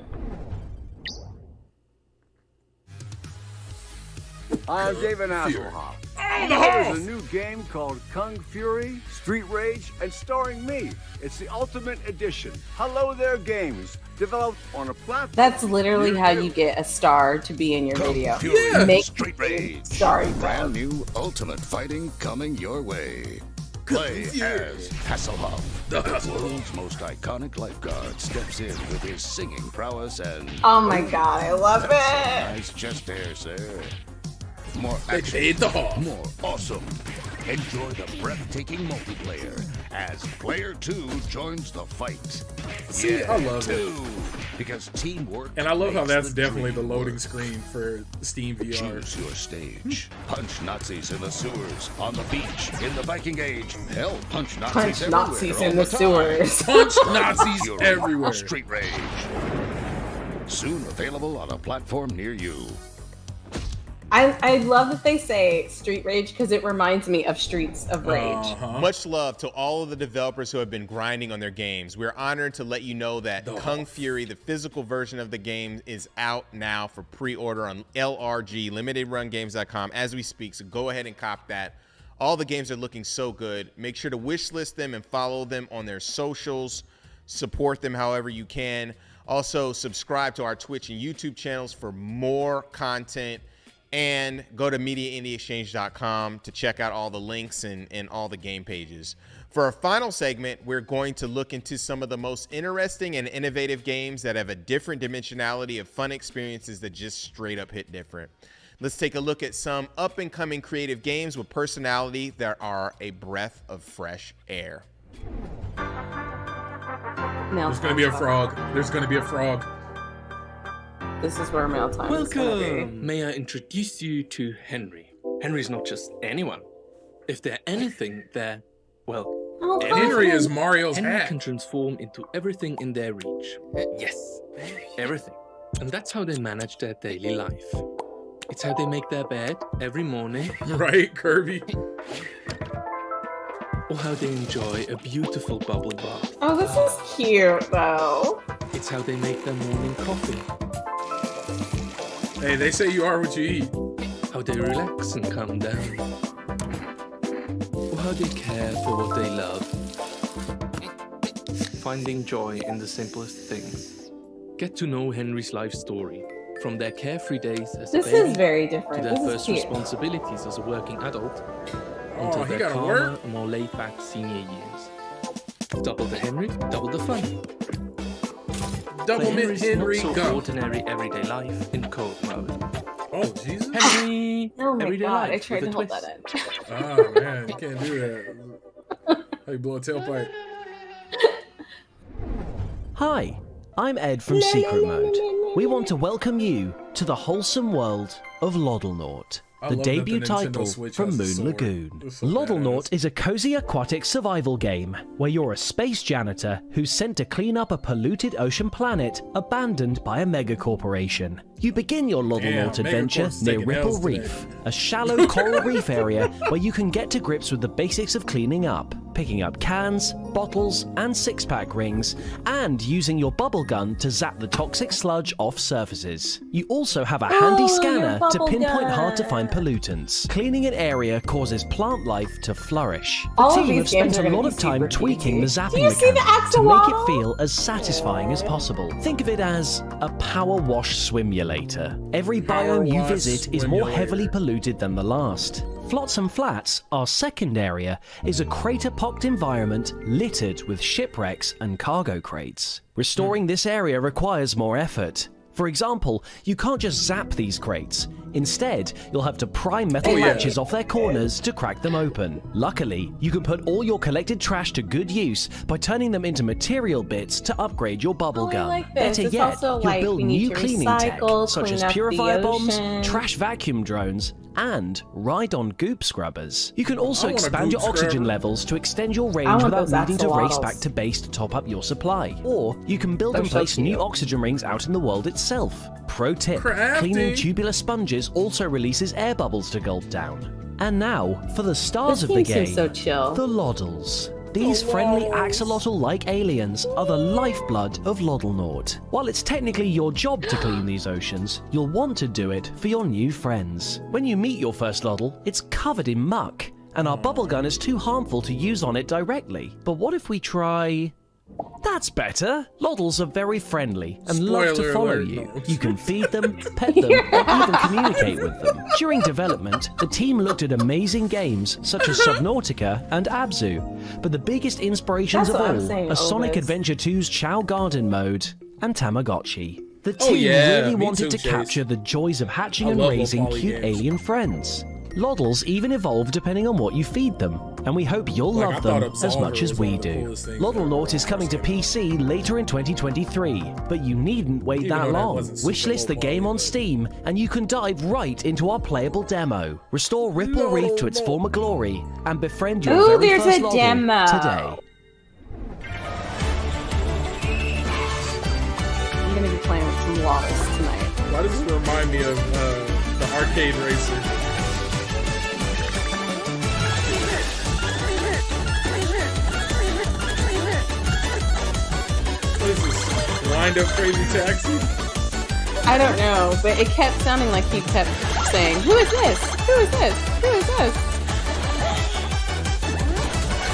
I'm David Hasselhoff. Oh, There's a new game called Kung Fury, Street Rage, and starring me. It's the Ultimate Edition. Hello There Games, developed on a platform. That's literally how you get a star to be in your video. Fury, Make Street Rage. Sorry, Brand new Ultimate Fighting coming your way. Play as Hasselhoff. The world's most iconic lifeguard steps in with his singing prowess and... Oh my god, I love it! Nice chest hair, sir. More action, more awesome. Enjoy the breathtaking multiplayer as Player 2 joins the fight. See, yeah, I love it. Because teamwork. And I love how that's the definitely the loading screen for Steam VR. Choose your stage. Punch Nazis in the sewers, on the beach, in the Viking Age. Hell, punch Nazis everywhere. Nazis in the sewers. Punch Nazis everywhere. Street Rage. Soon available on a platform near you. I love that they say Street Rage because it reminds me of Streets of Rage. Much love to all of the developers who have been grinding on their games. We're honored to let you know that Kung Fury, the physical version of the game, is out now for pre-order on LRG, limitedrungames.com, as we speak. So go ahead and cop that. All the games are looking so good. Make sure to wishlist them and follow them on their socials. Support them however you can. Also, subscribe to our Twitch and YouTube channels for more content. And go to MediaIndieExchange.com to check out all the links and all the game pages. For our final segment, we're going to look into some of the most interesting and innovative games that have a different dimensionality of fun experiences that just straight up hit different. Let's take a look at some up-and-coming creative games with personality that are a breath of fresh air. There's going to be a frog. There's going to be a frog. This is where mail time is gonna be. Welcome! May I introduce you to Henry? Henry's not just anyone. If they're anything, they're, well, Henry is Mario's Henry hat. can transform into everything in their reach. Yes, everything. And that's how they manage their daily life. It's how they make their bed every morning. Right, Kirby? Or how they enjoy a beautiful bubble bath. Oh, this is cute, though. It's how they make their morning coffee. Hey, they say you are what you eat. How they relax and calm down. Or how they care for what they love. Finding joy in the simplest things. Get to know Henry's life story. From their carefree days as a This baby is very different. to their This is first cute. responsibilities as a working adult, until he their gotta calmer work? and more laid-back senior years. Double the Henry, double the fun. Double Play mint Henry's Henry, not so go. ordinary everyday life in co-op mode. Oh, Jesus. Henry, Oh my everyday god, I life tried with to a hold twist. that in. Oh, man, you can't do that. How you blow a tailpipe? Hi, I'm Ed from Secret Mode. We want to welcome you to the wholesome world of Loddlenaut, I the love that debut the Nintendo title Switch from has a Moon sword. Lagoon. It's so Loddlenaut is a cozy aquatic survival game where you're a space janitor who's sent to clean up a polluted ocean planet abandoned by a megacorporation. You begin your Loddlenaut Damn, adventure Megacorp's near taking Ripple L's today. Reef, a shallow coral reef area where you can get to grips with the basics of cleaning up, picking up cans, bottles, and six-pack rings, and using your bubble gun to zap the toxic sludge off surfaces. You also have a handy your scanner to bubble pinpoint gun. hard-to-find pollutants. Cleaning an area causes plant life to flourish. The All of team these have spent games are a gonna lot be of time super tweaking the easy. zapping Do you see the mechanic to make it axolotl? feel as satisfying as possible. Think of it as a power wash swimulator. Every biome you wash visit is more swimulator. heavily polluted than the last. Flotsam Flats, our second area, is a crater-pocked environment littered with shipwrecks and cargo crates. Restoring this area requires more effort. For example, you can't just zap these crates. Instead, you'll have to pry metal latches off their corners to crack them open. Luckily, you can put all your collected trash to good use by turning them into material bits to upgrade your bubble gun. Better yet, you'll build new cleaning tech, such as purifier bombs, trash vacuum drones, and ride-on goop scrubbers. You can also expand your oxygen levels to extend your range without needing to race back to base to top up your supply. Or you can build and place new oxygen rings out in the world itself. Pro tip, cleaning tubular sponges also releases air bubbles to gulp down. And now, for the stars of the game, the Loddles. These friendly axolotl-like aliens are the lifeblood of Loddlenaut. While it's technically your job to clean these oceans, you'll want to do it for your new friends. When you meet your first Loddle, it's covered in muck, and our bubble gun is too harmful to use on it directly. But what if we try... That's better! Loddles are very friendly and love to follow you. You can feed them, pet them, and even communicate with them. During development, the team looked at amazing games such as Subnautica and Abzu, but the biggest inspirations of all are Sonic Adventure 2's Chow Garden mode and Tamagotchi. The team really wanted to capture the joys of hatching and raising cute alien friends. Loddles even evolve depending on what you feed them, and we hope you'll love them as much as we do. Loddlenaut is coming to PC later in 2023, but you needn't wait that long. Wishlist the game on Steam, and you can dive right into our playable demo. Restore Ripple Reef to its former glory, and befriend your very first Loddle today. I'm gonna be playing with some Loddles tonight. Why does this remind me of the arcade racer? What is this? Wind Up Crazy Taxi? I don't know, but it kept sounding like he kept saying, "Who is this? Who is this? Who is this?"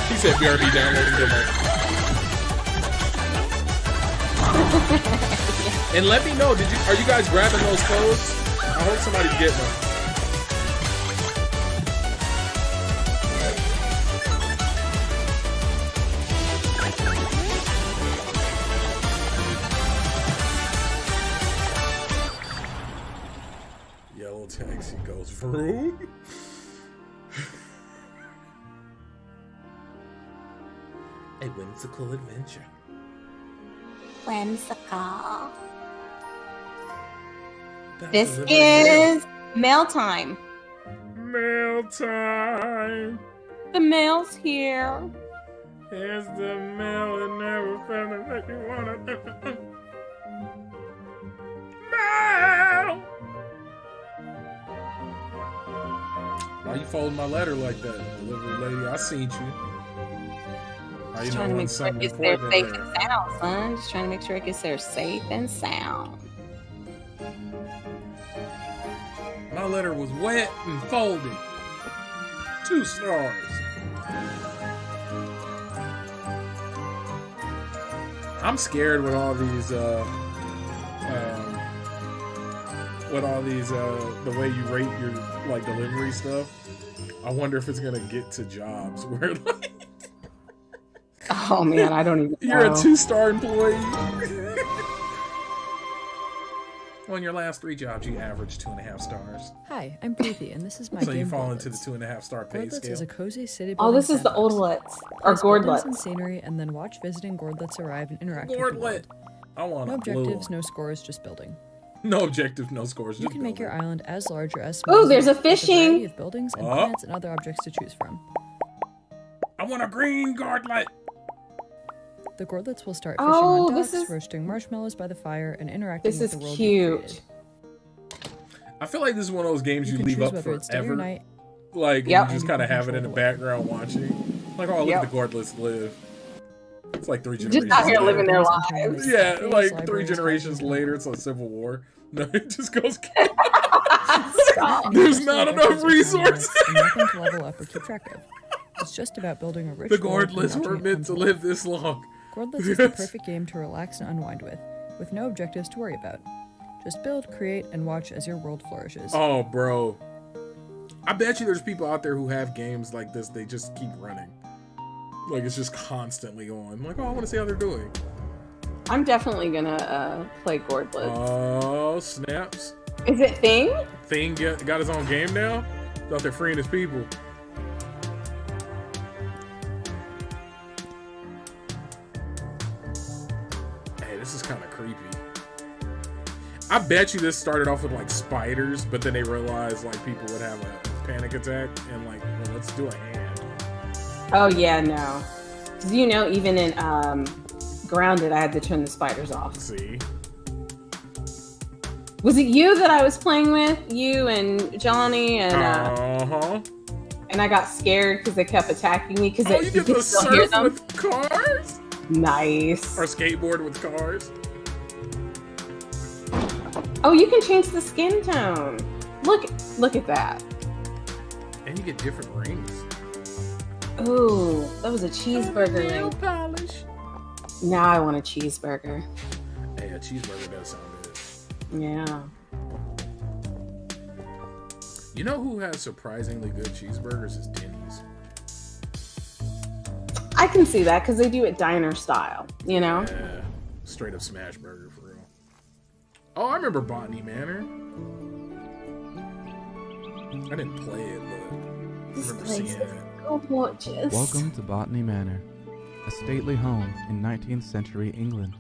He said BRB downloading demo. And let me know, are you guys grabbing those codes? I hope somebody's getting them. Yellow taxi goes vroom. A whimsical adventure. Whimsical. This is mail time. Mail time. The mail's here. Here's the mail that never felt like you wanna. Mail. Why you folding my letter like that, delivery lady? I seen you. How you Just trying to make sure it gets there safe and sound, son. Just trying to make sure it gets there safe and sound. My letter was wet and folded. 2 stars. I'm scared with all these the way you rate your like delivery stuff. I wonder if it's gonna get to jobs where like oh man, I don't even know. You're a 2-star employee. On your last 3 jobs, you averaged 2.5 stars. Hi, I'm Preeti, and this is my so game. You fall into the 2.5-star pay Gordlets scale. Is a cozy city. Oh, this is the Oldlets or Gordlets. And scenery, and then watch visiting Gordlets arrive and interact with the Gordlet. world. I want no a blue objectives, one. no scores, just building. No objectives, no scores. You can make your island as large or as small. Oh, there's a with variety fishing. of buildings and plants and other objects to choose from. I want a green Gordlet. The Gordlets will start fishing on docks, roasting marshmallows by the fire, and interacting with the world. This is cute. I feel like this is one of those games you leave up forever. Night. Like you just kind of have it in the background watching. Like, oh, look at the Gordlets live. It's like 3 generations. Just out here living their lives. Yeah, like 3 generations later, it's a civil war. No, it just goes. There's not enough resources. Nothing to level up or keep track of. It's just about building a rich. The Gordlets were meant to live this long. Gordlets is the perfect game to relax and unwind with no objectives to worry about. Just build, create, and watch as your world flourishes. Oh, bro. I bet you there's people out there who have games like this, they just keep running. Like, it's just constantly on. I'm like, oh, I want to see how they're doing. I'm definitely gonna play Gourd Blitz. Oh, snaps. Is it Thing? Thing got his own game now? Thought they're freeing his people. Hey, this is kind of creepy. I bet you this started off with like spiders, but then they realized like people would have a panic attack and like, well, let's do a hand. Oh yeah, no. Cause you know, even in Grounded, I had to turn the spiders off. See? Was it you that I was playing with? You and Johnny and and I got scared because they kept attacking me because you get to surf with cars? Nice. Or skateboard with cars? Oh, you can change the skin tone. Look at that. And you get different rings. Ooh, that was a cheeseburger ring. Polish. Now I want a cheeseburger. Hey, a cheeseburger does sound good. Yeah. You know who has surprisingly good cheeseburgers is Denny's. I can see that because they do it diner style, you know? Yeah, straight up smash burger for real. Oh, I remember Botany Manor. I didn't play it, but I remember seeing it. So gorgeous. Welcome to Botany Manor, a stately home in 19th century England.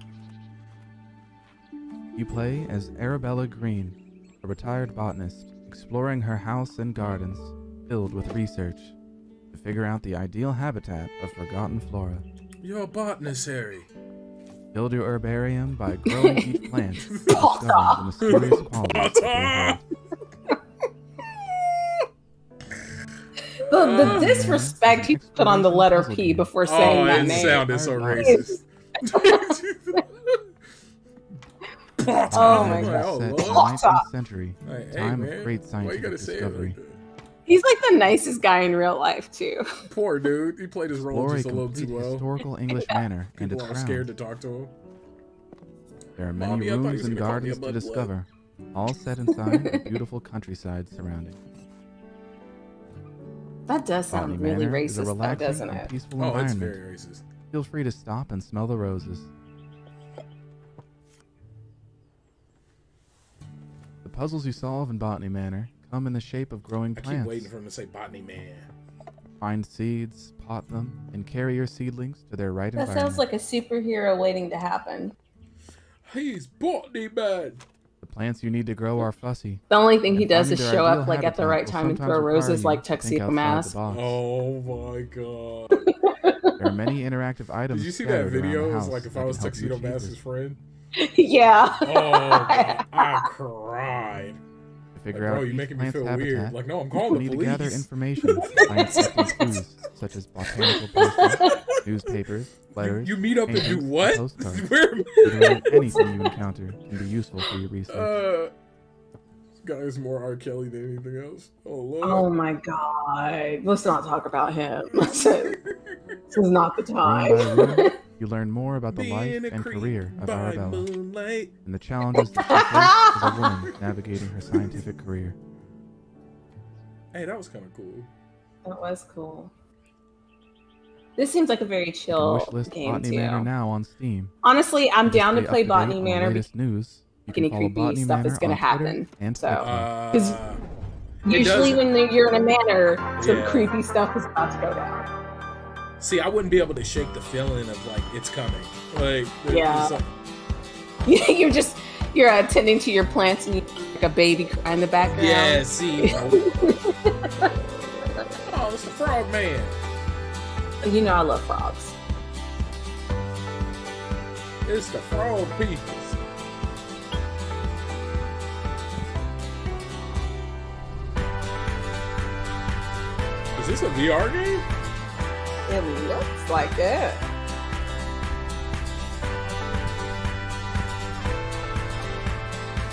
You play as Arabella Green, a retired botanist, exploring her house and gardens filled with research to figure out the ideal habitat of forgotten flora. You're a botanist, Harry. Build your herbarium by growing each plant and discovering the mysterious qualities of their herbs. The disrespect he put on the letter P before saying that name. Oh, it sounded so racist. Oh my god. 19th century, Hey, time man, of great why you gotta scientific say it discovery. like that? He's like the nicest guy in real life too. Poor dude. He played his role Explore just a a little complete too well. historical English manor and People its are grounds. scared to talk to him. There are many Mommy, I thought he rooms was and gonna call me a gardens to mud discover, all set inside a beautiful countryside surrounding. That does sound Botany really Manor is a racist, though, relaxing doesn't and it? peaceful Oh, it's environment. very racist. Feel free to stop and smell the roses. The puzzles you solve in Botany Manor come in the shape of growing I plants. keep waiting for him to say Botany Man. Find seeds, pot them, and carry your seedlings to their right That environment. sounds like a superhero waiting to happen. He's Botany Man. The plants you need to grow are fussy. The only thing he and does is finding their show ideal up like at the habitat right will time and sometimes throw require roses you like to think Tuxedo outside the Mask. box. Oh my god. There are many interactive items. Did you see that scattered around video? the It was house like if that I can was help you Tuxedo achieve Mask's this. friend. Yeah. Oh god, I cried. To figure Like, out bro, you each making me plant's feel habitat, weird. Like, no, I'm you calling the need to police. gather information, find second clues such as botanical posters, newspapers, letters, You meet up and do paintings, what? postcards. Where- Literally anything you encounter can be useful for your research. This guy is more R. Kelly than anything else. Oh lord. Oh my god. Let's not talk about him. This is not the Room by time. room, you learn more about the life Being a and creep career of by Arabella moonlight. and the challenges that she faces as a woman navigating her scientific career. Hey, that was kind of cool. That was cool. This seems like a very You can chill wishlist game Botany too. Manor now on Steam. Honestly, I'm And to down to stay play up-to-date Botany on the Manor latest news. You any can follow creepy Botany stuff Manor is going to on Twitter happen. and So, Twitter. because It usually does- when you're in a manor, some Yeah. creepy stuff is about to go down. See, I wouldn't be able to shake the feeling of like it's coming. Like, Yeah. it's- You're attending to your plants and you like a baby cry in the background. Yeah, see. Oh, it's the Frog Man. You know I love frogs. It's the Frog Peoples. Is this a VR game? It looks like it.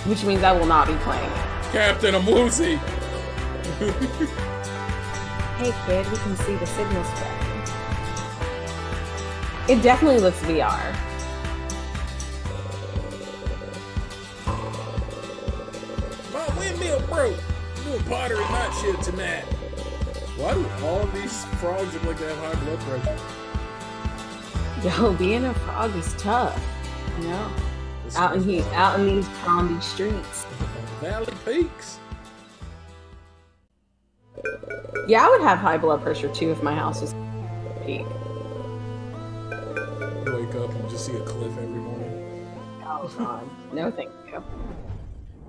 Which means I will not be playing it. Captain Amusi. Hey kid, we can see the signal spreading. It definitely looks VR. My windmill broke. Doing pottery night shit tonight. Why do all these frogs look like they have high blood pressure? Yo, being a frog is tough. No. Out in these Palm Beach streets. Valley Peaks. Yeah, I would have high blood pressure too if my house was peak. Wake up and just see a cliff every morning. Oh God, no thank you.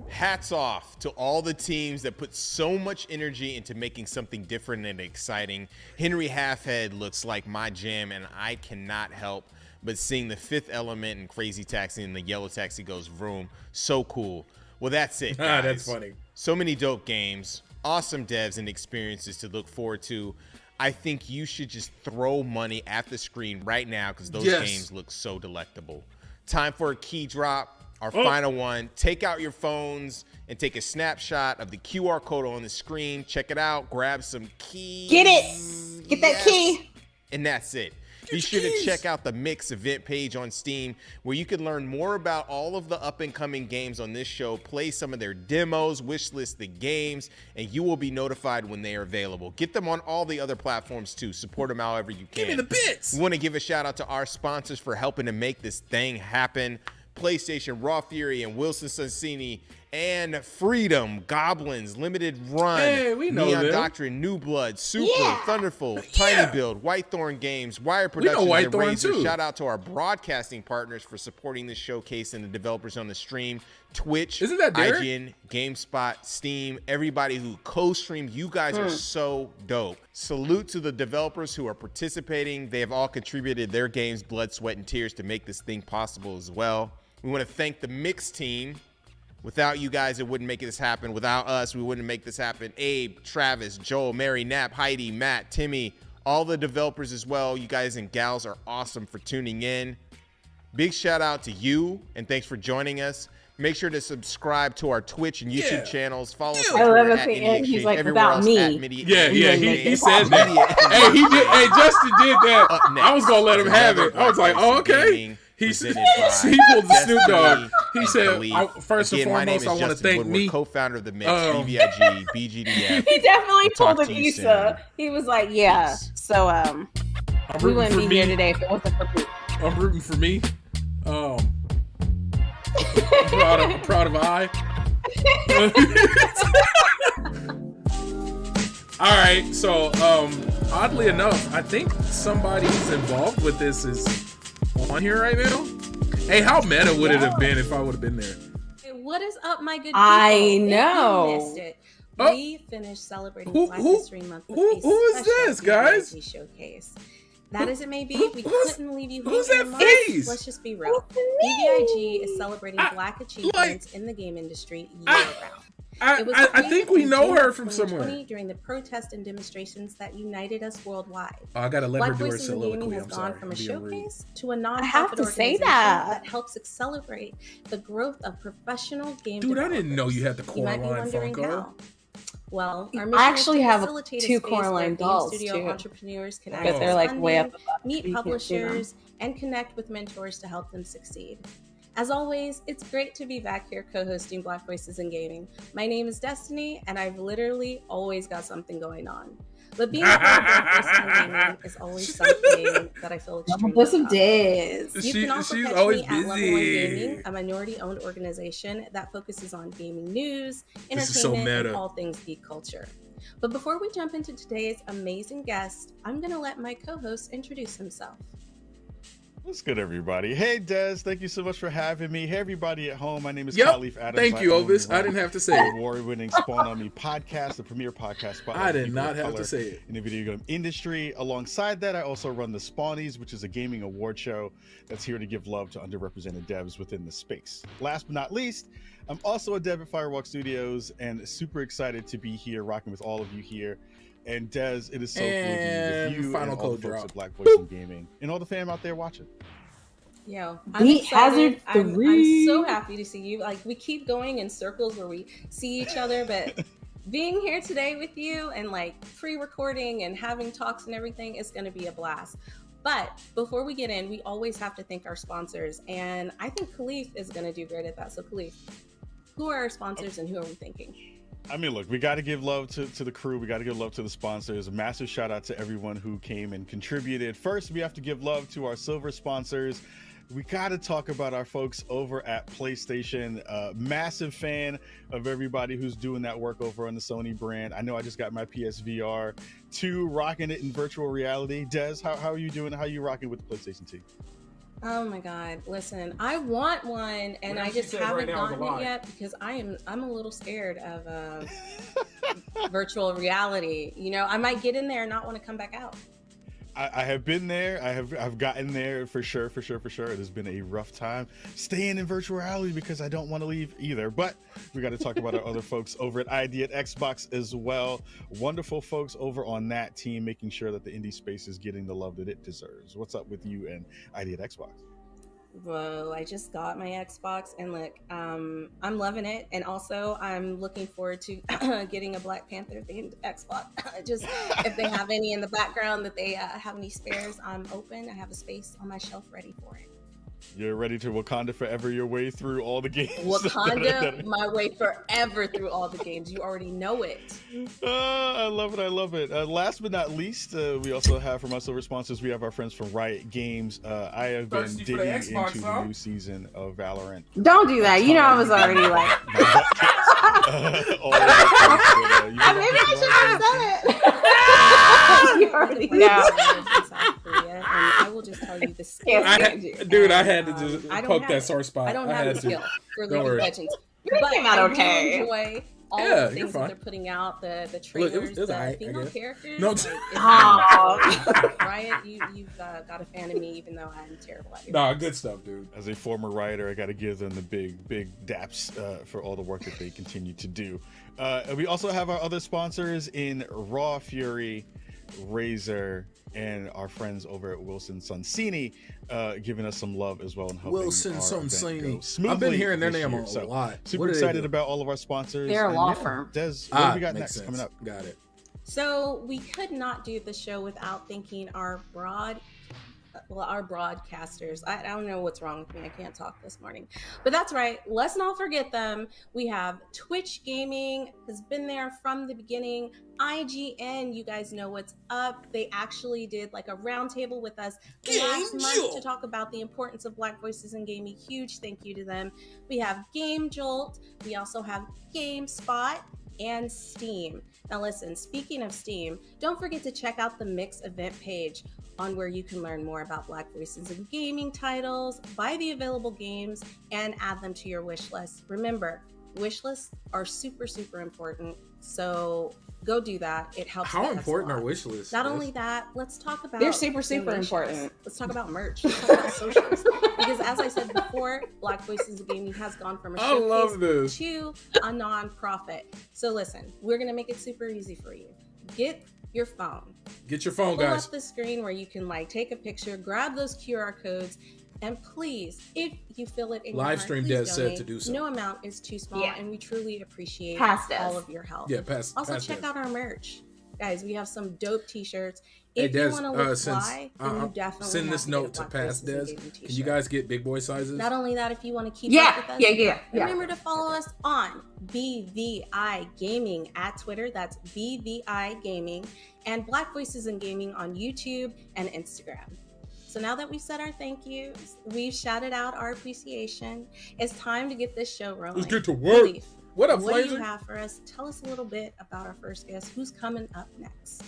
Hats off to all the teams that put so much energy into making something different and exciting. Henry Halfhead looks like my jam, and I cannot help but seeing the Fifth Element and Crazy Taxi and the Yellow Taxi Goes Vroom. So cool. Well, that's it, guys. That's funny. So many dope games, awesome devs and experiences to look forward to. I think you should just throw money at the screen right now because those games look so delectable. Time for a key drop. Our final one. Take out your phones and take a snapshot of the QR code on the screen. Check it out. Grab some keys. Get it. Get that key. And that's it. Be sure to check out the Mix event page on Steam where you can learn more about all of the up-and-coming games on this show, play some of their demos, wishlist the games, and you will be notified when they are available. Get them on all the other platforms too. Support them however you can. Give me the bits. We want to give a shout out to our sponsors for helping to make this thing happen. PlayStation, Raw Fury, and Wilson Sonsini, and Freedom, Goblins, Limited Run, Hey, we know Neon them. Doctrine, New Blood, Super, Thunderful, Tiny Build, Whitethorn Games, Wire Productions, and Whitethorn, Razor. too. Shout out to our broadcasting partners for supporting this showcase and the developers on the stream. Twitch, Isn't that Derek? IGN, GameSpot, Steam, everybody who co-streamed. You guys are so dope. Salute to the developers who are participating. They have all contributed their games, blood, sweat, and tears to make this thing possible as well. We want to thank the Mix team. Without you guys, it wouldn't make this happen. Without us, we wouldn't make this happen. Abe, Travis, Joel, Mary, Knapp, Heidi, Matt, Timmy, all the developers as well. You guys and gals are awesome for tuning in. Big shout out to you, and thanks for joining us. Make sure to subscribe to our Twitch and YouTube channels. Follow us on I love Twitter at at the Indie end. He's Exchange, like, everywhere without else me. at Media He Exchange. said that. Hey, he did. Hey, Justin did that. I was gonna let him have it. I was like, oh, okay. He pulled the Snoop Dogg. He said, first and foremost, I want to thank me. Co-founder of the Mix, BVIG, BGDF. He definitely We'll pulled talk an to you Issa. He was like, yeah. So we wouldn't be here today if it wasn't for me. I'm rooting for me. I'm proud of I. All right, so oddly enough, I think somebody who's involved with this is on here right now. Hey, how meta would it have been if I would have been there? What is up, my good people? I know. If you missed it, we finished celebrating Black History Month with a who is special this, guys? BYG showcase. That as it may be, we couldn't leave you who's hanging. that face? Let's just be real. BYG is celebrating Black achievements in the game industry year-round. I think we know her from somewhere. During the protests and demonstrations that united us worldwide. Oh, I gotta let Black her do her Voices in Gaming soliloquy. has I'm gone sorry. from a I'm being rude. showcase to a non-profit have to say organization that. helps accelerate the growth of professional game Dude, I developers. didn't know you had the You might be Coraline wondering Funko. how. Well, our I mission actually is to have facilitate a two space where Coraline game dolls, studio too. entrepreneurs can But access they're, like, funding, way up above, so meet you can't see them. publishers, and connect with mentors to help them succeed. As always, it's great to be back here co-hosting Black Voices in Gaming. My name is Destiny, and I've literally always got something going on. But being a part of Black Voices in Gaming is always something that I feel extremely Double proud of. days. You can also she's catch always me at Level 1 busy. Gaming, a minority-owned organization that focuses on gaming news, This is so entertainment, and meta. all things geek culture. But before we jump into today's amazing guest, I'm going to let my co-host introduce himself. What's good, everybody? Hey, Des, thank you so much for having me. Hey, everybody at home. My name is Yep. Khalif Adams. Thank you, I own Ovis. and I run didn't have to say the it. award-winning Spawn on Me podcast, the premier podcast spotlight I for did people not of have to color say it. in the video game industry. Alongside that, I also run the Spawnies, which is a gaming award show that's here to give love to underrepresented devs within the space. Last but not least, I'm also a dev at Firewalk Studios and super excited to be here rocking with all of you here. And Des, it is so cool to be And with you final and all the code folks drop. at Black Voice in Gaming and all the fam out there watching. Yo, I'm Beat excited. Hazard I'm 3. so happy to see you. Like, we keep going in circles where we see each other, but being here today with you and like pre-recording and having talks and everything is going to be a blast. But before we get in, we always have to thank our sponsors, and I think Khalif is going to do great at that. So Khalif, who are our sponsors and who are we thanking? I mean, look, we got to give love to the crew. We got to give love to the sponsors. A massive shout out to everyone who came and contributed. First, we have to give love to our silver sponsors, we got to talk about our folks over at PlayStation. Massive fan of everybody who's doing that work over on the Sony brand. I know I just got my PSVR 2, rocking it in virtual reality. Des, how are you doing? How are you rocking with the PlayStation 2? Oh my God! Listen, I want one, and I just haven't gotten it yet because I'm a little scared of virtual reality. You know, I might get in there and not want to come back out. I have been there. I've gotten there for sure. It has been a rough time staying in virtual reality because I don't want to leave either. But we got to talk about our other folks over at ID at Xbox as well. Wonderful folks over on that team, making sure that the indie space is getting the love that it deserves. What's up with you and ID at Xbox? Whoa, I just got my Xbox and look, I'm loving it. And also I'm looking forward to getting a Black Panther themed Xbox. Just if they have any in the background that they have any spares, I'm open. I have a space on my shelf ready for it. You're ready to Wakanda forever your way through all the games. Wakanda my way forever through all the games. You already know it. I love it. Last but not least, we also have from our silver sponsors, we have our friends from Riot Games. I have been digging into the new season of Valorant. Don't do that. You know I was already like. Maybe I should have done it. You already know. And I will just tell you the skill. I had to just poke that sore spot. I don't have the skill for League of Legends. But came out okay. I enjoy all the things that they're putting out, the trailers, the female characters. No, Riot, you've got a fan of me, even though I'm terrible at it. Nah, good stuff, dude. As a former writer, I got to give them the big daps for all the work that they continue to do. We also have our other sponsors in Raw Fury, Razer, and our friends over at Wilson Sonsini giving us some love as well and helping Wilson Sonsini. I've been hearing their name a lot. Super excited about all of our sponsors. They're a law firm. Des, what do we got next coming up? Got it. So we could not do the show without thanking our broadcasters. I don't know what's wrong with me. I can't talk this morning, but that's right. Let's not forget them. We have Twitch Gaming has been there from the beginning. IGN, you guys know what's up. They actually did like a roundtable with us last month to talk about the importance of Black voices in gaming. Huge thank you to them. We have Game Jolt. We also have GameSpot and Steam. Now listen, speaking of Steam, don't forget to check out the Mix event page on where you can learn more about Black voices in gaming titles, buy the available games, and add them to your wish list. Remember, wish lists are super, super important. So go do that. It helps. How important are wish lists? Not only that, let's talk about they're super, super important. Let's talk about merch. Let's talk about socials. Because as I said before, Black Voices in Gaming has gone from a showcase to a non-profit. So listen, we're gonna make it super easy for you. Get your phone. Get your phone, guys. Pull up the screen where you can like take a picture, grab those QR codes, and please, if you feel it in your live stream Des said to do so. No amount is too small, and we truly appreciate all of your help. Yeah, also check out our merch, guys. We have some dope T-shirts. Hey, if Des, you want to look fly, then you definitely send this note to Past Des. Can you guys get big boy sizes? Not only that, if you want to keep up with us, remember to follow us on BVI Gaming at Twitter. That's BVI Gaming, and Black Voices in Gaming on YouTube and Instagram. So now that we've said our thank yous, we've shouted out our appreciation, it's time to get this show rolling. Let's get to work. Leaf, what up, What Flazer? do you have for us? Tell us a little bit about our first guest. Who's coming up next?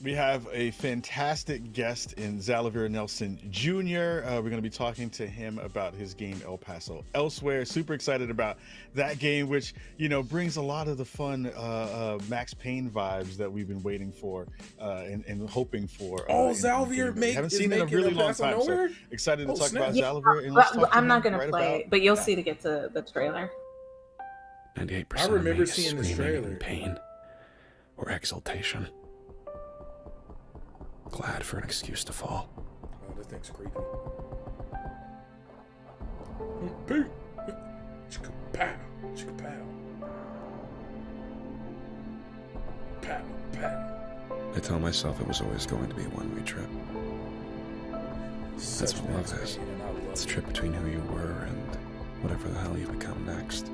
We have a fantastic guest in Zalavier Nelson Jr. We're going to be talking to him about his game El Paso Elsewhere. Super excited about that game, which, you know, brings a lot of the fun Max Payne vibes that we've been waiting for and hoping for. Zalavier haven't seen it in a really long time. So excited to talk about Zalavier. And I'm not going to play it, but you'll see to get to the trailer. 98% I remember of me is seeing this screaming trailer. in pain or exultation. Glad for an excuse to fall. Oh, this thing's creepy. Pete! Chicka-pow! Chicka-pow! Pow! Pow! I tell myself it was always going to be a one-way trip. That's what love is. It's a trip between who you were and whatever the hell you become next.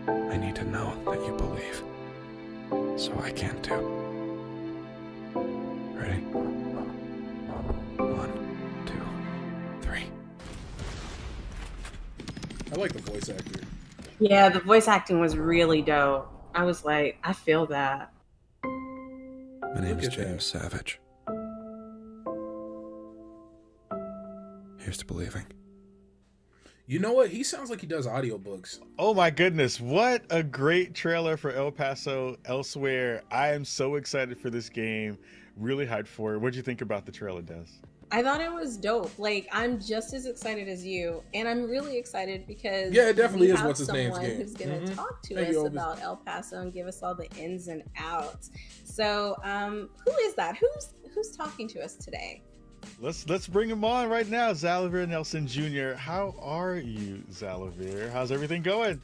I need to know that you believe, so I can too. Ready? 1, 2, 3. voice actor. Yeah, the voice acting was really dope. I was like, I feel that. My name is James Savage. Here's to believing. You know what? He sounds like he does audiobooks. Oh my goodness, what a great trailer for El Paso Elsewhere. I am so excited for this game. Really hyped for it. What'd you think about the trailer, Des? I thought it was dope. Like, I'm just as excited as you, and I'm really excited because it definitely we is have what's his name's someone game. who's going to talk to us about El Paso and give us all the ins and outs. So, who is that? Who's talking to us today? Let's bring him on right now, Zalavir Nelson Jr. How are you, Zalavir? How's everything going?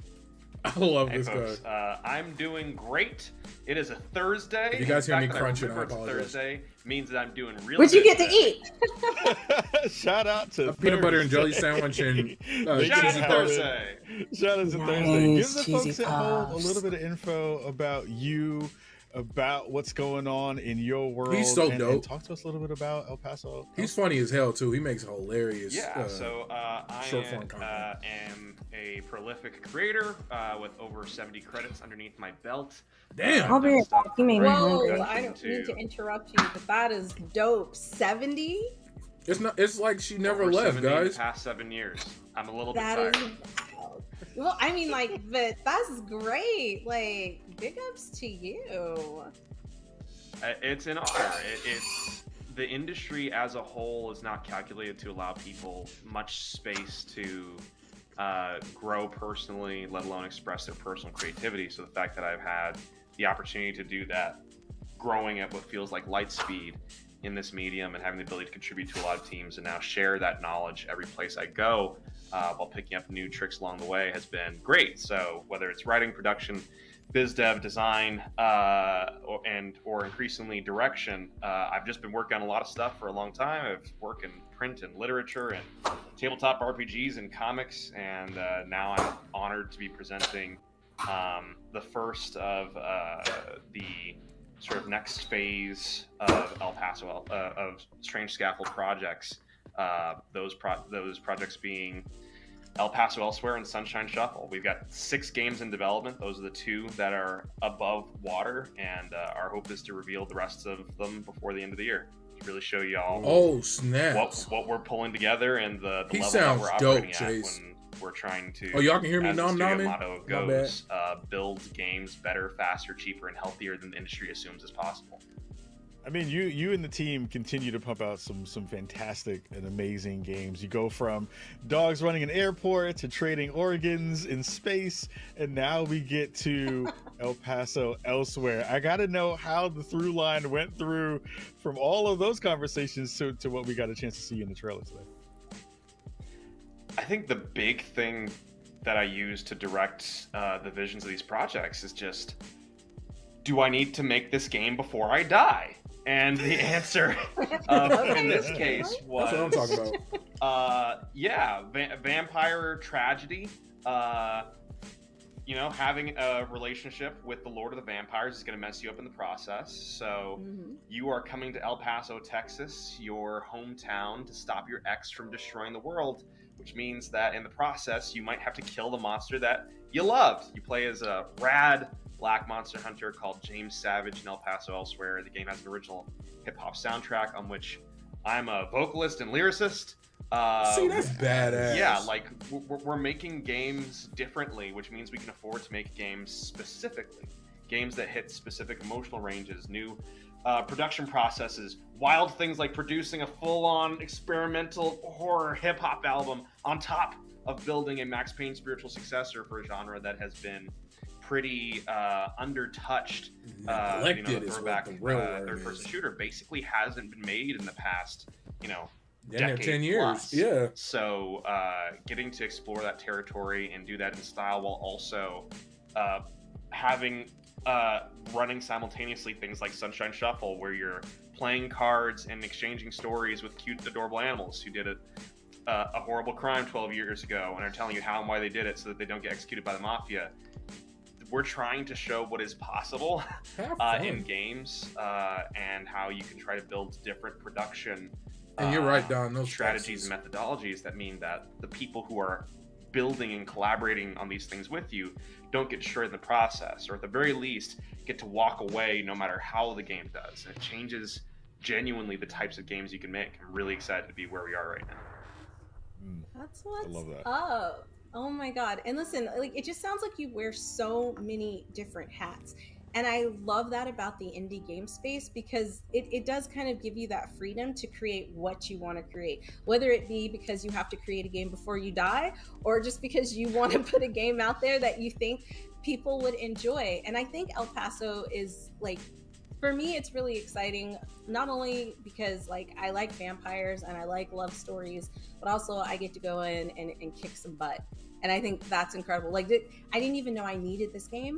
I love hey this folks, guy. I'm doing great. It is a Thursday. If you guys hear me crunching, I apologize. Thursday means that I'm doing really What'd you good get to eat? Shout out to a peanut butter and jelly sandwich and shout out to Thursday. Shout out to Thursday. Give the folks at home a little bit of info about you, about what's going on in your world. He's so dope. And talk to us a little bit about El Paso. He's funny as hell too. He makes hilarious. I short-form content. am a prolific creator with over 70 credits underneath my belt. Damn. I'll be back. You made me hungry. Whoa, I don't mean to interrupt you, but that is dope. 70? It's not. It's like she never over left, 70 guys. In the past 7 years. I'm a little bit That tired. is wild. Well, I mean, like, but that's great. Like, big ups to you. It's an honor. It's the industry as a whole is not calculated to allow people much space to grow personally, let alone express their personal creativity. So the fact that I've had the opportunity to do that, growing at what feels like light speed in this medium and having the ability to contribute to a lot of teams and now share that knowledge every place I go while picking up new tricks along the way has been great. So whether it's writing, production, biz dev, design, or increasingly direction, I've just been working on a lot of stuff for a long time. I've worked in print and literature and tabletop RPGs and comics, and now I'm honored to be presenting the first of the sort of next phase of El Paso of Strange Scaffold projects. Those projects being El Paso Elsewhere and Sunshine Shuffle. We've got 6 games in development. Those are the 2 that are above water, and our hope is to reveal the rest of them before the end of the year. To really show y'all what we're pulling together and the level that we're operating at when we're trying to. Oh, y'all can hear me as the studio nom-nomming? motto goes, build games better, faster, cheaper, and healthier than the industry assumes is possible. I mean, you and the team continue to pump out some fantastic and amazing games. You go from dogs running an airport to trading organs in space, and now we get to El Paso Elsewhere. I got to know how the through line went through from all of those conversations to what we got a chance to see in the trailer today. I think the big thing that I use to direct the visions of these projects is just, do I need to make this game before I die? And the answer in this case was, that's what I'm talking about. Vampire tragedy. Having a relationship with the Lord of the Vampires is going to mess you up in the process. So you are coming to El Paso, Texas, your hometown, to stop your ex from destroying the world, which means that in the process, you might have to kill the monster that you loved. You play as a rad black monster hunter called James Savage in El Paso Elsewhere. The game has an original hip-hop soundtrack on which I'm a vocalist and lyricist. See, that's badass. Yeah, like we're making games differently, which means we can afford to make games specifically. Games that hit specific emotional ranges, new production processes, wild things like producing a full-on experimental horror hip-hop album on top of building a Max Payne spiritual successor for a genre that has been pretty undertouched. Neglected the is throwback what the real word third-person is. shooter basically hasn't been made in the past, decade 10 years. Plus. Yeah. So getting to explore that territory and do that in style while also running simultaneously things like Sunshine Shuffle, where you're playing cards and exchanging stories with cute, adorable animals who did a horrible crime 12 years ago and are telling you how and why they did it so that they don't get executed by the mafia. We're trying to show what is possible in games and how you can try to build different production and you're right, Don. Those strategies and methodologies that mean that the people who are building and collaborating on these things with you don't get destroyed in the process, or at the very least get to walk away no matter how the game does. And it changes genuinely the types of games you can make. I'm really excited to be where we are right now. That's what's I love that. up. Oh my god. And listen, like, it just sounds like you wear so many different hats. And I love that about the indie game space, because it does kind of give you that freedom to create what you want to create, whether it be because you have to create a game before you die, or just because you want to put a game out there that you think people would enjoy. And I think El Paso is, like, for me, it's really exciting, not only because, like, I like vampires and I like love stories, but also I get to go in and kick some butt. And I think that's incredible. Like, I didn't even know I needed this game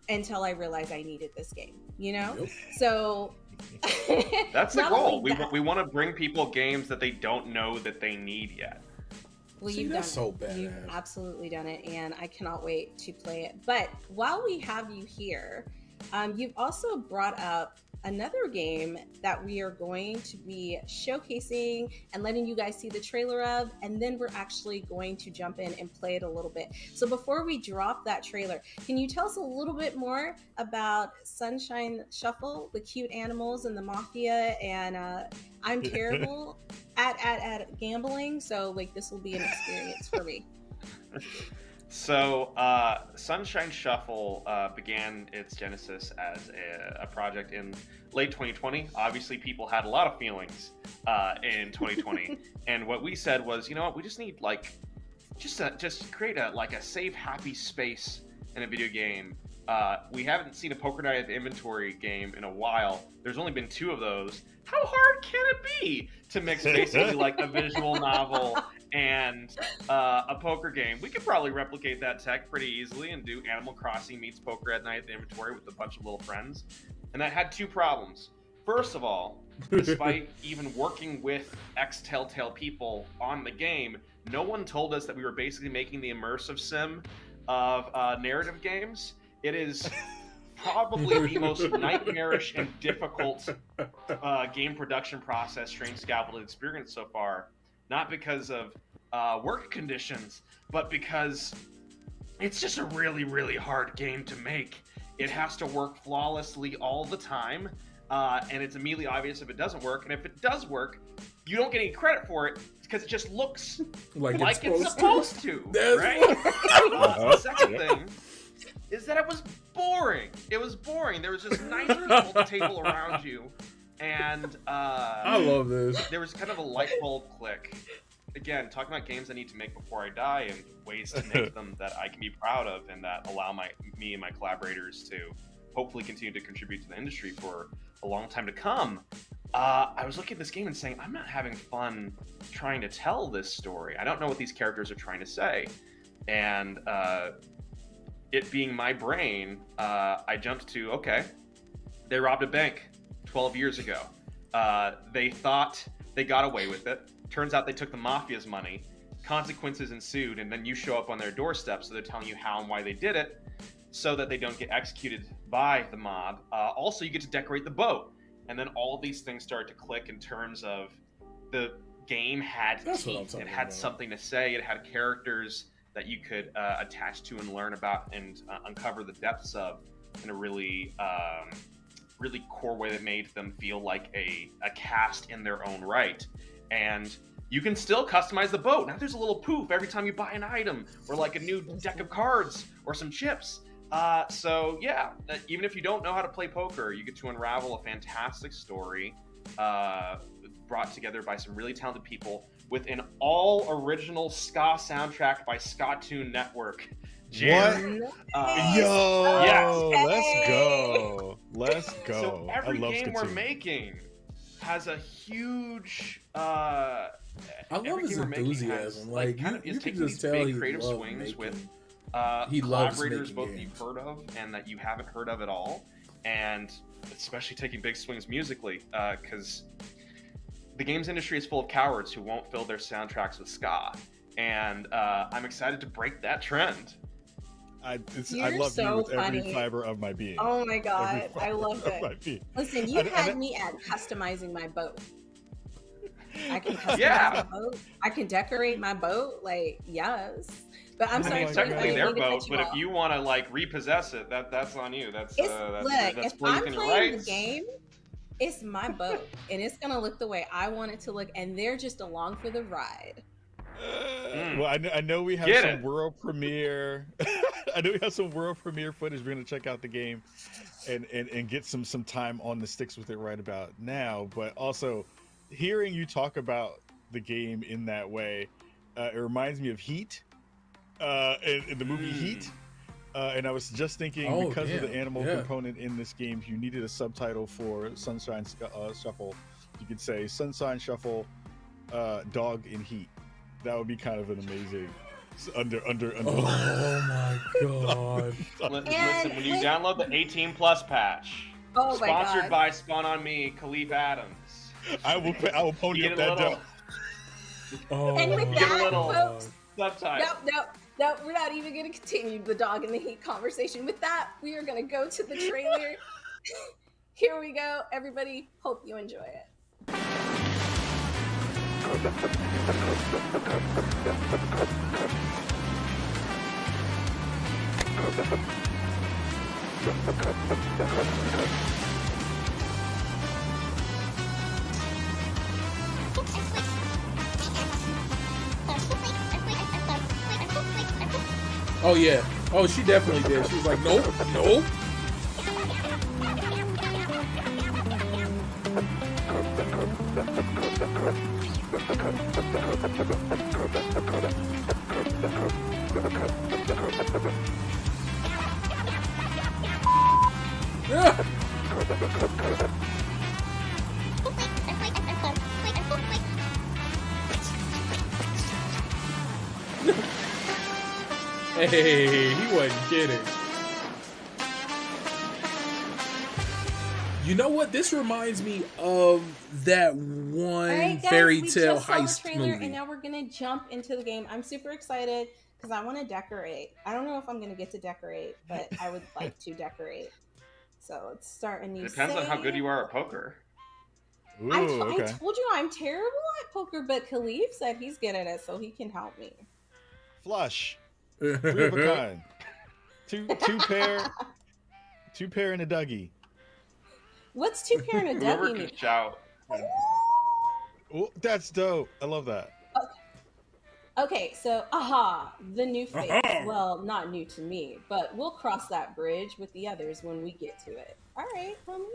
until I realized I needed this game, you know? Yep. So that's the goal. We want to bring people games that they don't know that they need yet. Well, you've done it. So bad. You've absolutely done it, and I cannot wait to play it. But while we have you here, you've also brought up another game that we are going to be showcasing and letting you guys see the trailer of, and then we're actually going to jump in and play it a little bit. So before we drop that trailer, can you tell us a little bit more about Sunshine Shuffle, the cute animals and the mafia? And I'm terrible at gambling, so like this will be an experience for me. So, Sunshine Shuffle began its genesis as a project in late 2020. Obviously, people had a lot of feelings in 2020, and what we said was, you know what, we just need just create a safe, happy space in a video game. We haven't seen a Poker Night at the Inventory game in a while. There's only been 2 of those. How hard can it be to mix basically like a visual novel and a poker game? We could probably replicate that tech pretty easily and do Animal Crossing meets Poker at Night at the Inventory with a bunch of little friends. And that had 2 problems. First of all, despite even working with ex-Telltale people on the game, no one told us that we were basically making the immersive sim of narrative games. It is probably the most nightmarish and difficult game production process Strange Scaffold has experienced so far. Not because of work conditions, but because it's just a really, really hard game to make. It has to work flawlessly all the time, and it's immediately obvious if it doesn't work. And if it does work, you don't get any credit for it because it just looks like it's supposed to, right? The second thing is that it was boring. It was boring. There was just nice people at the table around you, and I love this. There was kind of a light bulb click. Again, talking about games I need to make before I die and ways to make them that I can be proud of and that allow me and my collaborators to hopefully continue to contribute to the industry for a long time to come. I was looking at this game and saying, I'm not having fun trying to tell this story. I don't know what these characters are trying to say. And it being my brain, I jumped to, okay, they robbed a bank 12 years ago. They thought they got away with it. Turns out they took the mafia's money. Consequences ensued, and then you show up on their doorstep, so they're telling you how and why they did it, so that they don't get executed by the mob. Also, you get to decorate the boat. And then all of these things start to click in terms of the game had teeth. It had something to say. It had characters that you could attach to and learn about and uncover the depths of in a really really core way that made them feel like a cast in their own right. And you can still customize the boat. Now there's a little poof every time you buy an item or like a new deck of cards or some chips. So yeah, even if you don't know how to play poker, you get to unravel a fantastic story brought together by some really talented people with an all original ska soundtrack by Ska Tune Network. Jam. What? Yo, yes. Let's go. So every game we're making has a huge I love his enthusiasm. Like you can just tell big he creative loves swings making. with He loves collaborators making both games. you've heard of and that you haven't heard of at all, and especially taking big swings musically, because the games industry is full of cowards who won't fill their soundtracks with ska, and I'm excited to break that trend. I You're love so you with every funny. fiber of my being. Oh my god, Every I love fiber of my it. being. Listen, you And- had and- me at customizing my boat. I can customize my boat. I can decorate my boat. Like, yes. But I'm I sorry. mean, technically their to boat, but if you want to like repossess it, that's on you. That's look, that's if I'm in your playing rights. the game, it's my boat, and it's gonna look the way I want it to look, and they're just along for the ride. Well, I know we have some world premiere. I know we have some world premiere footage. We're gonna check out the game, and get some time on the sticks with it right about now. But also, hearing you talk about the game in that way, it reminds me of Heat, in the movie Heat. And I was just thinking, because of the animal component in this game, if you needed a subtitle for Sunshine Shuffle, you could say Sunshine Shuffle, dog in heat. That would be kind of an amazing under. Oh my god! Listen, when you download the 18+ patch, sponsored by Spawn on Me, Khalif Adams, I will pony up that dough. And with that, folks, subtitle. No, we're not even going to continue the dog in the heat conversation. With that, we are going to go to the trailer. Here we go, everybody. Hope you enjoy it. Oh yeah. Oh, she definitely did. She was like, nope, nope. Hey, he wasn't kidding. You know what? This reminds me of that one fairy tale heist movie. And now we're gonna jump into the game. I'm super excited because I want to decorate. I don't know if I'm gonna get to decorate, but I would like to decorate. So let's start a new. It depends on how good you are at poker. Ooh, I told you I'm terrible at poker, but Khalif said he's good at it, so he can help me. Flush. 3 of a kind. Two pair and a Dougie. What's 2 pair and a Whoever Dougie? can shout. Oh, that's dope. I love that. Okay, so the new face. Well, not new to me, but we'll cross that bridge with the others when we get to it. All right, homie.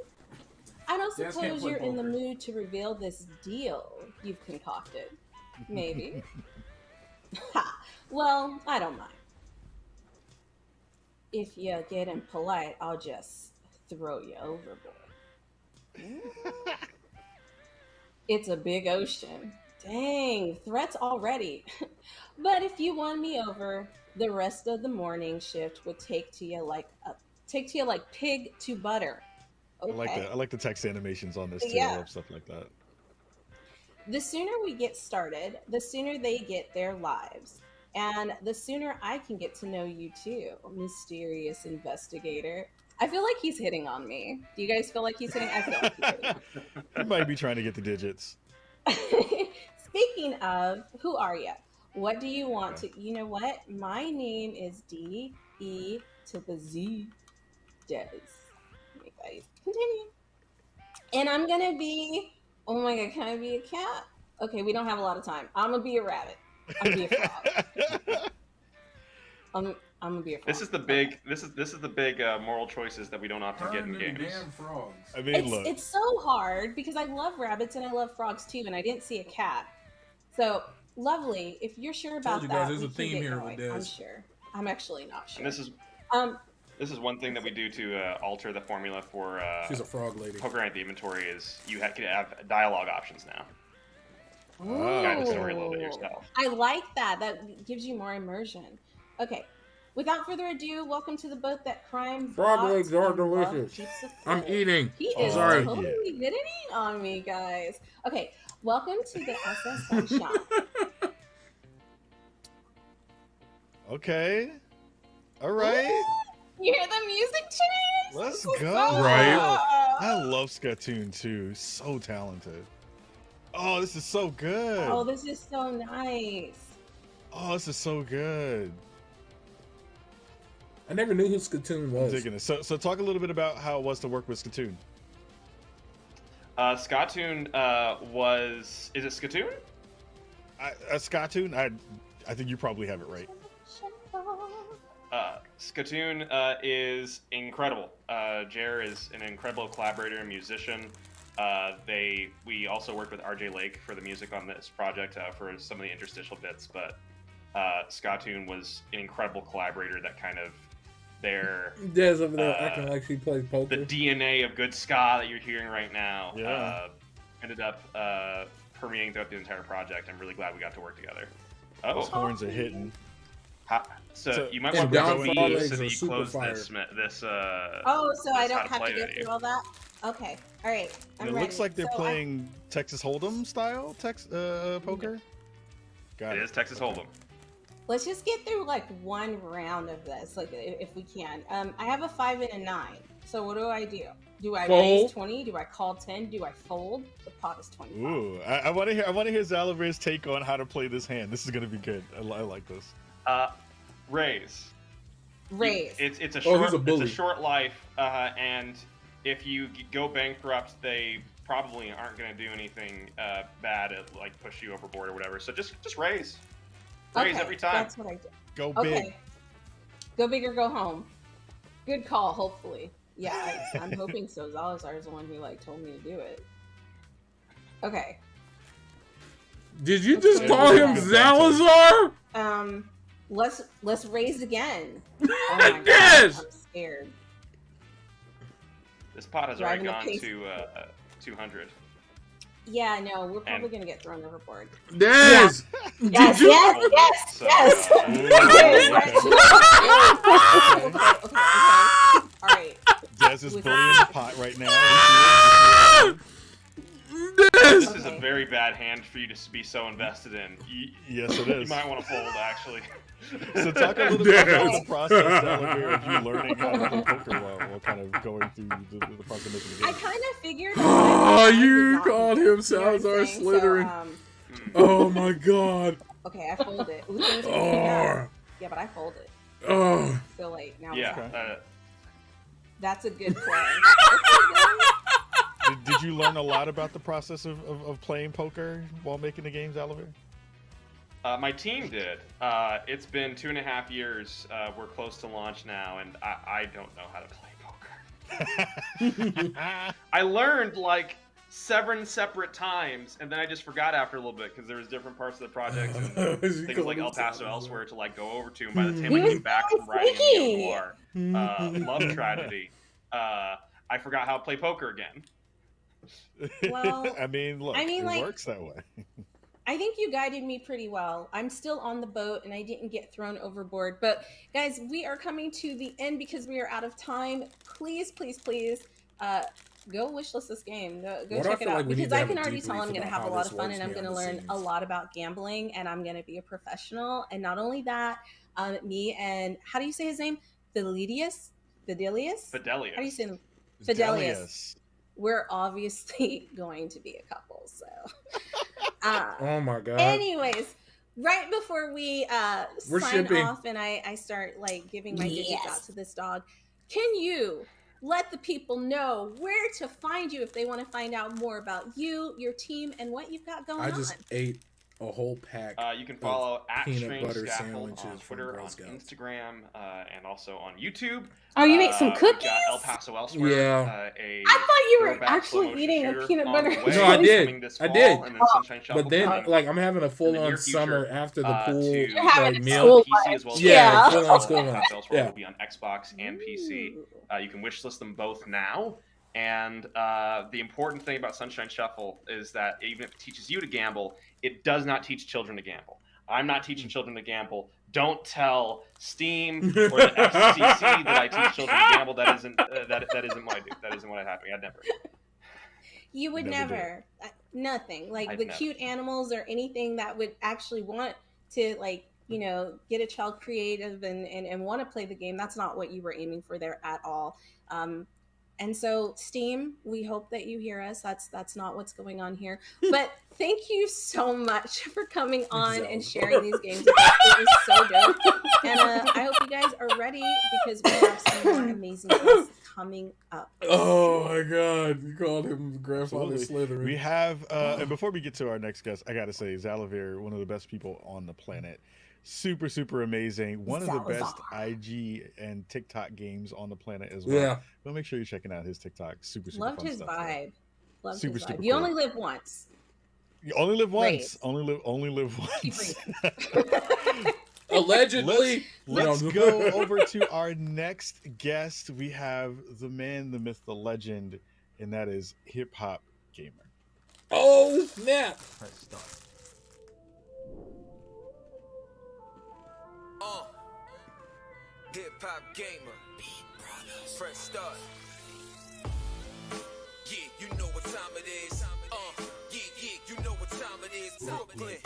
I don't suppose you're in the mood to reveal this deal you've concocted. Maybe. Well, I don't mind. If you're getting polite, I'll just throw you overboard. It's a big ocean. Dang, threats already. But if you won me over, the rest of the morning shift would take to you like pig to butter. Okay. I like the text animations on this too. Yeah. I love stuff like that. The sooner we get started, the sooner they get their lives. And the sooner I can get to know you too, mysterious investigator. I feel like he's hitting on me. Do you guys feel like he's hitting? I feel like he's hitting on me. You might be trying to get the digits. Speaking of, who are you? What do you want to? You know what? My name is D-E to the Z. Des. You guys continue. And I'm gonna be. Oh my god, can I be a cat? Okay, we don't have a lot of time. I'm gonna be a rabbit. I'm gonna be a frog. I'm gonna be a frog. This is the big. This is the big moral choices that we don't often get in games. Damn frogs. I mean, look. It's so hard because I love rabbits and I love frogs too, and I didn't see a cat. So lovely. If you're sure about that, there's a theme here with this. I'm sure. I'm actually not sure. And this is one thing that we do to alter the formula for. She's a frog lady. Poker at the inventory is you can have dialogue options now. Ooh. Guide the story a little bit yourself. I like that. That gives you more immersion. Okay. Without further ado, welcome to the boat that crime. Frog legs are delicious. I'm eating. He is sorry. totally hitting on me, guys. Okay, welcome to the SS Sunshine. Okay. All right. Ooh, you hear the music change? Let's This is go. so Right. fun. I love Splatoon too. So talented. Oh, this is so good. Oh, this is so nice. Oh, this is so good. I never knew who Splatoon was. I'm digging it. So talk a little bit about how it was to work with Splatoon. Splatoon was... Is it Splatoon? Splatoon? I think you probably have it right. Splatoon is incredible. Jer is an incredible collaborator and musician. We also worked with RJ Lake for the music on this project for some of the interstitial bits, but Splatoon was an incredible collaborator that kind of Des over there acting like she plays poker. The DNA of good ska that you're hearing right now ended up permeating throughout the entire project. I'm really glad we got to work together. Those horns are hitting. So you might want to go eat so that you close this. Oh, so I don't have to go through all that? Okay. All right. It looks like they're playing Texas Hold'em style poker. It is Texas Hold'em. Let's just get through like one round of this, like if we can. I have a 5 and a 9. So what do? Do I raise 20? Do I call 10? Do I fold? The pot is 25. Ooh, I want to hear. I want to hear Zalavir's take on how to play this hand. This is gonna be good. I like this. Raise. It's a short life, and if you go bankrupt, they probably aren't going to do anything bad at like push you overboard or whatever. So just raise every time. That's what I do. Go big. Go big or go home. Good call. Hopefully, yeah. I'm hoping so. Zalazar is the one who like told me to do it. Okay. Did you just call him Zalazar? Let's raise again. Oh my Yes! God, I'm scared. This pot has already gone to 200. Yeah, no, we're probably gonna get thrown overboard. Yes! Yeah. Yes. Okay. All right. Des is bullying the pot right now. This is a very bad hand for you to be so invested in. Yes, it is. You might want to fold, actually. So talk a little bit about the process, Zalavir, of you learning how to play poker while kind of going through the process of making the game. I kind of figured. Oh, you called him Salazar Slytherin. Oh my God. Okay, I fold it. Ooh, things are getting up. Yeah, but I fold it. Oh. So like now. Yeah. That's a good play. Did you learn a lot about the process of playing poker while making the game, Zalavir? My team did. It's been 2.5 years. We're close to launch now, and I don't know how to play poker. I learned like 7 separate times, and then I just forgot after a little bit because there was different parts of the project and things like El Paso elsewhere to like go over to. And by the time I came back from writing a memoir, Love Tragedy, I forgot how to play poker again. Well, I mean, look, it like, works that way. I think you guided me pretty well. I'm still on the boat and I didn't get thrown overboard. But guys, we are coming to the end because we are out of time. Please, please, please, go wishlist this game. Go check it out. Because I can already tell I'm going to have a lot of fun and I'm going to learn a lot about gambling and I'm going to be a professional. And not only that, me and, how do you say his name? Fidelius? How do you say him? Fidelius. We're obviously going to be a couple, so. Oh my God. Anyways, right before we sign off and I start like giving my digits out to this dog, can you let the people know where to find you if they want to find out more about you, your team, and what you've got going on? I just ate a whole pack. You can follow at peanut butter Scaffold sandwiches on Twitter, on Instagram, and also on YouTube. Oh, you make some cookies? Got El Paso elsewhere. Yeah. I thought you were actually eating a peanut butter. No, I did. But then, coming. like, I'm having a full-on summer after the pool like meal. PC as well. Yeah, full-on school lunch. Yeah. Will be on Xbox and PC. You can wishlist them both now. And the important thing about Sunshine Shuffle is that even if it teaches you to gamble, it does not teach children to gamble. I'm not teaching children to gamble. Don't tell Steam or the FCC that I teach children to gamble. That isn't what I do. That isn't what happened. I'd never. You would never. Nothing. Like the cute animals or anything that would actually want to, like, you know, get a child creative and want to play the game. That's not what you were aiming for there at all. And so, Steam, we hope that you hear us. That's not what's going on here. But thank you so much for coming on and sharing these games with us. It was so dope. And I hope you guys are ready because we have some more amazing guests coming up. Oh my God! You called him Grandfather Slytherin. We have, and before we get to our next guest, I gotta say, Zalavir, one of the best people on the planet. Super, super amazing. One of the best IG and TikTok games on the planet as well. Yeah. Go make sure you're checking out his TikTok. Super, super Loved fun his stuff. vibe. Loved Super, his vibe. super You cool. only live once. You only live once. Great. Only live once. Allegedly. Let's go over to our next guest. We have the man, the myth, the legend, and that is Hip Hop Gamer. Oh snap! Hip Hop Gamer. Fresh start. Yeah, you know what time it is. Yeah, you know what time it is. Brooklyn.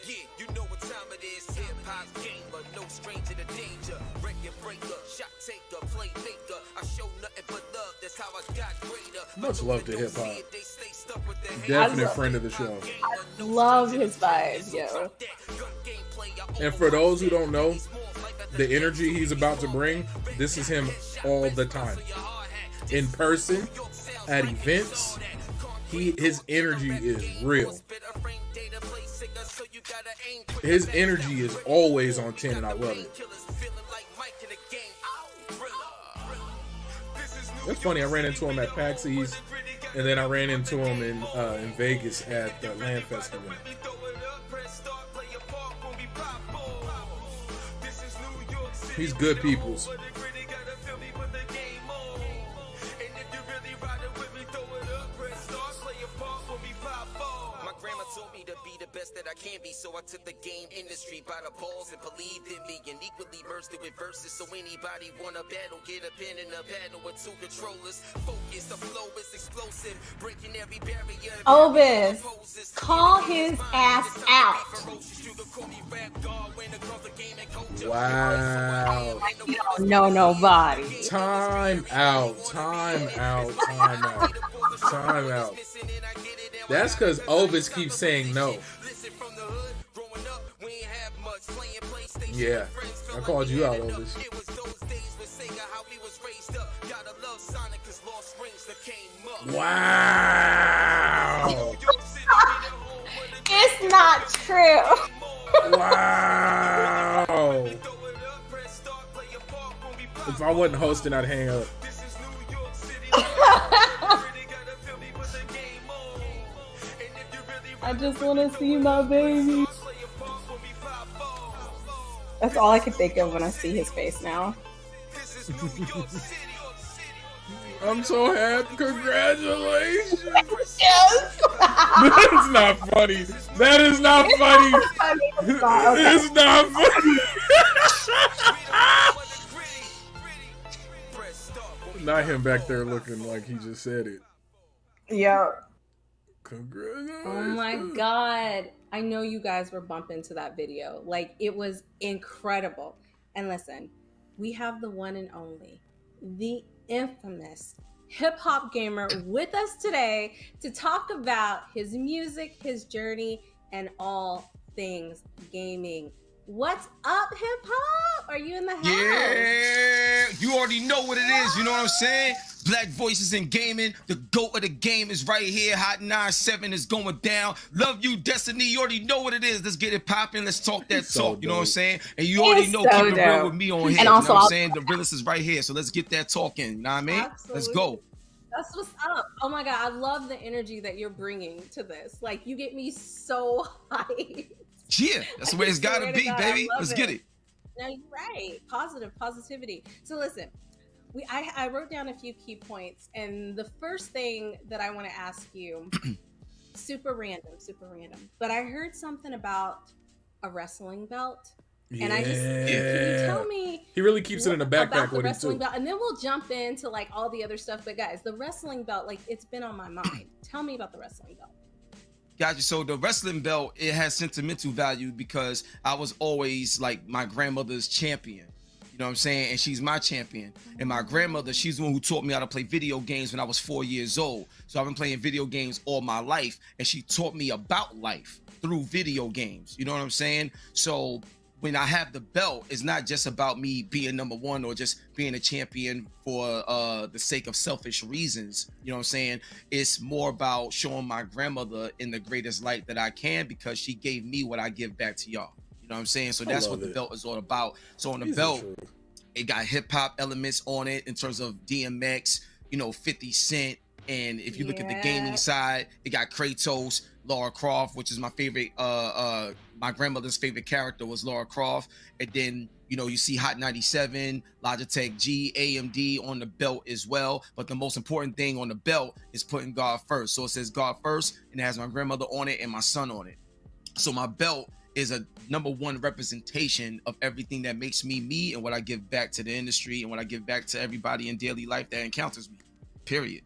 Yeah, you know what time it is. Hip Hop Gamer, no stranger to danger. Record breaker, shot taker, playmaker. I show nothing but love. That's how I got greater. Much love to hip hop. Definite friend of the show. I love his vibe, yo. And for those who don't know, the energy he's about to bring, this is him all the time. In person, at events, his energy is real. His energy is always on 10, and I love it. It's funny, I ran into him at PAX East, and then I ran into him in Vegas at the Land Festival. He's good peoples. That I can be, so I took the game industry by the balls and believed in me and equally merged it with verses. So anybody wanna battle, get a pen and a paddle with two controllers. Focus, the flow is explosive, breaking every barrier. Obis, call his ass out. Wow. You don't know nobody. Time out. That's because Obis keeps saying no. Yeah, I called you out, Obis. Wow. It's not true. Wow. If I wasn't hosting, I'd hang up. I just want to see my baby. That's all I can think of when I see his face now. I'm so happy. Congratulations. Yes. That's not funny. That is not funny. It's not funny. Not him back there looking like he just said it. Yeah. Congratulations. Oh my God. I know you guys were bumping to that video. Like, it was incredible. And listen, we have the one and only, the infamous Hip Hop Gamer with us today to talk about his music, his journey, and all things gaming. What's up, Hip Hop? Are you in the house? Yeah, you already know what it is. You know what I'm saying? Black voices in gaming. The GOAT of the game is right here. Hot 97 is going down. Love you, Destiny. You already know what it is. Let's get it popping. Let's talk that talk. You know what I'm saying? And you already know, keep it real with me on here. And also, you know what I'm saying? The realest is right here. So let's get that talking. You know what I mean? Absolutely. Let's go. That's what's up. Oh my God, I love the energy that you're bringing to this. Like, you get me so hyped. Yeah, that's the way it's gotta be, baby. Let's get it. No, you're right. Positivity. So listen, I wrote down a few key points, and the first thing that I want to ask you, super random, but I heard something about a wrestling belt. Yeah. And I just, can you tell me? He really keeps it in a backpack about the with him wrestling too. belt, and then we'll jump into like all the other stuff. But guys, the wrestling belt, like, it's been on my mind. Tell me about the wrestling belt. Gotcha. So the wrestling belt, it has sentimental value because I was always like my grandmother's champion. You know what I'm saying? And she's my champion. And my grandmother, she's the one who taught me how to play video games when I was 4 years old. So I've been playing video games all my life, and she taught me about life through video games. You know what I'm saying? So when I have the belt, it's not just about me being number one or just being a champion for the sake of selfish reasons. You know what I'm saying? It's more about showing my grandmother in the greatest light that I can, because she gave me what I give back to y'all. You know what I'm saying? So that's what the belt is all about. So on the belt, it got hip hop elements on it in terms of DMX, 50 Cent. And if you look at the gaming side, it got Kratos, Lara Croft, which is my favorite, my grandmother's favorite character was Lara Croft. And then, you see Hot 97, Logitech G, AMD on the belt as well. But the most important thing on the belt is putting God first. So it says God first, and it has my grandmother on it and my son on it. So my belt is a #1 representation of everything that makes me me, and what I give back to the industry, and what I give back to everybody in daily life that encounters me, period.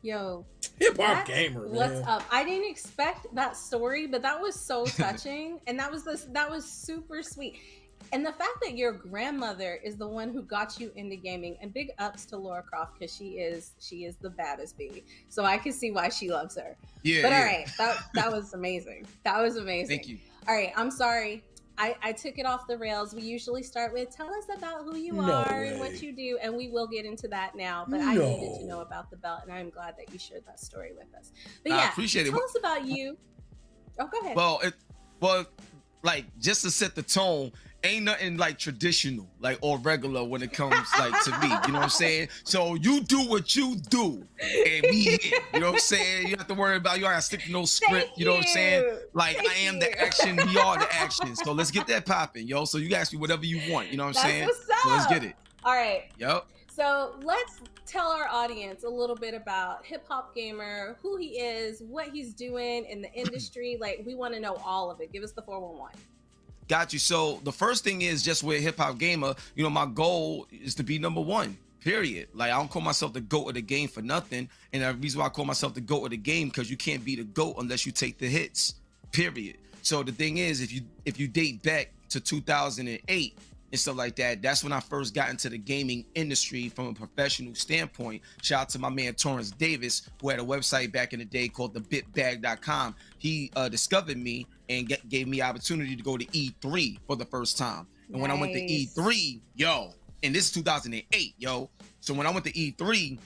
Yo, hip hop gamer, man. What's up? I didn't expect that story, but that was so touching, and that was super sweet. And the fact that your grandmother is the one who got you into gaming, and big ups to Lara Croft, because she is the baddest bee. So I can see why she loves her. Yeah. But all right, that was amazing. That was amazing. Thank you. All right, I'm sorry. I took it off the rails. We usually start with, tell us about who you are and what you do, and we will get into that now. But I needed to know about the belt, and I'm glad that you shared that story with us. But I appreciate tell us about you. Oh, go ahead. Well, like, just to set the tone, ain't nothing like traditional, like, or regular when it comes like to me. You know what I'm saying? So you do what you do, and we here. You know what I'm saying? You don't have to worry about, you gotta stick to no script. You know what I'm saying? Like, I am the action, we are the action. So let's get that popping, yo. So you can ask me whatever you want. You know what I'm saying? What's up. So let's get it. All right. Yep. So let's tell our audience a little bit about Hip Hop Gamer, who he is, what he's doing in the industry. Like, we want to know all of it. Give us the 411. Got you. So the first thing is, just with Hip Hop Gamer, my goal is to be #1, period. Like, I don't call myself the GOAT of the game for nothing. And the reason why I call myself the GOAT of the game, because you can't be the GOAT unless you take the hits, period. So the thing is, if you date back to 2008 and stuff like that, that's when I first got into the gaming industry from a professional standpoint. Shout out to my man Torrance Davis, who had a website back in the day called thebitbag.com. He discovered me and gave me opportunity to go to E3 for the first time. And when I went to E3, and this is 2008, so when I went to E3,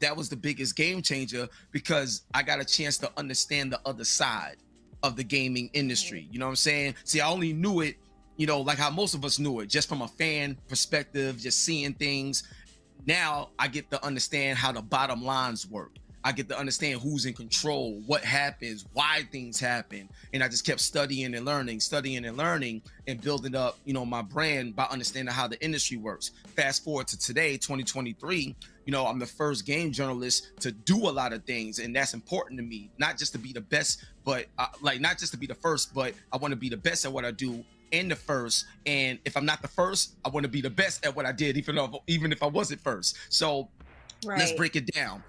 that was the biggest game changer, because I got a chance to understand the other side of the gaming industry. You know what I'm saying? See, I only knew it, like how most of us knew it, just from a fan perspective, just seeing things. Now I get to understand how the bottom lines work. I get to understand who's in control, what happens, why things happen. And I just kept studying and learning, and building up, my brand by understanding how the industry works. Fast forward to today, 2023, I'm the first game journalist to do a lot of things. And that's important to me, not just to be the best, but not just to be the first, but I want to be the best at what I do, and the first. And if I'm not the first, I want to be the best at what I did, even if I wasn't first. So let's break it down.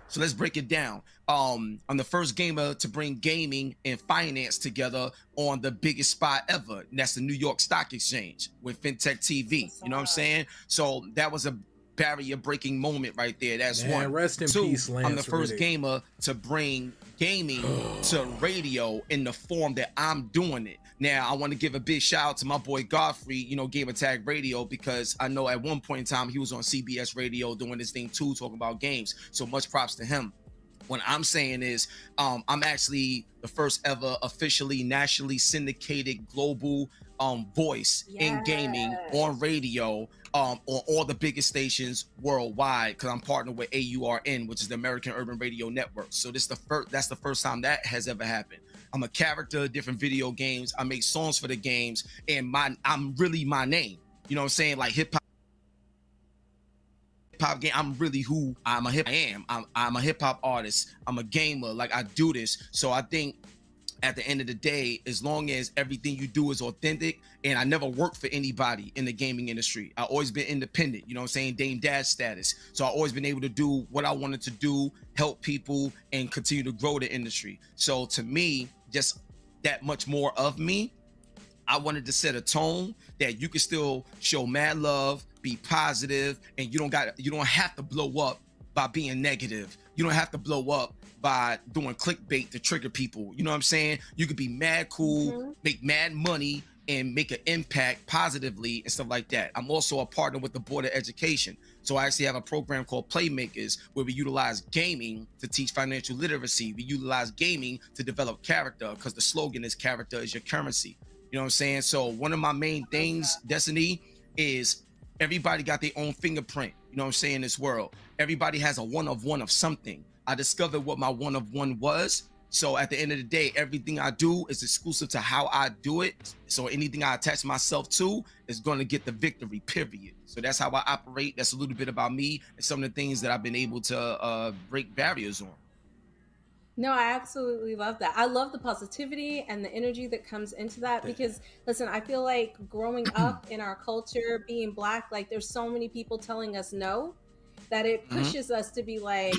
I'm the first gamer to bring gaming and finance together on the biggest spot ever, and that's the New York Stock Exchange with FinTech TV. You know what I'm saying? So that was a barrier breaking moment right there. That's one. Rest in Two, peace, Lance. I'm the first gamer to bring gaming to radio in the form that I'm doing it. Now, I want to give a big shout out to my boy Godfrey, Gamer Tag Radio, because I know at one point in time he was on CBS Radio doing this thing too, talking about games. So much props to him. What I'm saying is, I'm actually the first ever officially nationally syndicated global voice in gaming on radio, on all the biggest stations worldwide, because I'm partnered with AURN, which is the American Urban Radio Network. So that's the first time that has ever happened. I'm a character, different video games. I make songs for the games, and I'm really my name. You know what I'm saying? Like hip hop game. I'm really who I'm a hip hop artist. I'm a gamer. Like, I do this. So I think at the end of the day, as long as everything you do is authentic, and I never worked for anybody in the gaming industry. I always been independent, you know what I'm saying? Dame Dad status. So I always been able to do what I wanted to do, help people, and continue to grow the industry. So to me, just that much more of me, I wanted to set a tone that you can still show mad love, be positive, and you don't have to blow up by being negative. You don't have to blow up by doing clickbait to trigger people. You know what I'm saying? You could be mad cool, make mad money, and make an impact positively and stuff like that. I'm also a partner with the Board of Education. So I actually have a program called Playmakers, where we utilize gaming to teach financial literacy. We utilize gaming to develop character, because the slogan is character is your currency. You know what I'm saying? So one of my main things, Destiny, is everybody got their own fingerprint, you know what I'm saying, in this world. Everybody has a one of something. I discovered what my one of one was. So at the end of the day, everything I do is exclusive to how I do it. So anything I attach myself to is going to get the victory, period. So that's how I operate. That's a little bit about me and some of the things that I've been able to break barriers on. No, I absolutely love that. I love the positivity and the energy that comes into that, because listen, I feel like growing up in our culture, being Black, like there's so many people telling us no, that it pushes us to be like,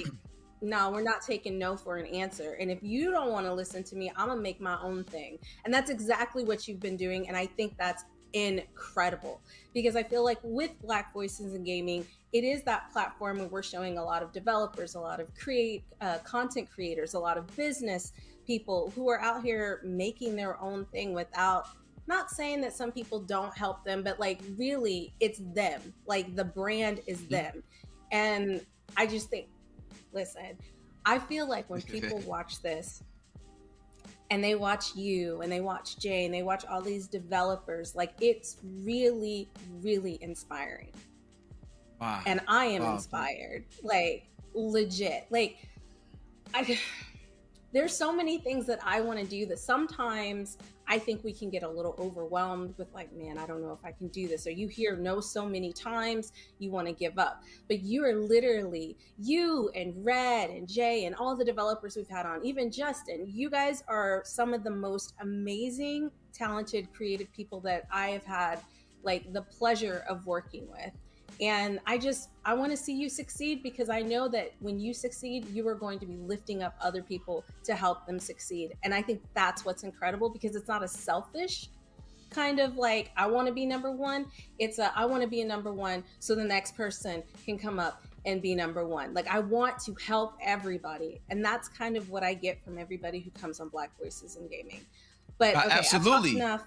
no, we're not taking no for an answer. And if you don't want to listen to me, I'm gonna make my own thing. And that's exactly what you've been doing. And I think that's incredible, because I feel like with Black Voices in Gaming, it is that platform where we're showing a lot of developers, a lot of content creators, a lot of business people who are out here making their own thing without, not saying that some people don't help them, but like really it's them. Like the brand is them. And I just think, listen, I feel like when people watch this and they watch you and they watch Jay and they watch all these developers, like it's really, really inspiring. Wow. And I am inspired, like legit. Like there's so many things that I want to do that sometimes I think we can get a little overwhelmed with, like, man, I don't know if I can do this. Or you hear no so many times, you want to give up. But you are literally, you and Red and Jay and all the developers we've had on, even Justin, you guys are some of the most amazing, talented, creative people that I have had like the pleasure of working with. And I want to see you succeed, because I know that when you succeed, you are going to be lifting up other people to help them succeed. And I think that's what's incredible, because it's not a selfish kind of like, I want to be number one. It's I want to be a number one so the next person can come up and be number one. Like I want to help everybody. And that's kind of what I get from everybody who comes on Black Voices in Gaming. But okay, absolutely. enough.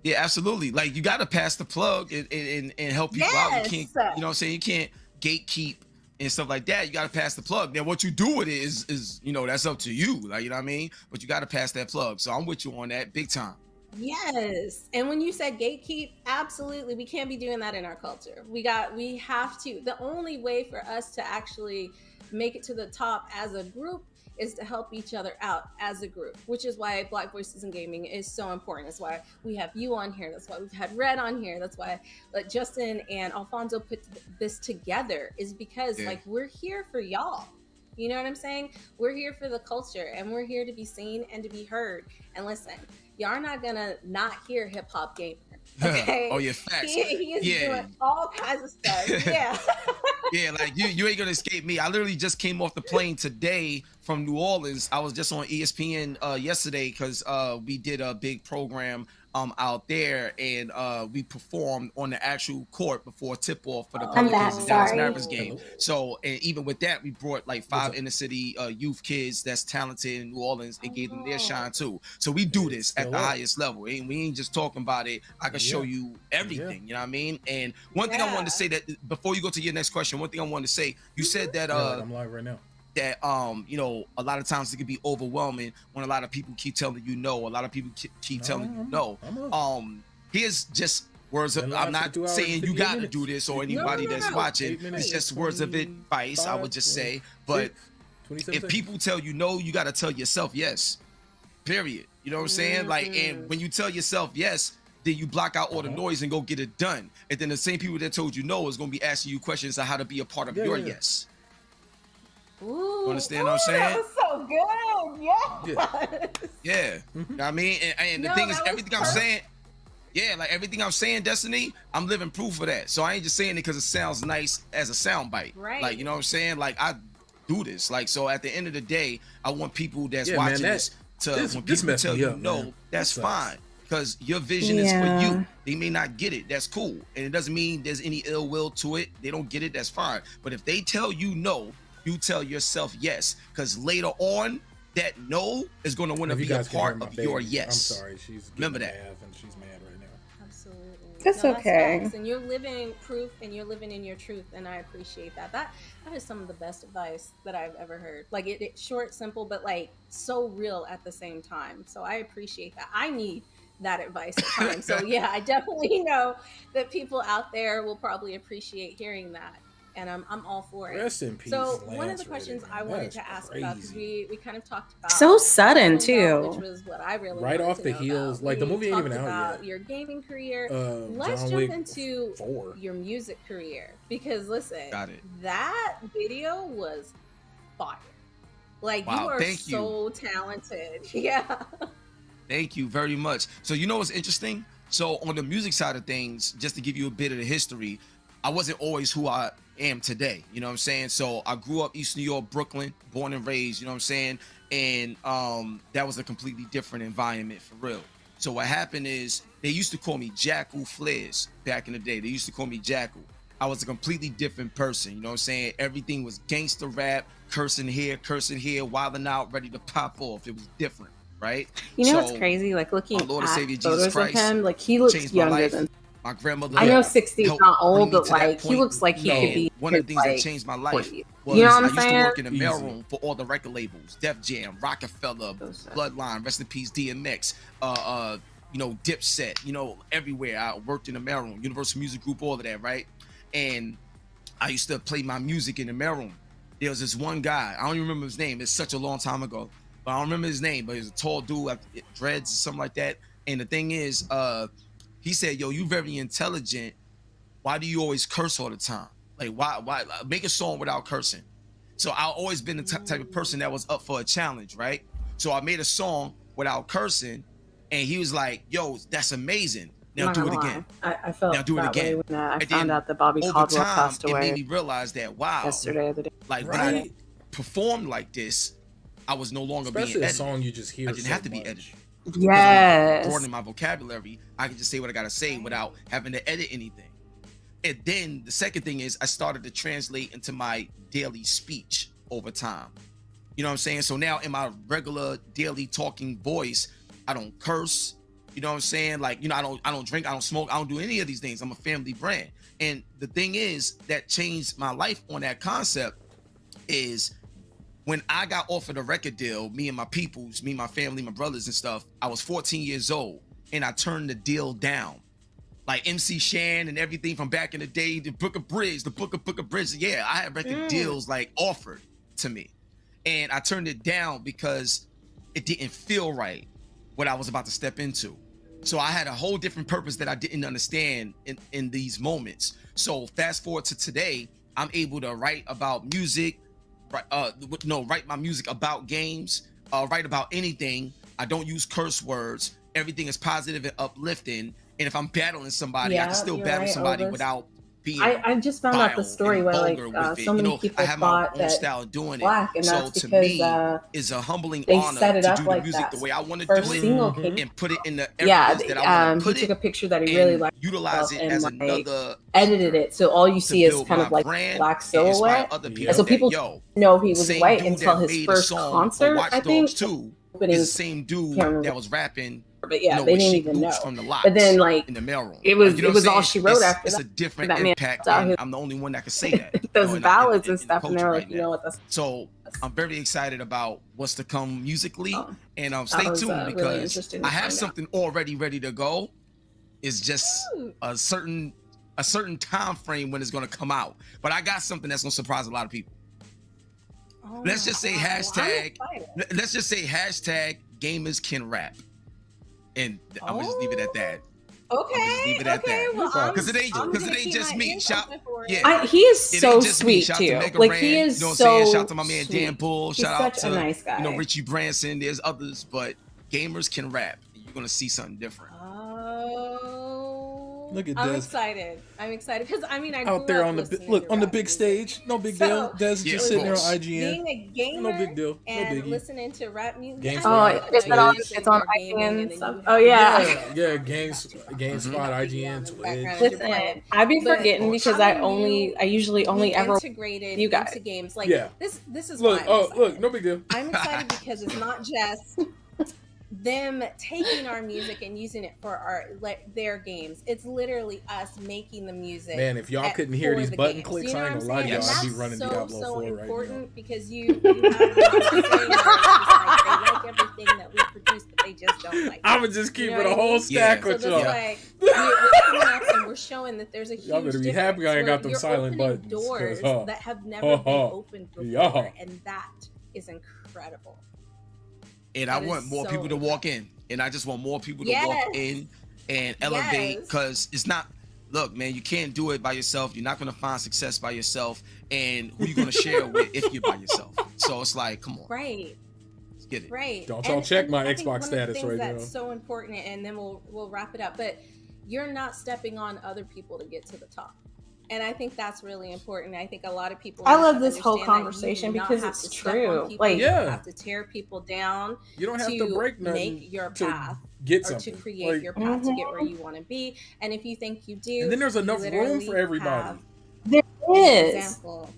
Yeah, absolutely. Like you got to pass the plug and help people out. You can't, you know what I'm saying? You can't gatekeep and stuff like that. You got to pass the plug. Now, what you do with it is, you know, that's up to you. Like, you know what I mean? But you got to pass that plug. So I'm with you on that big time. Yes. And when you said gatekeep, absolutely. We can't be doing that in our culture. We have to. The only way for us to actually make it to the top as a group is to help each other out as a group, which is why Black Voices in Gaming is so important. That's why we have you on here. That's why we've had Red on here. That's why Justin and Alfonso put this together, is because like we're here for y'all. You know what I'm saying? We're here for the culture, and we're here to be seen and to be heard. And listen, y'all are not gonna not hear Hip Hop Gamer. Okay. Oh yeah, facts. He is doing all kinds of stuff. Yeah. Yeah, like you ain't gonna escape me. I literally just came off the plane today from New Orleans. I was just on ESPN yesterday because we did a big program out there, and we performed on the actual court before tip-off for the Pelicans and Dallas Mavericks game. So, and even with that, we brought like 5 inner city youth kids that's talented in New Orleans and gave them their shine too. So we do this at the highest level. We ain't just talking about it. I can show you everything, you know what I mean? And one thing I wanted to say, that before you go to your next question, one thing I wanted to say, you said that I'm live right now. That you know, a lot of times it can be overwhelming when a lot of people keep telling you no. A lot of people keep telling you no. Here's just words of, I'm not saying you got to do this, or anybody that's watching. It's just words of advice, I would just say. But if people tell you no, you got to tell yourself yes. Period. You know what I'm saying? Like, and when you tell yourself yes, then you block out all the noise and go get it done. And then the same people that told you no is going to be asking you questions on how to be a part of your yes. Ooh, you understand what I'm saying? That was so good. Yes. Yeah. You know what I mean? And the thing is, everything I'm saying, like everything I'm saying, Destiny, I'm living proof of that. So I ain't just saying it because it sounds nice as a sound bite. Right. Like, you know what I'm saying? Like, I do this. Like, so at the end of the day, I want people that's watching this to, when people tell you no, that's fine. because your vision is for you. They may not get it. That's cool. And it doesn't mean there's any ill will to it. They don't get it. That's fine. But if they tell you no, you tell yourself yes, because later on, that no is going to want to be a part of your yes. I'm sorry. She's remember that. And she's mad right now. Absolutely. That's okay. Facts. And you're living proof, and you're living in your truth, and I appreciate that. That is some of the best advice that I've ever heard. Like it's short, simple, but like so real at the same time. So I appreciate that. I need that advice at times. So yeah, I definitely know that people out there will probably appreciate hearing that. And I'm all for it. Rest in peace. So Lance one of the questions I wanted to ask about, because we kind of talked about so sudden too, which was what I really right off the heels. Like the movie ain't even out about yet. Your gaming career. Let's John jump Wick into 4. your music career, because listen, Got it. that video was fire. Like Wow, you are thank so talented. Yeah. Thank you very much. So you know what's interesting? So on the music side of things, just to give you a bit of the history, I wasn't always who I am today. You know what I'm saying? So I grew up East New York, Brooklyn, born and raised, you know what I'm saying? And that was a completely different environment for real. So what happened is they used to call me Jackal Flares back in the day. They used to call me Jackal. I was a completely different person, you know what I'm saying? Everything was gangster rap, cursing here, wilding out, ready to pop off. It was different, right? You know what's crazy? Like looking at photos of him, like he looks younger than my grandmother. I know 60 is not old, but like he looks like he could be. One of the things that changed my life was you know what I'm I used saying? to work in the mailroom for all the record labels: Def Jam, Rockefeller, Bloodline, rest in peace, DMX, you know, Dipset, you know, everywhere. I worked in the mailroom, Universal Music Group, all of that, right? And I used to play my music in the mailroom. There was this one guy, I don't even remember his name. It's such a long time ago, but I don't remember his name. But he was a tall dude, like dreads or something like that. And the thing is, he said, "Yo, you very intelligent. Why do you always curse all the time? Like, why make a song without cursing?" So I've always been the type of person that was up for a challenge, right? So I made a song without cursing, and he was like, "Yo, that's amazing. Now do it again." I felt now do it that again. way when I And found then out that Bobby over Caldwell time, passed it away. made me realize that Yesterday or the day. like when I performed like this, I was no longer Especially being a edited. song you just hear I didn't so have to be much. edited. Yes. Broadening my vocabulary, I can just say what I gotta say without having to edit anything. And then the second thing is I started to translate into my daily speech over time. You know what I'm saying? So now in my regular daily talking voice, I don't curse. You know what I'm saying? Like, you know, I don't drink, I don't smoke, I don't do any of these things. I'm a family brand. And the thing is that changed my life on that concept is when I got offered a record deal, me and my peoples, me, my family, my brothers and stuff, I was 14 years old and I turned the deal down. Like MC Shan and everything from back in the day, the Book of Bridge. Yeah, I had record deals like offered to me. And I turned it down because it didn't feel right what I was about to step into. So I had a whole different purpose that I didn't understand in these moments. So fast forward to today, I'm able to write about music, write my music about games, write about anything. I don't use curse words. Everything is positive and uplifting. And if I'm battling somebody, I can still battle somebody without being I just found out the story where like so many people thought that style of doing black, and so that's to because me is a humbling they honor set it to up do like the music that. the way I want to First do single it came- and put it in the areas that I want to put he took it a picture that he really and liked utilize it and as like another edited it, so all you see is build kind of my like brand black and inspire silhouette, other and people so that, people yo, know he was same white dude until that his made a first song for concert. Watch I think Dogs 2 opening, is the same dude can't remember. that was rapping. But yeah, you know, they with didn't Chic even know. Boots from the Lots But then like in the mailroom. it was You know it was what I'm all saying? she wrote It's- after it's that. a different that man impact, out and his- I'm the only one that can say that. those in ballads in and stuff, and culture they're right like, you now. know what? That's So I'm very excited about what's to come musically, and that stay was, tuned really because interesting to I have find out. something already ready to go. It's just a certain time frame when it's going to come out, but I got something that's going to surprise a lot of people. Let's just say hashtag. Let's just say hashtag gamers can rap, and I'm gonna just leave it at that. Okay. Leave it at that. Well, Because it ain't just me. Shout, he is it so ain't just me. sweet Shout too. to Mega Like Brand, he is you know what I'm so saying? Shout out to my man sweet. Dan Bull. He's Shout out such a to nice guy. you know Richie Branson. There's others, but gamers can rap. You're gonna see something different. Oh, Look at I'm Des. excited. I'm excited because I mean I Out grew there up on the listening look to on the rap big music. stage. No big deal. Des just sitting there on IGN. Being a gamer, No big deal. No and biggie. listening to rap music. Games I Spot, know is that on? Twitch. It's on you're IGN gaming and then stuff. you Oh have yeah. GameSpot, IGN, Twitch. background, you're Listen, playing. I be But forgetting because I usually only we ever integrated you guys. into games like Yeah. this is Look, why I'm look, no big deal. I'm excited because it's not just them taking our music and using it for their games. It's literally us making the music. Man, if y'all couldn't hear these button games. clicks, You know I ain't what gonna lie to I'm y'all. saying? I'd be And running that's Diablo 4 right now. important because you have a lot of saying where it's just like they like everything that we produce, but they just don't like it. I'ma just keep You know it a what I whole mean? stack So with that's y'all. why we're coming up and we're showing that there's a huge Y'all better be difference happy I ain't got them where silent you're buttons, opening 'cause, doors that have never been opened before, yeah. and that is incredible. And That I is want more so people to walk in. And I just want more people to Yes. walk in and elevate Yes. because it's not, look, man, you can't do it by yourself. You're not going to find success by yourself. And who you going to share it with if you're by yourself? So it's like, come on. Right. Let's get it. Right. Don't y'all check my I think Xbox one of the status things right that's now. so important, and then we'll wrap it up. But you're not stepping on other people to get to the top. And I think that's really important. I think a lot of people. I need love to this whole understand that you conversation do not because have it's to step on true. people. Like, You don't have to tear people down. You don't have to break nothing make your to path get or something. to create Like- your path to get where you want to be. And if you think you do, And then there's you enough room literally for everybody. have there an is. example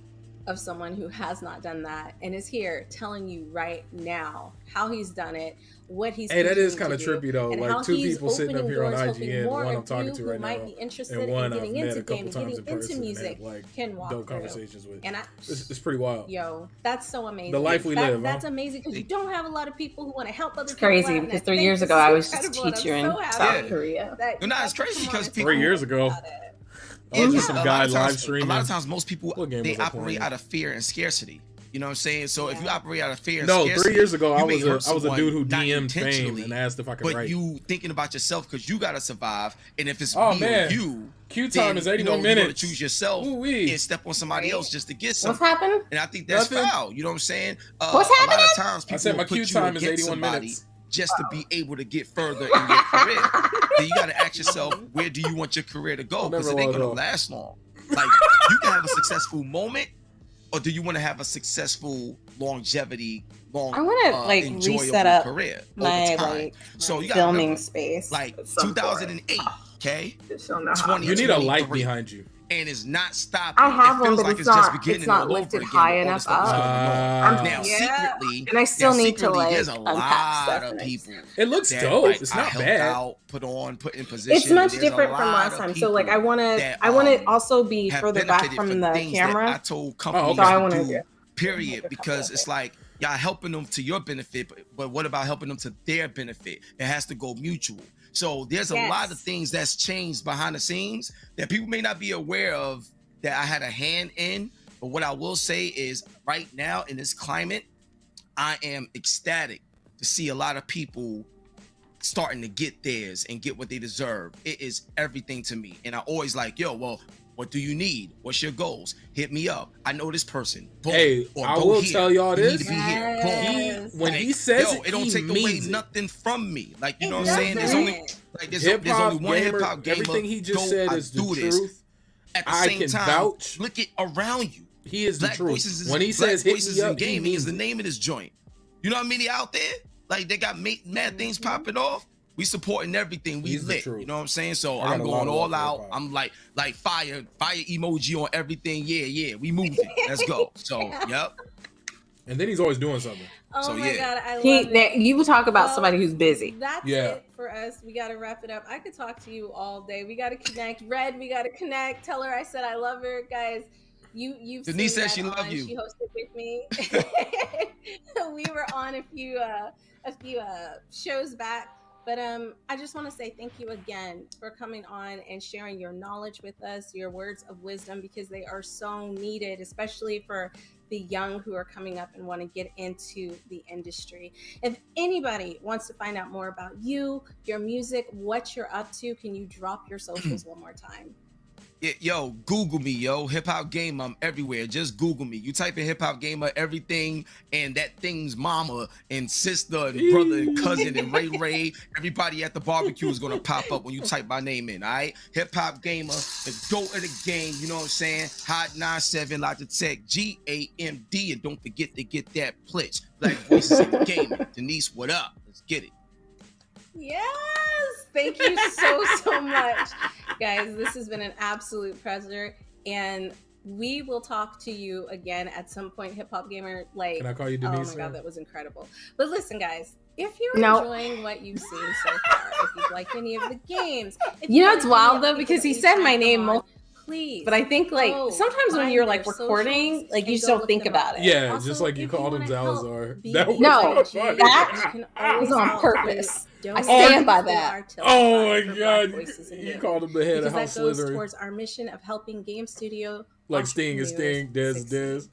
of someone who has not done that and is here telling you right now how he's done it, what he's Hey, that is continuing kind of to do, trippy though. and Like how two he's people sitting up opening here on doors, hoping IGN, the more one I'm of talking you to who right might now, be interested and in one I've getting met into a couple gaming, times getting in into person and music, had like can walk dope through. conversations with. And It's pretty wild. yo, that's so amazing. The life we live, That's huh? amazing because you don't have a lot of people who want to help other It's people crazy out, and because I 3 think years this ago is I was just a incredible, and I'm teacher in so South happy Korea. that No, it's you crazy come on because and people. 3 years ago. I was just some a guy lot of live times- streaming. A lot of times, most people What game they was I operate playing? out of fear and scarcity. You know what I'm saying? So if you operate out of fear and No, scarcity, 3 years ago you I may was hurt a someone dude who not DM'd Fame intentionally, and asked if I could but write. you thinking about yourself because you gotta survive, and if it's Oh, me man. or you, Queue time then, is 81 you know, you minutes. gotta choose yourself Ooh-wee. and step on somebody else just to get What's something. happened? And I think that's Nothing. foul. You know what I'm saying? What's A lot happening? of times I people said my will put queue you time is against 81 somebody minutes. just to be able to get further in your career. Then you gotta ask yourself, where do you want your career to go? Because it ain't gonna last long. Like you can have a successful moment, or do you want to have a successful longevity, I want to like enjoyable reset up career my over time? like So you gotta filming remember, space. like at some 2008, okay? Just don't know how. You need a light behind you. And it's not stopping. I have it one, feels but like it's just not. beginning It's not all over lifted again high with all enough this stuff that's up. going on. Now, Yeah. secretly, And I still need to, secretly, like, there's a unpack lot stuff of and people. It looks that, dope. like, It's I not helped bad. out, put in position. It's much There's a different from lot last of time. So like people I want to that, also be have further back benefited from the things that camera. I told companies So I to want to do, do. period, because it's like y'all helping them to your benefit, but what about helping them to their benefit? It has to go mutual. So there's a lot of things that's changed behind the scenes that people may not be aware of that I had a hand in. But what I will say is right now in this climate, I am ecstatic to see a lot of people starting to get theirs and get what they deserve. It is everything to me. And I always like, yo, well, what do you need? What's your goals? Hit me up. I know this person. Boom. Hey, Or I go will here. tell y'all You this. need to be here. Boom. When he says yo, it, it don't he take away means it. nothing from me. Like, you know It what I'm saying? There's doesn't. only like there's Hip-hop only one gamer, hip hop gamer. everything he just Go, said I is the do this. truth. At the I same can time, vouch. look it around you. He is the Black truth. Voices is, When he Black says hit Voices me in up, he Gaming is means the it. name of this joint. You know how many out there? Like they got mad things popping off. We supporting everything. We He's the lit. truth. You know what I'm saying? So I got I'm a lot going of all love for out. hip-hop. I'm like fire emoji on everything. Yeah. We moving. Let's go. So yep. And then he's always doing something. Oh So, my yeah. god, I love it. You will talk about Well, somebody who's busy. That's Yeah. it for us. We got to wrap it up. I could talk to you all day. We got to connect. Red, we got to connect. Tell her I said I love her, guys. You've Denise seen said she Red love on. you. She hosted with me. We were on a few shows back. But I just want to say thank you again for coming on and sharing your knowledge with us, your words of wisdom, because they are so needed, especially for the young who are coming up and want to get into the industry. If anybody wants to find out more about you, your music, what you're up to, can you drop your socials one more time? Yo, Google me, yo. Hip Hop Gamer, I'm everywhere. Just Google me. You type in Hip Hop Gamer, everything, and that thing's mama and sister and brother and cousin and Ray, everybody at the barbecue is gonna pop up when you type my name in, all right? Hip Hop Gamer, the GOAT of the game, you know what I'm saying? Hot 97, Logitech, GAMD, and don't forget to get that pledge. Black Voices in the Game. Denise, what up? Let's get it. Yes, thank you so much, guys. This has been an absolute pleasure, and we will talk to you again at some point. Hip Hop Gamer, like, can I call you Denise? Oh my god, that was incredible. But listen, guys, if you're enjoying what you've seen so far, if you've liked any of the games, You know, it's wild though because he said my name please. but I think like sometimes when you're like recording, like you just don't think about it. Yeah, also, just like you called him Zalazar. That was That was on purpose. I stand by that. Oh my god, you called him the head of House that goes Slytherin. towards our mission of helping game studio Like Sting is Sting, Dez.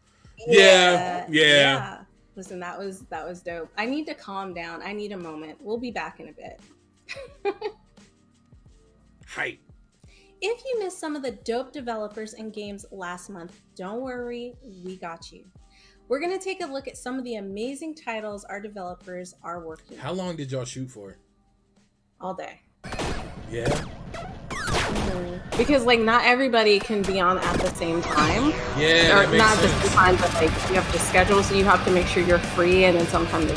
Yeah. Yeah. Listen, that was dope. I need to calm down. I need a moment. We'll be back in a bit. Hype. If you missed some of the dope developers and games last month, don't worry, we got you. We're going to take a look at some of the amazing titles our developers are working on. How long did y'all shoot for? All day. Yeah. Because like not everybody can be on at the same time. Yeah, or not at the same time, but like you have to schedule, so you have to make sure you're free. And then sometimes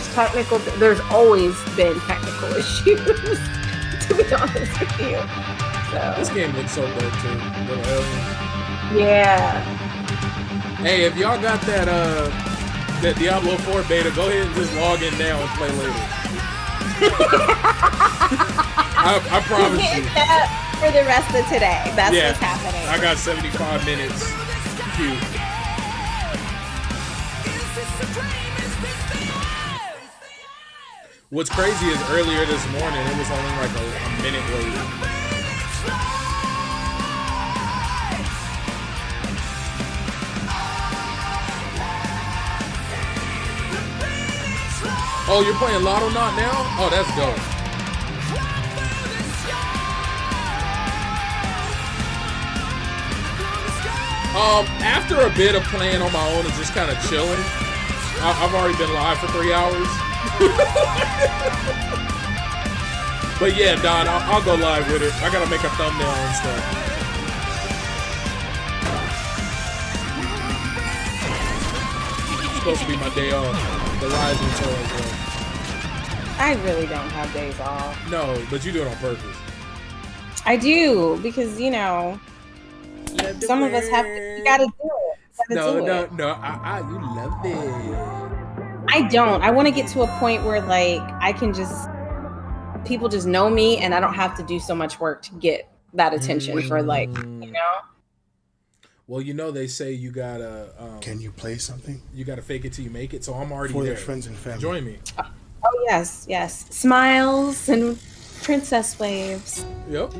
there's always been technical issues. To be honest with you. So. This game looks so dope too. Yeah. Hey, if y'all got that Diablo 4 beta, go ahead and just log in now and play later. I promise you. For the rest of today. That's what's happening. I got 75 minutes queued. What's crazy is earlier this morning, it was only like a minute late. Oh, you're playing Lotto Knot now? Oh, that's dope. After a bit of playing on my own and just kind of chilling, I've already been live for 3 hours. But yeah, Don, I'll go live with it. I gotta make a thumbnail and stuff. It's supposed to be my day off. The Rising Toys, bro. I really don't have days off. No, but you do it on purpose. I do, because, you know, some of us have to, you gotta do it. No, you love it. I don't. I want to get to a point where, like, I can just, people just know me and I don't have to do so much work to get that attention for, like, you know? Well, you know, they say you gotta... can you play something? You gotta fake it till you make it, so I'm already for there. their friends and family. Join me. Oh, yes, yes. Smiles and princess waves. Yep.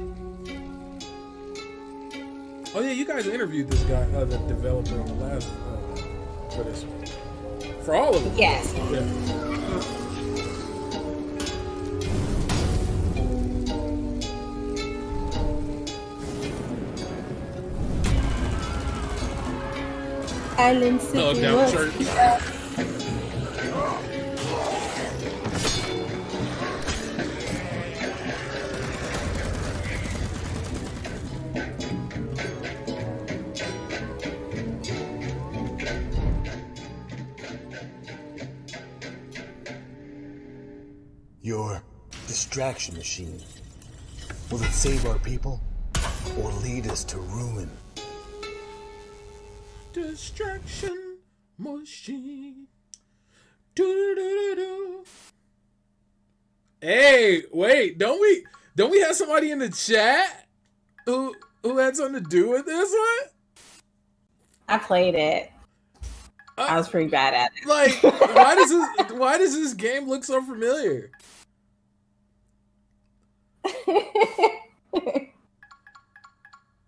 Oh, yeah, you guys interviewed this guy, the developer on the last... for this one. For all of them. Yes. Yeah. Island City. Oh, down church. Your distraction machine. Will it save our people or lead us to ruin? Distraction machine. Do-do-do-do-do. Hey, wait, don't we have somebody in the chat who had something to do with this one? I played it. I was pretty bad at it. Like, why does this game look so familiar?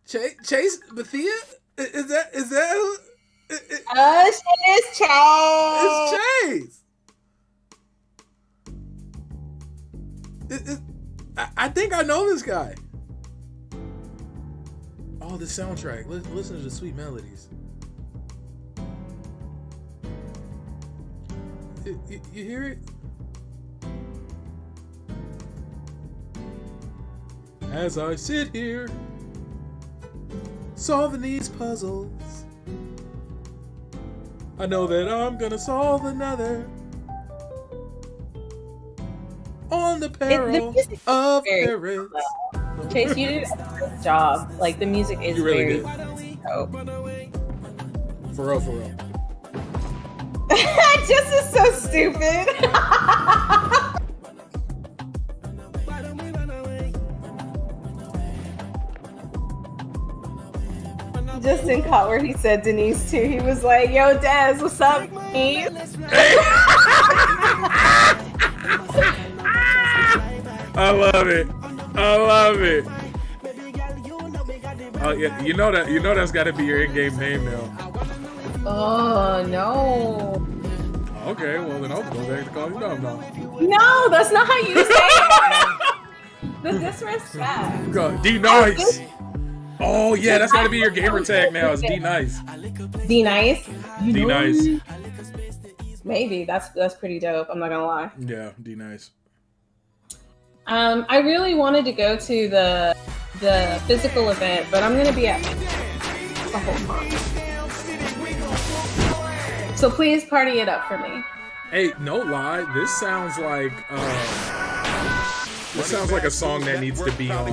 Chase Bethia? Is that who? Oh, shit, it's Chase. It's Chase. I think I know this guy. Oh, Oh, the soundtrack. Listen to the sweet melodies. You hear it? As I sit here, solving these puzzles, I know that I'm gonna solve another on the peril of parrots. Chase, you did a great job. Like, the music is You really very dope. For real. Just is so stupid. Justin caught where he said Denise too. He was like, "Yo, Des, what's up, Denise?" I love it. Oh yeah, you know that's got to be your in-game name now. Oh no. Okay, well then I'll go back to call you Dom Dom. No, that's not how you say it. The disrespect. D Nice. Oh yeah, that's got to be your gamer tag now. It's D Nice. D Nice. D Nice. Maybe that's pretty dope. I'm not gonna lie. Yeah, D Nice. I really wanted to go to the physical event, but I'm gonna be at the whole time. So please party it up for me. Hey, no lie, this sounds like a song that needs to be on the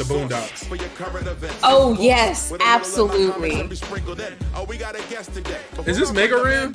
Boondocks. Oh yes, absolutely. Is this Mega Ram?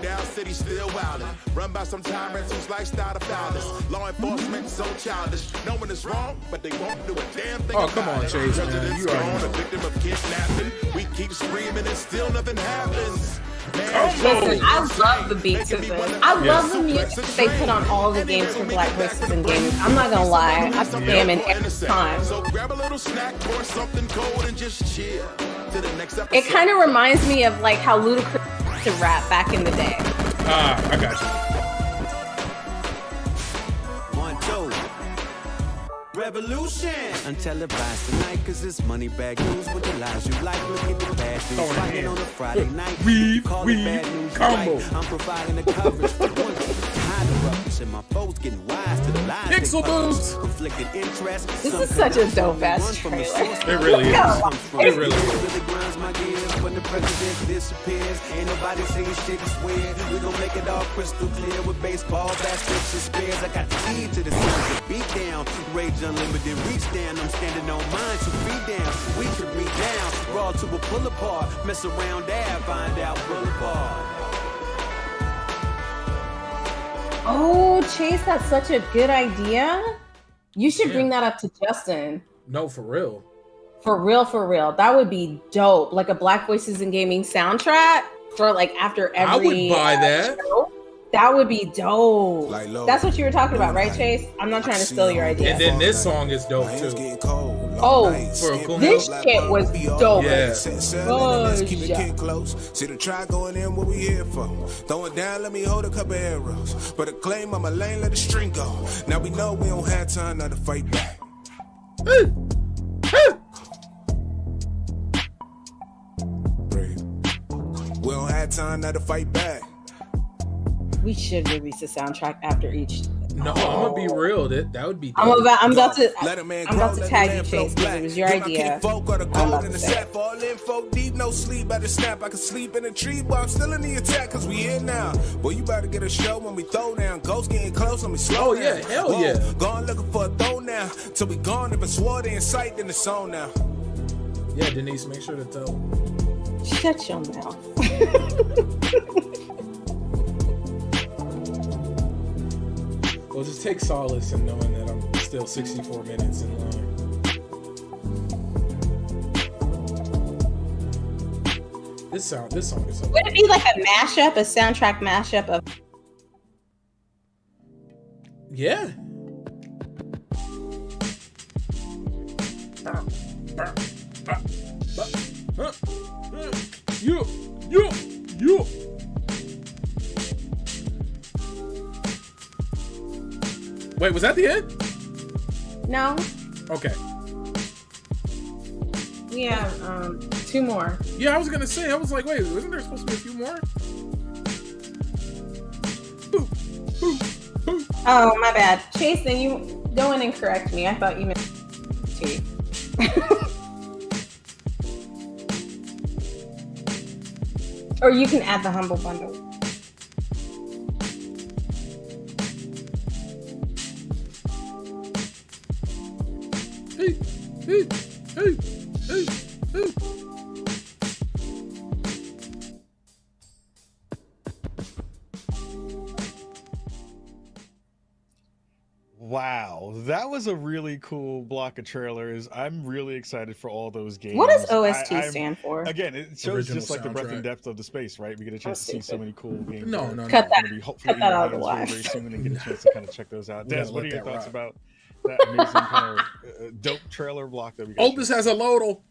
Down city still wildin'. Run by some tyrants whose lifestyle the foulest. Law enforcement so childish. Knowing it's wrong, but they won't do a damn thing. Oh, come on, Chase, man. You are a victim of kidnapping. We keep screaming and still nothing happens. Listen, I love the beats of this. I love the music that they put on all the games for Black Voices and Gaming. I'm not gonna lie, I spam it every time. So grab a little snack or something cold and just chill to the next episode. It kind of reminds me of like how Ludacris used to rap back in the day. I got you. Revolution untelevised tonight, cause it's money bag news with the lies you like. Look at the bad news fighting on a Friday night. You call it bad news combo. Right. I'm providing the coverage for one kind of ruckus, and my foes getting wise to the lies. Pixel boost. Conflicted interest. This is such a dope ass trailer. It really is. It really is. Grinds my gears when the president disappears. Ain't nobody saying shit is weird. We gon' make it all crystal clear with baseball, baskets, and spears. I got the key to the sound to beat down. Rage unlimited, reach down. I'm standing on mine to be down. We should be down. Raw to a pull apart. Mess around there, find out Boulevard. Oh, Chase, that's such a good idea. You should bring that up to Justin. No, for real. For real. That would be dope. Like a Black Voices in Gaming soundtrack for like after every. I would buy that. Show. That would be dope. That's what you were talking about, right, Chase? I'm not trying to steal your idea. And then this song is dope too. Oh, for this shit was dope. Yeah. Keep it kid close. See the try going in, what we here for? Throw it down, let me hold a couple arrows. But a claim on my lane, let the string go. Now we know we don't have time now to fight back. We don't have time now to fight back. We should release a soundtrack after each. No, I'm gonna be real. That would be. I'm about to tag you, Chase, because it was your idea. Fall in folk deep, no sleep at the snap. I can sleep in a tree, but I'm still in the attack because we here now. Boy, you better get a show when we throw down. Ghost getting close when we slow down. Oh yeah, hell yeah. Gone looking for a throw now. Till we gone, if it's water in sight, then it's on now. Yeah, Denise, make sure to tell. Shut your mouth. Well, just take solace in knowing that I'm still 64 minutes in line. This song is so Would it be like a mashup, a soundtrack mashup of? Yeah. You. Wait, was that the end? No. Okay. We have 2 more. Yeah, I was gonna say. I was like, wait, wasn't there supposed to be a few more? Oh, my bad. Chasen, you go in and correct me. I thought you meant 2. Or you can add the Humble Bundle. Hey. Wow, that was a really cool block of trailers. I'm really excited for all those games. What does OST stand for? Again, it shows Original just like the breadth soundtrack. and depth of the space, right? We get a chance to see so many cool games. No. Cut that. Be hopefully Cut that out of the very, wash. very soon and get a chance to kind of check those out. We gotta Des, what are let your that thoughts rock. about that amazing kind of dope trailer block that we got? Opus has a Lodal.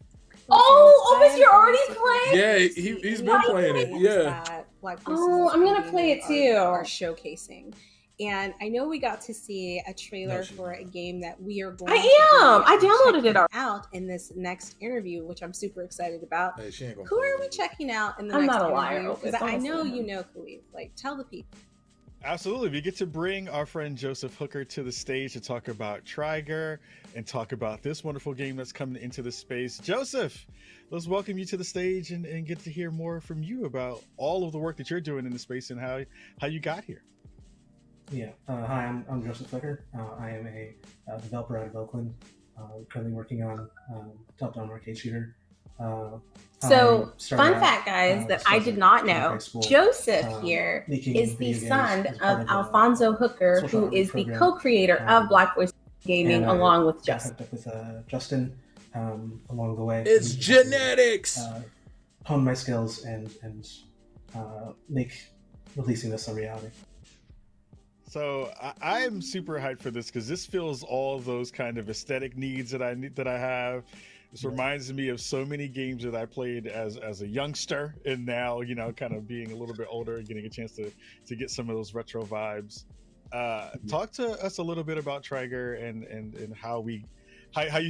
Oh, Opus, you're already playing? Yeah, he's been playing it. Yeah. Oh, I'm gonna play it too. Are showcasing. And I know we got to see a trailer for a game that we are going I downloaded it out in this next interview, which I'm super excited about. Hey, she ain't gonna Who are we checking out in the I'm next not a liar, interview? Because Opus. I know Honestly. you know Khalif. Like, tell the people. Absolutely. We get to bring our friend Joseph Hooker to the stage to talk about Trigger and talk about this wonderful game that's coming into the space. Joseph, let's welcome you to the stage and get to hear more from you about all of the work that you're doing in the space and how you got here. Yeah. Hi, I'm Joseph Flicker. I am a developer out of Oakland. Currently working on top-down arcade shooter. So, fun fact, guys, that I did not know. Joseph here is the son of Alfonso Hooker, who is the co-creator of Black Voice Gaming, along with Justin. Hooked up with Justin along the way. It's genetics. Hone my skills and make releasing this a reality. So I'm super hyped for this because this fills all those kind of aesthetic needs that I have. This reminds me of so many games that I played as a youngster, and now kind of being a little bit older and getting a chance to get some of those retro vibes. Talk to us a little bit about Trigger and how you.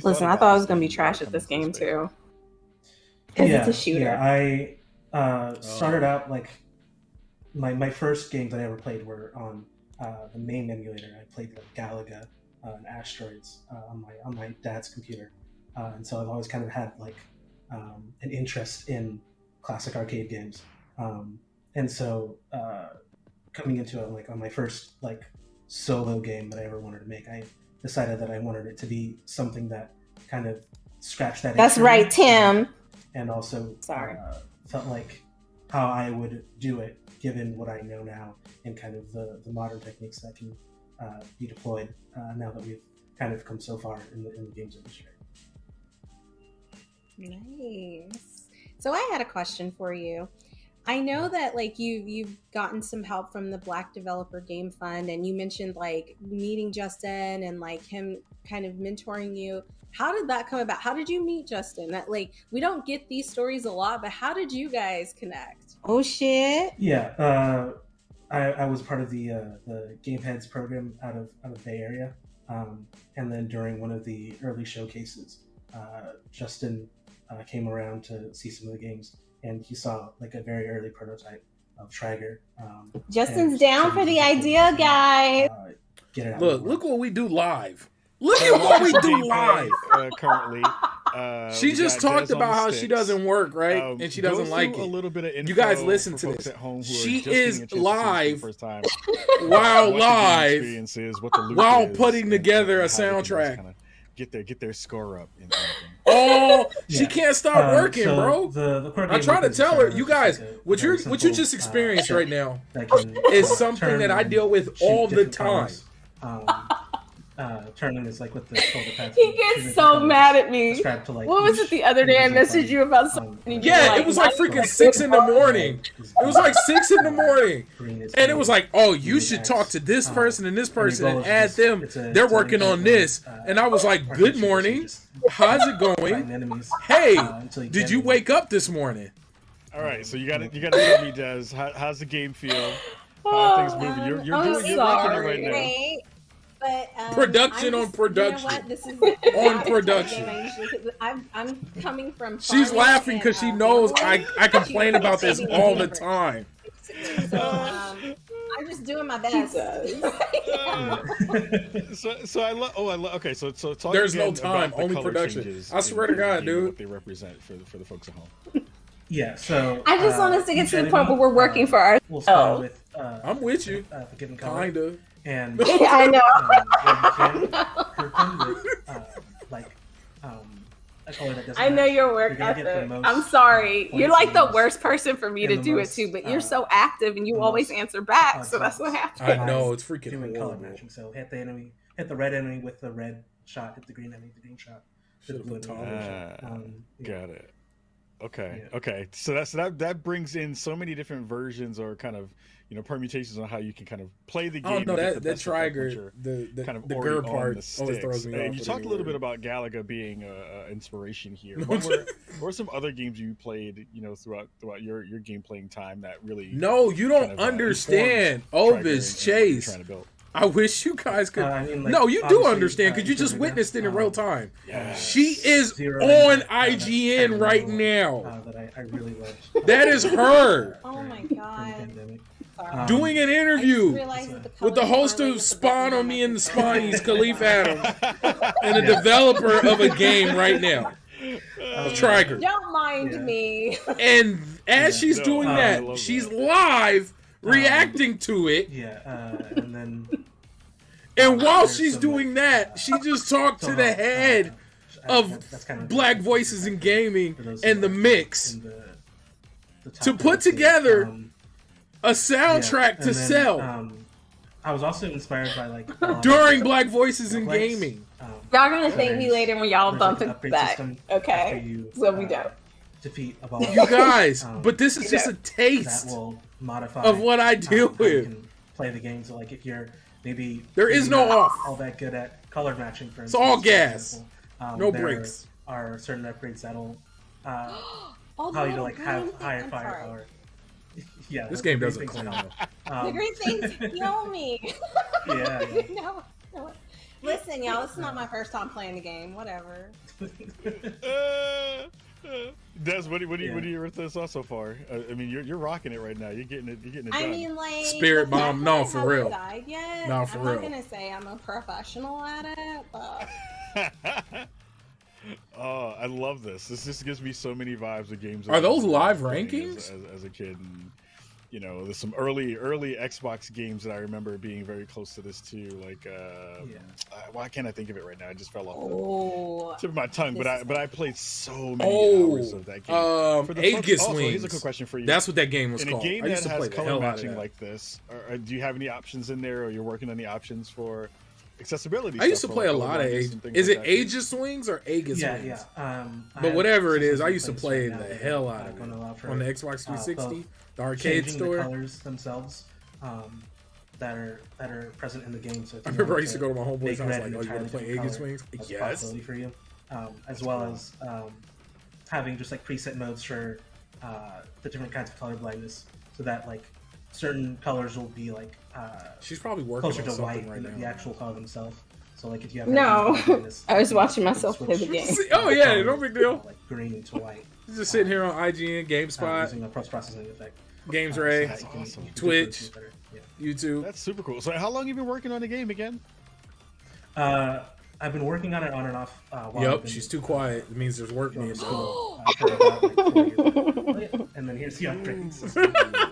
Listen, I thought I was gonna be trash at this game too. Because it's a shooter. Yeah, I started out like my first games that I ever played were on the main emulator. I played like Galaga and Asteroids on my dad's computer, and so I've always kind of had like an interest in classic arcade games. And so coming into it, like on my first like solo game that I ever wanted to make, I decided that I wanted it to be something that kind of scratched that. That's right, Tim. And also, felt like how I would do it, given what I know now and kind of the modern techniques that can be deployed now that we've kind of come so far in the games industry. Nice. So I had a question for you. I know that like you've gotten some help from the Black Developer Game Fund, and you mentioned like meeting Justin and like him kind of mentoring you. How did that come about? How did you meet Justin? That like we don't get these stories a lot, but how did you guys connect? Oh shit! Yeah, I was part of the Game Heads program out of Bay Area, and then during one of the early showcases, Justin came around to see some of the games, and he saw like a very early prototype of Trigger. Justin's down for the idea, guys. Get it out. Look what we do live. Look at what we do live. Currently, she just talked about how she doesn't work, right? And she doesn't like it. A little bit of info you guys listen to for folks this. at home who She are just getting a is chance to see live this for the first time. while What the game live experience is, what the loop while is, putting together a how they can just soundtrack. kinda get their score up. Oh, she can't stop working, so bro. the core I game try to is tell her, just you guys, like a what you very just simple, experienced right now that can, is something turn that I and deal with shoot all the different time. colors. Turning is like with the shoulder pads. He gets so mad at me. Subscribe to, like, What was it the other day? I messaged you about something. Yeah, it was like freaking 6 in the morning. It was like 6 in the morning. And it was like, oh, you should talk to this person and this person and add them. They're working on this. And I was like, good morning. How's it going? Hey, did you wake up this morning? All right, so you got to tell me, Des, how's the game feel? How are things moving? You're rocking it right now. But production on production. You know what? This is on production. I'm coming from. She's laughing because she knows I complain about this all the time. So, I'm just doing my best. So I love. Okay. So talk there's again no time, about the only color production. changes I swear to God, dude. What they represent for the folks at home. Yeah. So I just want us to get to the point where we're working for ourselves. We'll start with. I'm with you. The given color. Kinda. And I know. A color that doesn't I know match. your work You're gonna get the ethic. most, I'm sorry. You're like the points worst person for me to and the do most, it to, but you're so active and you always answer back, so that's what happens. I know, it's freaking doing color horrible. matching. So hit the enemy, hit the red enemy with the red shot. Hit the green enemy with the green shot. Hit the blue enemy with the blue shot. Got it. Okay. Yeah. Okay. So that brings in so many different versions or kind of permutations on how you can kind of play the game. Oh no, that trigger, the kind of the girl part always throws me off. You talked a little bit about Galaga being an inspiration here. What were some other games you played, throughout your game playing time that really? No, you don't understand. Obis Chase. I wish you guys could. No, you do understand because you just witnessed it in real time. She is on IGN right now. That I really loved. That is her. Oh my god. Doing an interview with the host of Spawn on Me and the Spawnies, Khalif Adams, and a developer of a game right now. Trigger. Don't mind me. And as she's doing that, she's live reacting to it. And then. And while she's doing that, she just talked to the head of Black Voices in Gaming and the Mix to put together a soundtrack to sell. I was also inspired by during Black Voices in Gaming. Y'all gonna thank me later when y'all bump it back, okay? So we don't defeat you guys, but this is just a taste that will modify of what I deal with. You can play the game, so like if you're maybe there is no off. All that good at color matching, for instance. It's all gas. No there brakes. Are certain upgrades that'll allow you to have higher firepower. Yeah, this game doesn't clean up. The green things kill me. Yeah. No. Listen, y'all, this is not my first time playing the game. Whatever. Des, what do you rate this off so far? I mean, you're rocking it right now. You're getting it done. I mean, Spirit Bomb. No, for real. Died yet. No, for I'm real. not gonna say I'm a professional at it, but. Oh, I love this. This just gives me so many vibes of games. Are those live rankings? As a kid, and, there's some early Xbox games that I remember being very close to this too. Like, why can't I think of it right now? I just fell off the tip of my tongue. But I played so many hours of that game. Aegis also, Wings. here's a quick question for you. That's what that game was in called. In a game that has color matching like like this, do you have any options in there, or you're working on the options for accessibility? I used to play a lot of Aegis. Is it Aegis Wings or Aegis Wings? Yeah. But whatever it is, I used to play the hell out of it on the Xbox 360, the arcade store. The colors themselves that are present in the game. So I remember I used to go to my homeboy's house like, "Oh, you want to play Aegis Wings?" Yes. For you, as well as having just like preset modes for the different kinds of color blindness, so that like certain colors will be like she's probably working closer on to white something right than now. the actual color themselves. So like if you have I was watching myself play the game. Oh yeah, no big deal. Like green to white. Just sitting here on IGN, GameSpot, using a post-processing effect. Games Ray, awesome. Twitch, YouTube. That's super cool. So how long have you been working on the game again? I've been working on it on and off. She's too quiet. It means there's work being done. And then here's the upgrades.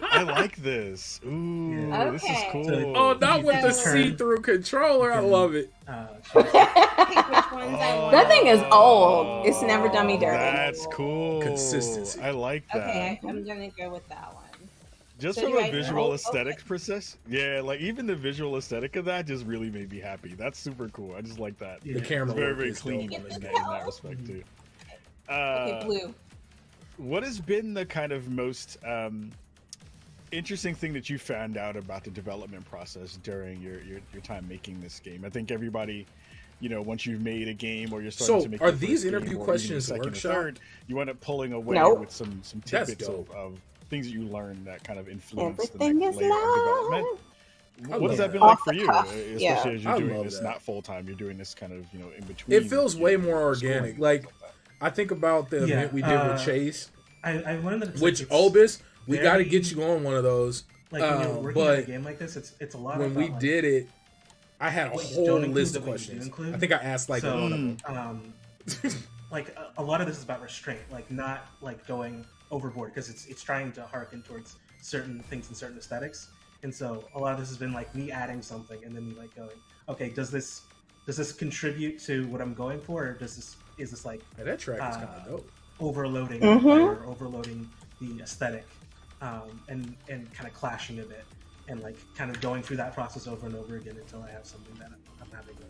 I like this. Ooh, this is cool. Oh, not with the see-through controller. I love it. That thing is old. It's never done me dirty. That's cool. Consistency. I like that. Okay, I'm gonna go with that one. Just from a visual aesthetic process, like even the visual aesthetic of that just really made me happy. That's super cool. I just like that. The camera it's very clean in that respect too. Okay, blue. What has been the kind of most interesting thing that you found out about the development process during your time making this game? I think everybody, once you've made a game or you're starting to make. So, are these interview questions workshopped? You end up pulling away with some tidbits of things that you learned that kind of influenced the next layer of development. What has that been like for you? Especially as I you're doing love this that. not full time, you're doing this kind of in between. It feels way more organic. Like I think about the event we did with Chase. I learned that Obis, we got to get you on one of those. Like when you're working on a game like this, it's a lot. When we did it, I had a whole list of questions. I think I asked like one of them. Like a lot of this is about restraint, like not like going overboard because it's trying to harken towards certain things and certain aesthetics. And so a lot of this has been like me adding something and then me like going, okay, does this contribute to what I'm going for, or is this like that track is kind of dope. Overloading or overloading the aesthetic, and kind of clashing a bit, and like kind of going through that process over and over again until I have something that I'm happy with.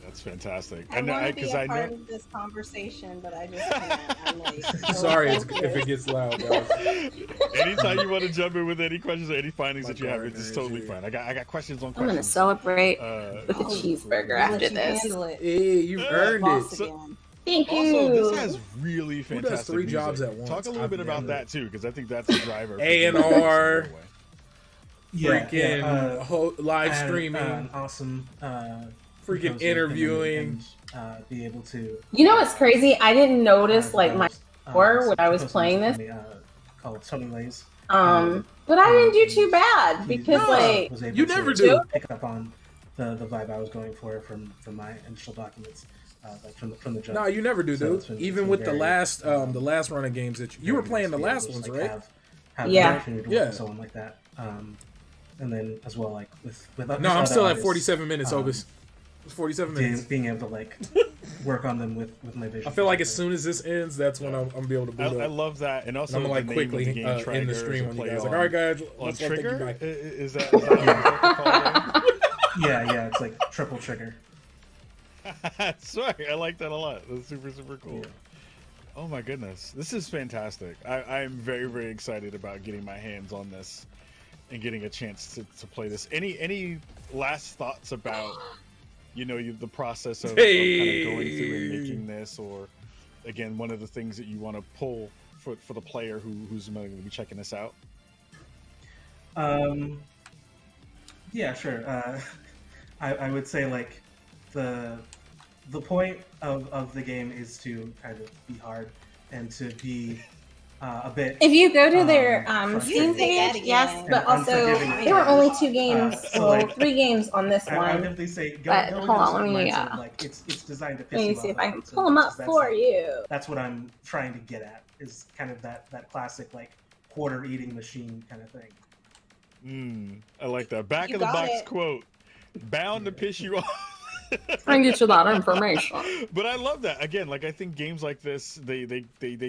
That's fantastic. I want to be a part of this conversation, but I just can't. I'm like, sorry if it gets loud, guys. Anytime you want to jump in with any questions or any findings that you have, it's totally fine. I got questions on questions. I'm gonna celebrate with a cheeseburger after this. Hey, you earned it. Thank you. Also, this has really fantastic. Who does 3 music. jobs at once? Talk a little bit about that too, because I think that's a driver. A&R, Yeah, live I had, streaming, an awesome freaking interviewing, and be able to. You know what's crazy? I didn't notice like my score when I was playing this. Called Tony Lays. But I didn't do too bad because like was able you to never do. Pick up on the vibe I was going for from my initial documents, like from the jump. No, you never do, dude. Even with the last run of games that you were playing the last ones, right? Have the opportunity to work with someone like that. And then as well, like with no, I'm still at 47 minutes, Obis. 47 minutes. Being able to like work on them with my vision. I feel like as soon as this ends, that's when I'm be able to boot up. I love that, and also I'm gonna like quickly end the stream when you guys like, all right, guys, let's take you back. Is that yeah, it's like triple trigger. Sorry, I like that a lot. That's super cool. Yeah. Oh my goodness, this is fantastic. I'm very, very excited about getting my hands on this and getting a chance to play this. Any last thoughts about the process of kind of going through and making this, or again one of the things that you want to pull for the player who's going to be checking this out? Yeah, sure. I would say like the point of the game is to kind of be hard and to be a bit. If you go to their Steam page, yes, but also there were only 2 games, so 3 games on this one. I would definitely say go hold on, let me. Like it's designed to piss Let me you see off. if I can pull them up for you. That's what I'm trying to get at. Is kind of that classic like quarter eating machine kind of thing. I like that back of the box quote. Bound to piss you off. I can get you that information. But I love that. Again, like I think games like this, they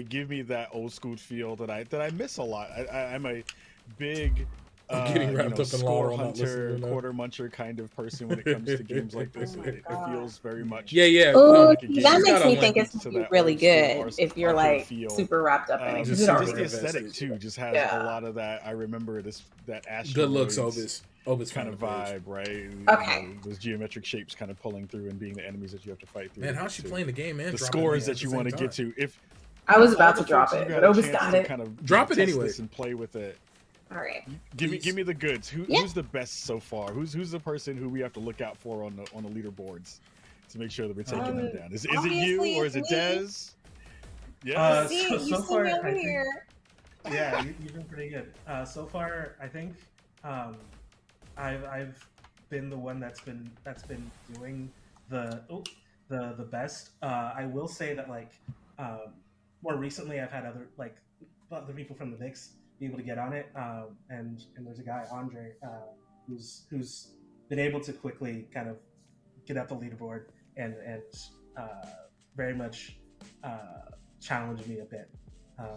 give me that old school feel that I miss a lot. I'm a big getting wrapped up in score lore, hunter, quarter muncher kind of person when it comes to games like this. It feels very much. Yeah. Ooh, that makes me think it's gonna be really good if you're like super wrapped up in it. Just the aesthetic too, just has a lot of that. I remember that asteroids. Good looks, Obis kind of vibe, right? Okay. Those geometric shapes kind of pulling through and being the enemies that you have to fight through. Man, how's she playing the game, man? The scores that you want to get to. If I was about to drop it, but Obis got it. Kind of drop it anyway and play with it. All right. Give me the goods. Who's the best so far? Who's the person who we have to look out for on the leaderboards to make sure that we're taking them down? Is it you or is it Dez? Yeah. So far, over here. Yeah, you've been pretty good. So far, I think I've been the one that's been doing the best. I will say that like more recently I've had other people from the mix be able to get on it, and there's a guy Andre who's been able to quickly kind of get up the leaderboard and very much challenge me a bit.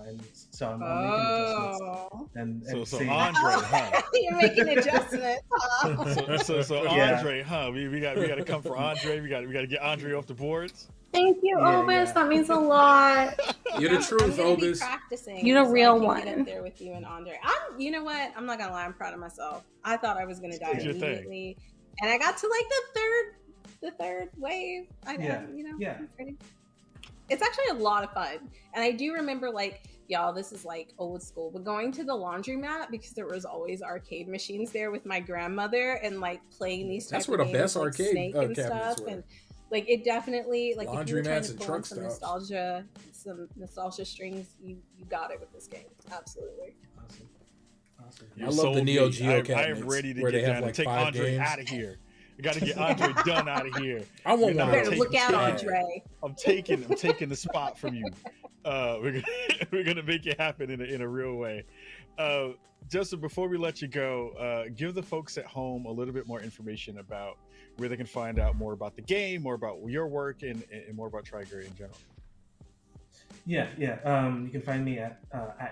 And so I'm making adjustments. So Andre, huh? You're making adjustments, huh? So Andre, huh? We got to come for Andre. We got to get Andre off the boards. Thank you, Obis. That means a lot. You're the truth, Obis. You're the real one. Get up there with you and Andre. You know what? I'm not gonna lie. I'm proud of myself. I thought I was gonna die immediately, and I got to like the third wave. I'm pretty. It's actually a lot of fun, and I do remember like y'all, this is like old school, but going to the laundromat because there was always arcade machines there with my grandmother and like playing these types of games, best like arcade Snake and cabinets stuff. were. And like it definitely, like if you were trying Laundromats to and pull on truck some nostalgia strings, you got it with this game. Absolutely. Awesome. You I love sold the Neo me. Geo cabinets I am ready to where get they have down like and take 5 Andre games. out of here. I got to get Andre Dunn out of here. I want one. Better look out, Andre. I'm taking the spot from you. We're gonna make it happen in a real way. Joseph, before we let you go, give the folks at home a little bit more information about where they can find out more about the game, more about your work, and more about Trigger in general. Yeah. You can find me at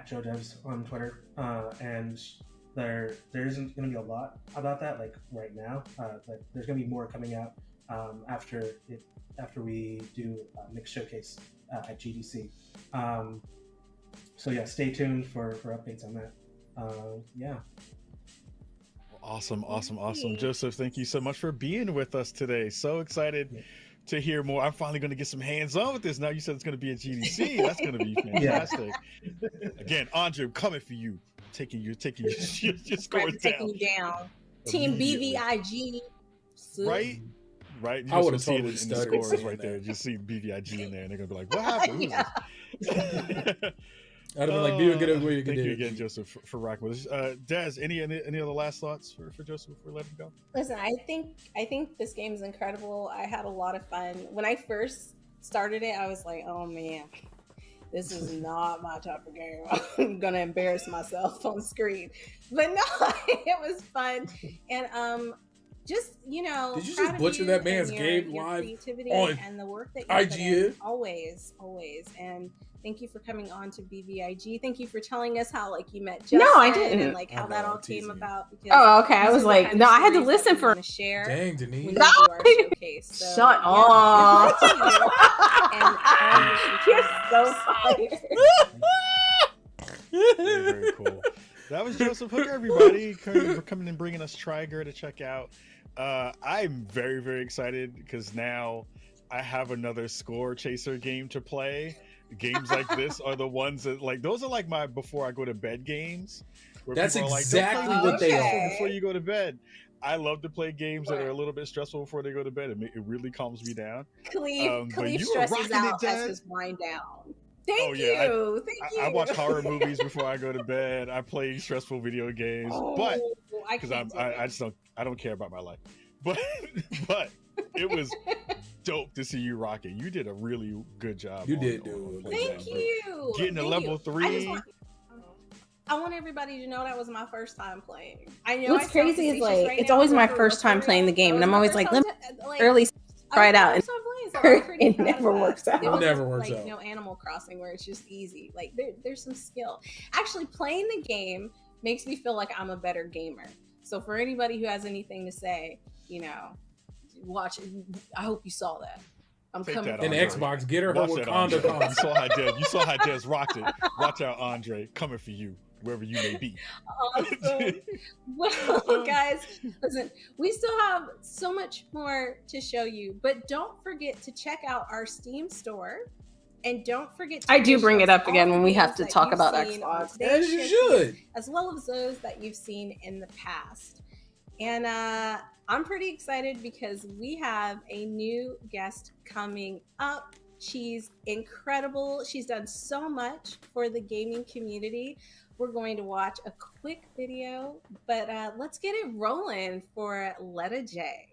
JoeDevs on Twitter, and there isn't going to be a lot about that like right now. But there's going to be more coming out after we do a mixed showcase at GDC. So yeah, stay tuned for updates on that. Yeah. Awesome. Joseph, thank you so much for being with us today. So excited to hear more. I'm finally going to get some hands-on with this. Now you said it's going to be at GDC. That's going to be fantastic. Again, Andre, I'm coming for you. Taking your scores taking you down. Team BVIG. Right? You I would have see it totally in the stuttered scores right there. Just see BVIG in there, and they're gonna be like, "What happened?" I'd have been like, "Be a good way." Thank you again, Joseph, for rocking with us. Des, any other last thoughts for Joseph before we let him go? Listen, I think this game is incredible. I had a lot of fun when I first started it. I was like, "Oh man, this is not my type of game. I'm gonna embarrass myself on screen." But no, it was fun, and just did you just butcher that man's game live creativity on and the work that you put in, IGN? always, and thank you for coming on to BVIG. Thank you for telling us how like you met Justin. No, I didn't. And like how that all came about. Because Oh, okay. I was like, no, I had to listen for. to share. Dang, Denise. When we do our showcase. So, Shut yeah, up. good luck to you. And You're so fired. Very cool. That was Joseph Hooker, everybody, for coming and bringing us Trigger to check out. I'm very, very excited because now I have another score chaser game to play. Games like this are the ones that those are like my before I go to bed games. That's people are exactly like, what they are. Before you go to bed. I love to play games that are a little bit stressful before they go to bed. It really calms me down. Khalif stresses out as his wind down. Thank you. I watch horror movies before I go to bed. I play stressful video games, but because I don't care about my life. But it was dope to see you rock it. You did a really good job. You did do. Thank you. Getting to level 3. I want everybody to know that was my first time playing. I know What's crazy is like right it's now, always my for first time playing the game, and I'm always like, let me like, early try it out. It never works out. It never works like, out. No Animal Crossing where it's just easy. Like there's some skill. Actually, playing the game makes me feel like I'm a better gamer. So for anybody who has anything to say, watch it. I hope you saw that. I'm Take coming. that, In Xbox, get her Watch Wakanda that, con. You saw how Des rocked it. Watch out, Andre, coming for you, wherever you may be. Awesome. Well, guys, listen, we still have so much more to show you, but don't forget to check out our Steam store. And don't forget to I do bring it up all again the when we games have to that talk you've about seen Xbox. on today's As you showcase, should. as well as those that you've seen in the past. And I'm pretty excited because we have a new guest coming up. She's incredible. She's done so much for the gaming community. We're going to watch a quick video, but let's get it rolling for Letta J.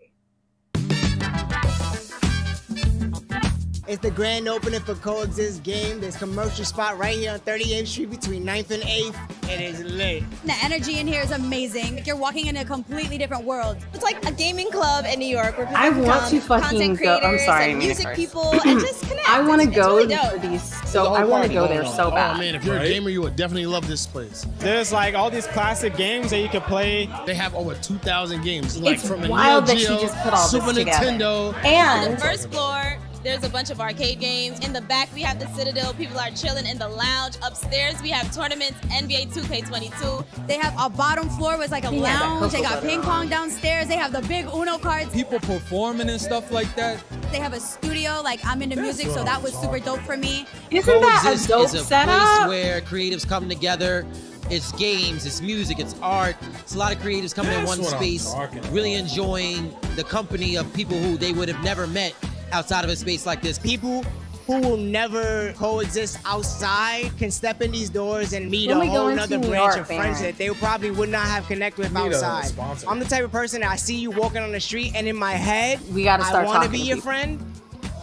It's the grand opening for Coexist Game. There's commercial spot right here on 38th Street between 9th and 8th. It is lit. The energy in here is amazing. You're walking in a completely different world. It's like a gaming club in New York where people I want to fucking content go. I'm creators sorry, and I'm music gonna people and just connect. I want to It's go really dope. for these. So I want to go there so bad. Oh man, if you're a gamer, you would definitely love this place. There's like all these classic games that you can play. They have over 2,000 games. Like It's from a wild Neo that she Geo, just put all Super this together. Nintendo. And the first floor, There's a bunch of arcade games. In the back, we have the Citadel. People are chilling in the lounge. Upstairs, we have tournaments, NBA 2K22. They have a bottom floor where it's like a lounge. They got ping pong downstairs. They have the big Uno cards. People performing and stuff like that. They have a studio. Like, I'm into music, so that was super dope for me. Isn't that a dope is a setup? place where creatives come together. It's games, it's music, it's art. It's a lot of creatives coming in one space, really enjoying the company of people who they would have never met outside of a space like this. People who will never coexist outside can step in these doors and meet a whole nother branch of friends that they probably would not have connected with outside. I'm the type of person that I see you walking on the street, and in my head, I want to be your friend,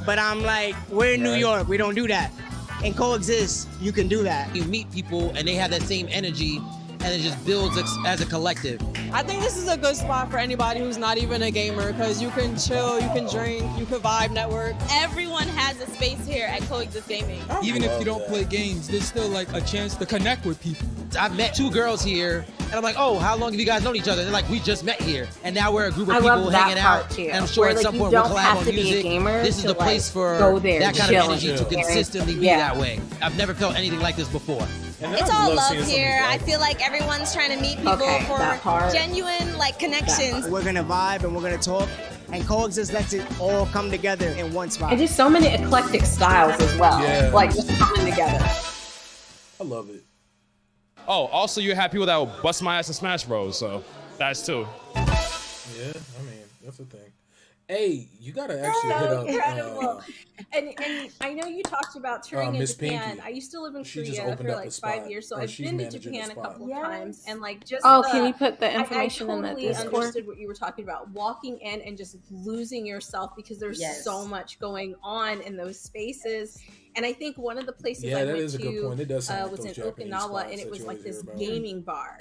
but I'm like, we're in New York, we don't do that. And coexist, you can do that. You meet people and they have that same energy, and it just builds as a collective. I think this is a good spot for anybody who's not even a gamer, because you can chill, you can drink, you can vibe, network. Everyone has a space here at Coexist Gaming. Even if you don't play games, there's still like a chance to connect with people. I've met 2 girls here, and I'm like, oh, how long have you guys known each other? They're like, we just met here, and now we're a group of people hanging out. And I'm sure at some point we'll collab on music. This is the place for that kind of energy to consistently be that way. I've never felt anything like this before. It's all love here. I feel like everyone's trying to meet people for genuine like connections. We're gonna vibe and we're gonna talk, and Coexist lets it all come together in one spot. And just so many eclectic styles as well. Yeah. Like just coming together. I love it. Oh, also you have people that will bust my ass in Smash Bros. So that's too. Yeah, I mean that's the thing. Hey, you gotta actually hit up. Incredible. And I know you talked about touring in Miss Japan. Pinky. I used to live in She just Korea opened for up a like spot, 5 years, so or I've she's been to managing a Japan a spot. couple of times, and like just can you put the information I in the totally Discord? understood what you were talking about, walking in and just losing yourself because there's so much going on in those spaces. And I think one of the places I went is a good point. It does sound like was in those Japanese Okinawa, spots and it that was you like always this hear about. gaming bar.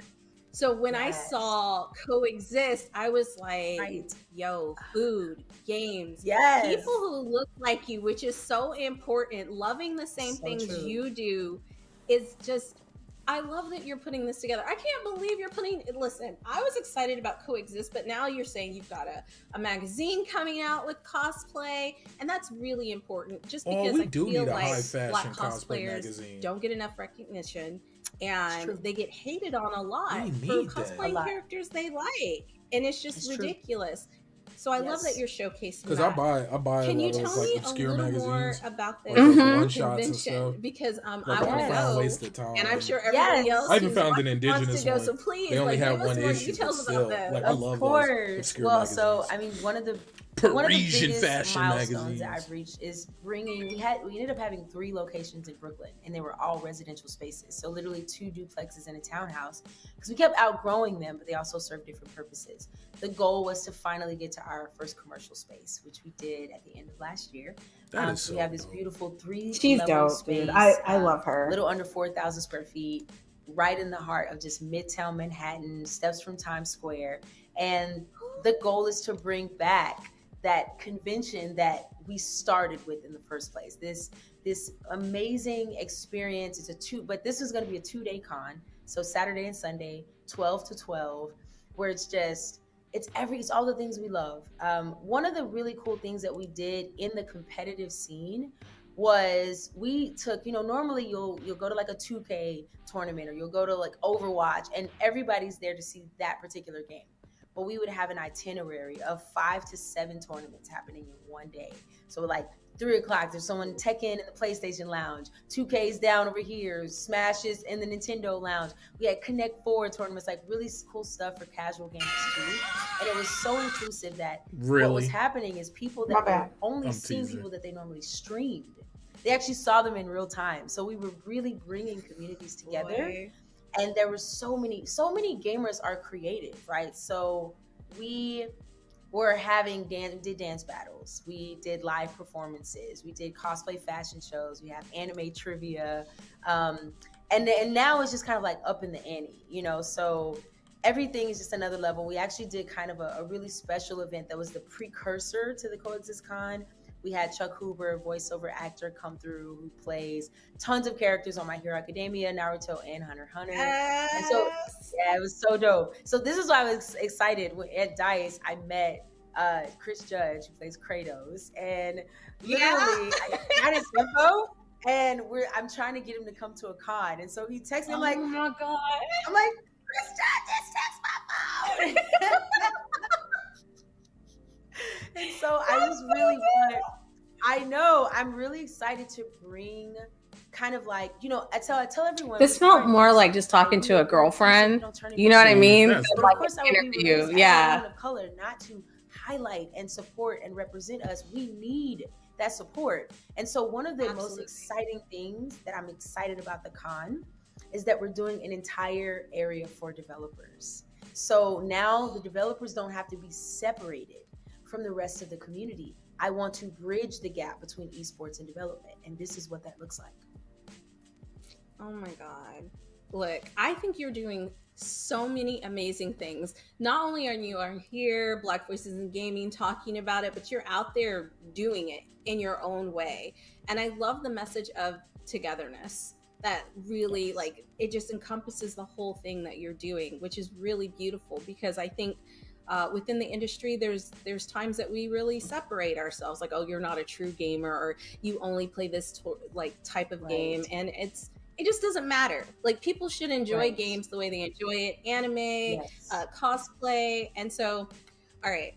So when I saw Coexist, I was like, yo, food, games, people who look like you, which is so important. Loving the same things you do is just, I love that you're putting this together. I can't believe you're listen, I was excited about Coexist, but now you're saying you've got a magazine coming out with cosplay, and that's really important just because I feel like Black cosplayers don't get enough recognition. And they get hated on a lot for cosplaying characters they like, and it's just ridiculous. So I love that you're showcasing that. Because I buy Can a you lot of tell those, me like, obscure a little magazines, more about this one-shots and stuff. convention? Because I Like, want to go, wasted time. and I'm sure everybody else I even who's found an watching indigenous wants to go. one. So please, They only like, have give us one more issue, details but about still, this. like, I love those obscure Well, magazines. so I mean, one of the Parisian biggest fashion milestones magazines. that I've reached is bringing. We ended up having 3 locations in Brooklyn, and they were all residential spaces. So literally 2 duplexes and a townhouse, because we kept outgrowing them, but they also served different purposes. The goal was to finally get to our first commercial space, which we did at the end of last year. So we have this beautiful 3-level space. Dude. I love her. A little under 4,000 square feet, right in the heart of just Midtown Manhattan, steps from Times Square. And the goal is to bring back that convention that we started with in the first place. This amazing experience. But this is going to be a 2-day con. So Saturday and Sunday, 12 to 12, where it's all the things we love. One of the really cool things that we did in the competitive scene was we took, normally you'll go to like a 2K tournament, or you'll go to like Overwatch, and everybody's there to see that particular game. But we would have an itinerary of 5 to 7 tournaments happening in one day. So like 3 o'clock, there's someone Tekken in the PlayStation Lounge, 2K's down over here, Smashes in the Nintendo Lounge. We had Connect 4 tournaments, like really cool stuff for casual gamers too. And it was so inclusive that what was happening is people that were only seeing people that they normally streamed, they actually saw them in real time. So we were really bringing communities together. And there were so many gamers are creative, right? So we were having we did dance battles, we did live performances, we did cosplay fashion shows, we have anime trivia, and now it's just kind of like up in the ante, so everything is just another level. We actually did kind of a really special event that was the precursor to the Coexist Con. We had Chuck Huber, voiceover actor, come through, who plays tons of characters on My Hero Academia, Naruto, and Hunter x Hunter. And so, yeah, it was so dope. So this is why I was excited. At DICE, I met Chris Judge, who plays Kratos, and literally I got his info, and I'm trying to get him to come to a con, and so he texts me. I'm like, oh my god! I'm like, Chris Judge just text my phone. And so I just really want. I know I'm really excited to bring. Kind of like, you know, I tell everyone. This felt more like just talking to a girlfriend. You know what I mean? Yes, but like of course, an interview. Yeah. Of color, not to highlight and support and represent us. We need that support. And so, one of the most exciting things that I'm excited about the con is that we're doing an entire area for developers. So now the developers don't have to be separated from the rest of the community. I want to bridge the gap between esports and development, and this is what that looks like. Oh my God. Look, I think you're doing so many amazing things. Not only are you here, Black Voices in Gaming, talking about it, but you're out there doing it in your own way. And I love the message of togetherness that really like, it just encompasses the whole thing that you're doing, which is really beautiful because I think within the industry, there's times that we really separate ourselves. Like, oh, you're not a true gamer, or you only play this type of game. And it just doesn't matter. Like, people should enjoy games the way they enjoy it. Anime, cosplay. And so, all right.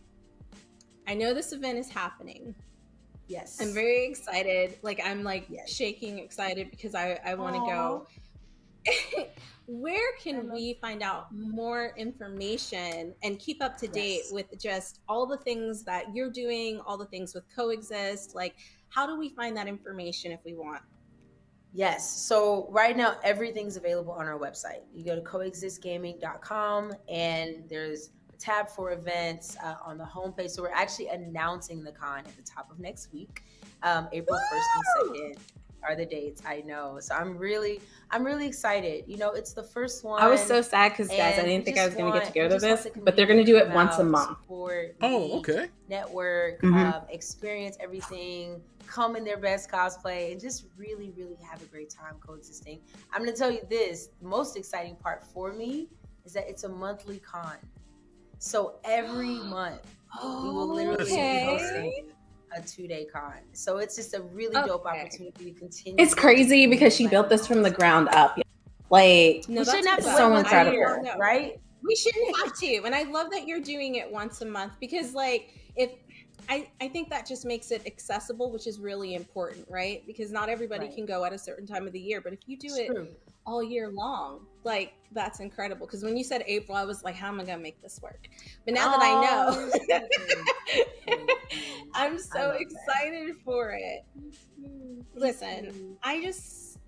I know this event is happening. Yes. I'm very excited. Like, I'm like shaking excited because I want to go. Where can we find out more information and keep up to date with just all the things that you're doing, all the things with Coexist? Like, how do we find that information if we want? Yes. So right now, everything's available on our website. You go to coexistgaming.com and there's a tab for events on the homepage. So we're actually announcing the con at the top of next week. April 1st and 2nd are the dates. I know. So I'm really excited. You know, it's the first one. I was so sad because, guys, I didn't think I was going to get to go to this, but they're going to do it once a month. Oh, okay. Network, experience everything, come in their best cosplay, and just really, really have a great time coexisting. I'm going to tell you this, the most exciting part for me is that it's a monthly con. So every month, we will literally be hosting a 2-day con. So it's just a really dope opportunity to continue. It's crazy because she built this from the ground up. Like, we shouldn't have to so incredible, right? We shouldn't have to. And I love that you're doing it once a month because, like, if I think that just makes it accessible, which is really important, right? Because not everybody can go at a certain time of the year, but if you do it all year long, like, that's incredible. Because when you said April, I was like, how am I gonna make this work? But now that I know, I'm so excited for it. Listen,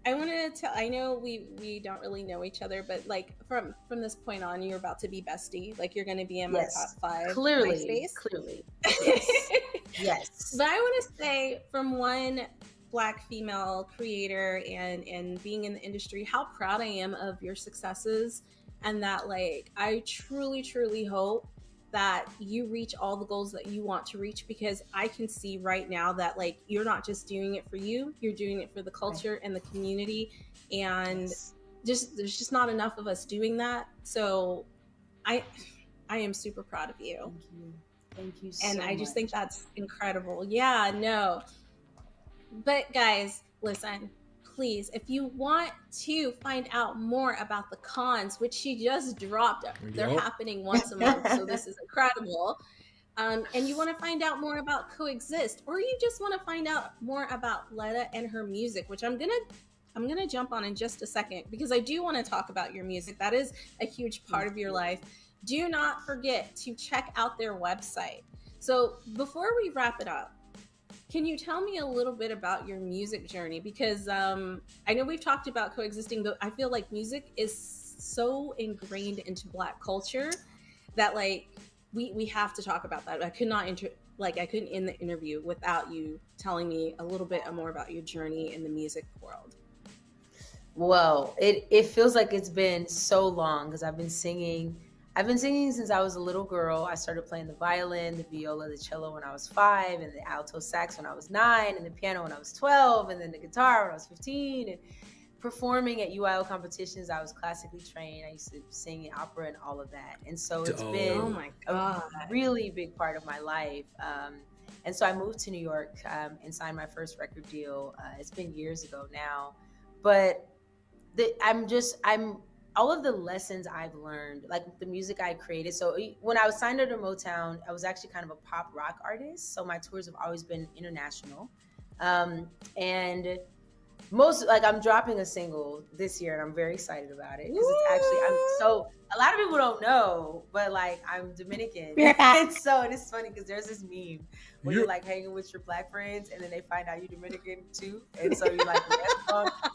I wanted to tell, I know we don't really know each other, but like from this point on, you're about to be bestie. Like, you're going to be in my top 5. Clearly. Yes. But I want to say, from one Black female creator and being in the industry, how proud I am of your successes, and that, like, I truly, truly hope that you reach all the goals that you want to reach, because I can see right now that, like, you're not just doing it for you, you're doing it for the culture and the community, and there's just not enough of us doing that. So I am super proud of you. Thank you so and I just much. think that's incredible. Yeah, no. But guys, listen, please, if you want to find out more about the cons, which she just dropped, they're happening once a month, so this is incredible. And you want to find out more about Coexist, or you just want to find out more about Letta and her music, which I'm gonna jump on in just a second, because I do want to talk about your music. That is a huge part of your life. Do not forget to check out their website. So before we wrap it up, can you tell me a little bit about your music journey? Because I know we've talked about coexisting, but I feel like music is so ingrained into Black culture that, like, we have to talk about that. I could not I couldn't end the interview without you telling me a little bit more about your journey in the music world. Well, it feels like it's been so long, because I've been singing since I was a little girl. I started playing the violin, the viola, the cello when I was 5, and the alto sax when I was 9, and the piano when I was 12, and then the guitar when I was 15. And performing at UIL competitions. I was classically trained. I used to sing in opera and all of that. And so it's been a really big part of my life. And so I moved to New York and signed my first record deal. It's been years ago now, but all of the lessons I've learned, like the music I created. So when I was signed under Motown, I was actually kind of a pop rock artist. So my tours have always been international. And I'm dropping a single this year and I'm very excited about it because it's actually, a lot of people don't know, but like I'm Dominican. And so it is funny because there's this meme where you're like hanging with your black friends and then they find out you're Dominican too. And so you're like,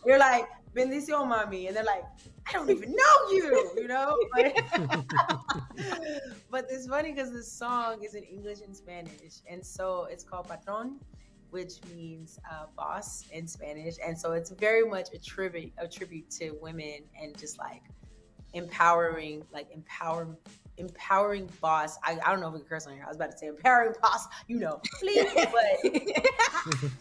you're like, bendición, mami. And they're like, I don't even know you know? But it's funny because this song is in English and Spanish. And so it's called Patron, which means boss in Spanish. And so it's very much a tribute to women and just like empowering boss. I don't know if we can curse on here. I was about to say empowering boss, please, but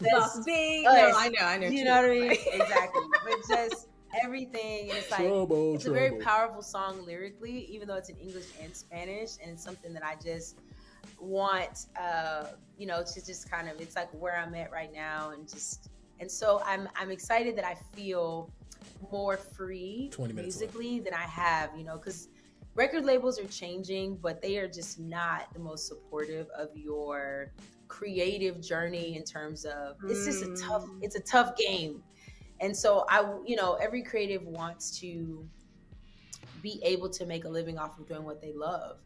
boss big. I know. You know what I mean? Exactly. But just everything. And it's like, it's a very powerful song lyrically, even though it's in English and Spanish. And it's something that I just want, to just kind of, it's like where I'm at right now. And so I'm excited that I feel more free musically than I have, because record labels are changing, but they are just not the most supportive of your creative journey in terms of, it's just it's a tough game. And so every creative wants to be able to make a living off of doing what they love.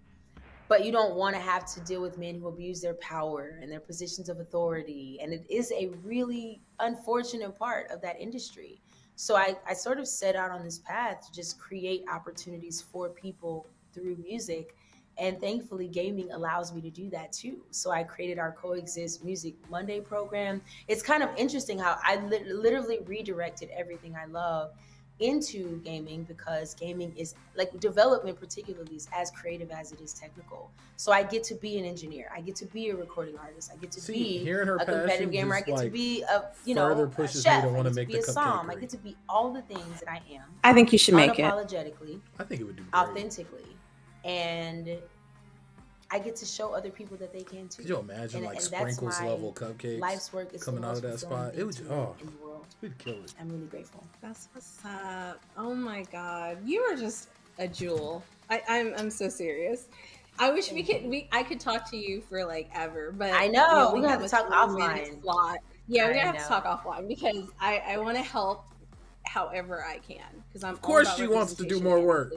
But you don't want to have to deal with men who abuse their power and their positions of authority. And it is a really unfortunate part of that industry. So I sort of set out on this path to just create opportunities for people through music. And thankfully, gaming allows me to do that too. So I created our Coexist Music Monday program. It's kind of interesting how I literally redirected everything I love into gaming, because gaming is, like, development particularly, is as creative as it is technical. So I get to be an engineer, I get to be a recording artist, I get to be a competitive gamer, I get to be a a chef, I get to be a som, I get to be all the things that I am. I think you should make it unapologetically. I think it would do great. Authentically, and I get to show other people that they can too. Could you imagine and sprinkles level cupcakes life's work is coming out of that spot? It was we'd kill it. I'm really grateful. That's what's up. Oh my God, you are just a jewel. I'm so serious. I wish I could talk to you for like ever, but I know we're gonna have to talk offline. Yeah, we're gonna have to talk offline because I want to help however I can, because I'm. Of course, she wants to do more work.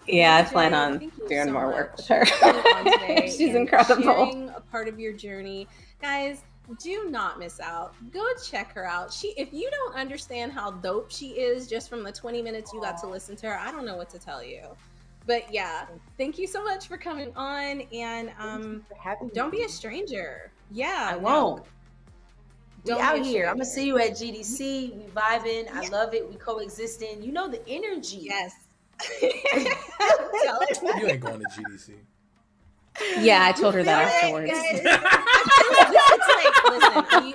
Yeah, I plan on doing more work with her. She's incredible. Sharing a part of your journey, guys. Do not miss out. Go check her out. If you don't understand how dope she is just from the 20 minutes you got to listen to her, I don't know what to tell you. But yeah, thank you so much for coming on, and don't be a stranger. Yeah, I won't. We out here. I'm gonna see you at GDC. We vibing. Yeah. I love it. We coexisting. You know the energy. Yes. You ain't going to GDC. Yeah, I told her that afterwards.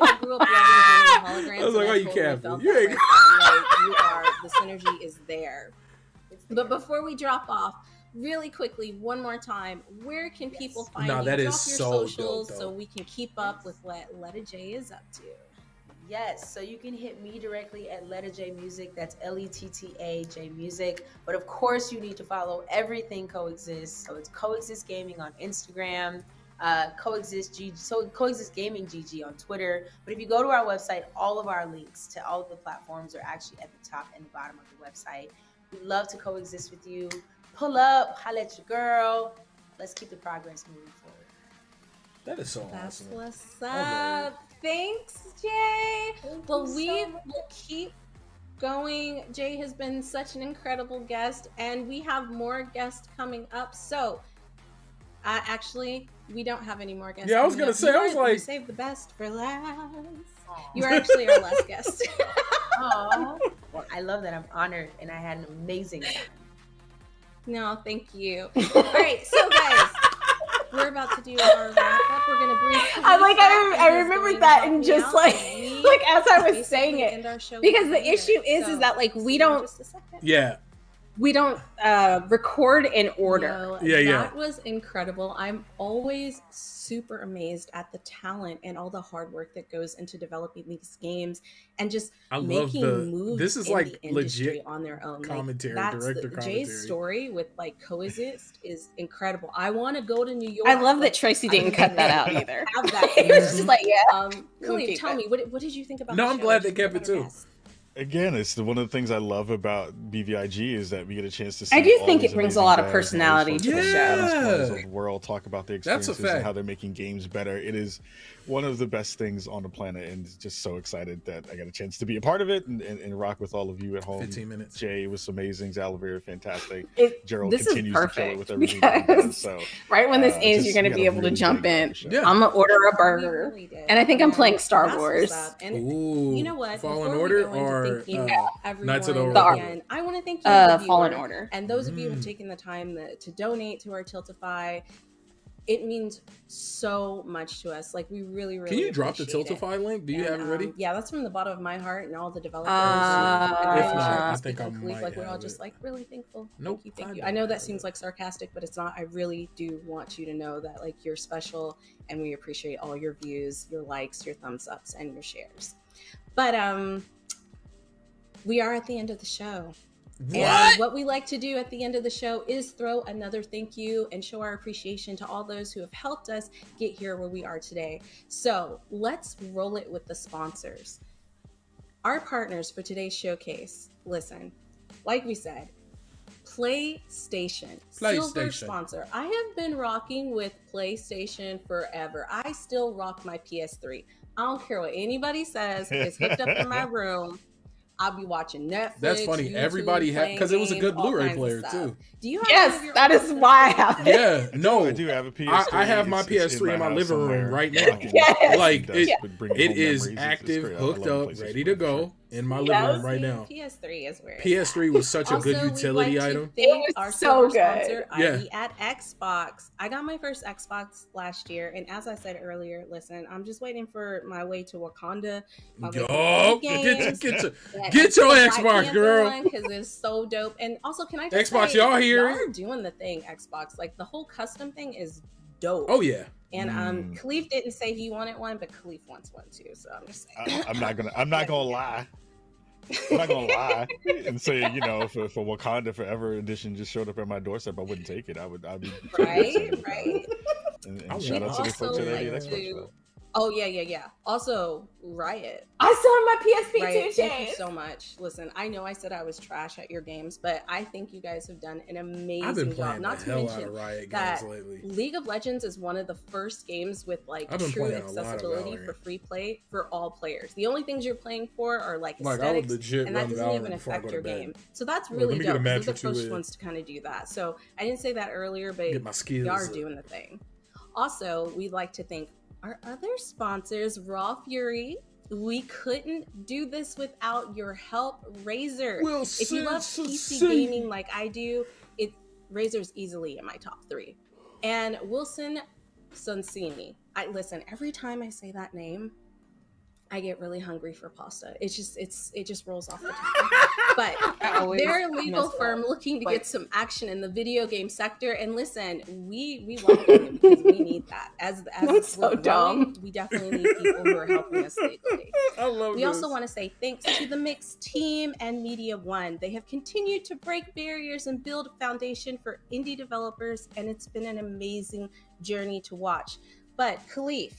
I grew up loving holograms. I was like, "Oh, you can't. The synergy is there." But before we drop off, really quickly, one more time, where can people find you? That Drop is your so socials dope. So we can keep up with what Letta J is up to. Yes, so you can hit me directly at Letta J Music. That's LETTA J Music. But of course, you need to follow everything Coexist. So it's Coexist Gaming on Instagram, Coexist Gaming GG on Twitter. But if you go to our website, all of our links to all of the platforms are actually at the top and the bottom of the website. We'd love to coexist with you. Pull up, holla at your girl. Let's keep the progress moving forward. That is so That's awesome. What's up? Thanks, Jay. We will keep going. Jay has been such an incredible guest, and we have more guests coming up. So, actually, we don't have any more guests. Yeah, I was gonna say. I was like, save the best for last. You are actually our last guest. Aww. Well, I love that. I'm honored, and I had an amazing time. No, thank you. All right, so guys, we're about to do our wrap up. We're gonna bring. I remembered that, and just like as I was saying it, because the issue is that like we don't. Yeah. We don't record in order. That was incredible. I'm always super amazed at the talent and all the hard work that goes into developing these games and just making moves. This is in like the industry legit on their own. commentary, director commentary. Jay's story with like Coexist is incredible. I want to go to New York. I love that Tracy didn't cut that out either. Have that. It's just like Khalif, tell me what did you think about? No, I'm glad they kept it too. Again, it's one of the things I love about BVIG is that we get a chance to see. I do think it brings a lot of personality to the show. Of the world talk about their experiences and how they're making games better. It is one of the best things on the planet, and just so excited that I got a chance to be a part of it and rock with all of you at home. 15 minutes. Jay was amazing. Zalivir, fantastic. Gerald continues to kill it with everything he does. So right when this ends, you're going to be able to jump in. Yeah. I'm going to order a burger, and I think I'm playing Star Wars. And you know what? Fallen Order or Knights of the Old Republic. I want to thank you, Fallen Order, and those of you who have taken the time to donate to our Tiltify. It means so much to us. Like we really. Can you drop the Tiltify link? Do you have it ready? Yeah, that's from the bottom of my heart and all the developers. If not, I think I might. Like we're all just like really thankful. Nope. Thank you. I know that seems like sarcastic, but it's not. I really do want you to know that like you're special, and we appreciate all your views, your likes, your thumbs ups, and your shares. But we are at the end of the show. And what we like to do at the end of the show is throw another thank you and show our appreciation to all those who have helped us get here where we are today. So let's roll it with the sponsors. Our partners for today's showcase. Listen, like we said, PlayStation. Silver sponsor. I have been rocking with PlayStation forever. I still rock my PS3. I don't care what anybody says. It's hooked up in my room. I'll be watching Netflix. That's funny. YouTube, everybody had because it was a good Blu-ray player too. Do you have yes, that is why I have it. Yeah, no, I do have a PS3. I have my PS3 in my living room right now. Yes. Like it is active, hooked up, ready to go in my living room right now. PS3 is where PS3 was such a good utility item. It was so good. Sponsor, ID at Xbox. I got my first Xbox last year, and as I said earlier, listen, I'm just waiting for my way to Wakanda. Get your Xbox, girl, because it's so dope. And also, can I just Xbox, say, y'all here? Y'all are doing the thing, Xbox. Like the whole custom thing is dope. Oh yeah. And Khalif didn't say he wanted one, but Khalif wants one too. So I'm just saying. I'm not gonna lie. I'm not gonna lie and say, you know, if Wakanda Forever Edition just showed up at my doorstep, I wouldn't take it. I'd be right. And shout out to the folks at Xbox. Oh yeah. Also, Riot. I still have my PSP Riot, too, thank you so much. Listen, I know I said I was trash at your games, but I think you guys have done an amazing job. Not to mention that League of Legends is one of the first games with like true accessibility for free play for all players. The only things you're playing for are like aesthetics, and that doesn't even affect your game. So that's really dope. They're the first ones to kind of do that. So I didn't say that earlier, but you are doing the thing. Also, we'd like to thank our other sponsors, Raw Fury. We couldn't do this without your help, Razer. If you love PC gaming like I do, Razer's easily in my top 3. And Wilson Sonsini. Listen, every time I say that name, I get really hungry for pasta. It just rolls off the tongue. But they're a legal firm looking to get some action in the video game sector. And listen, we love them because we need that. As we're growing, we definitely need people who are helping us legally. We also want to say thanks to the Mix team and Media One. They have continued to break barriers and build a foundation for indie developers, and it's been an amazing journey to watch. But Khalif,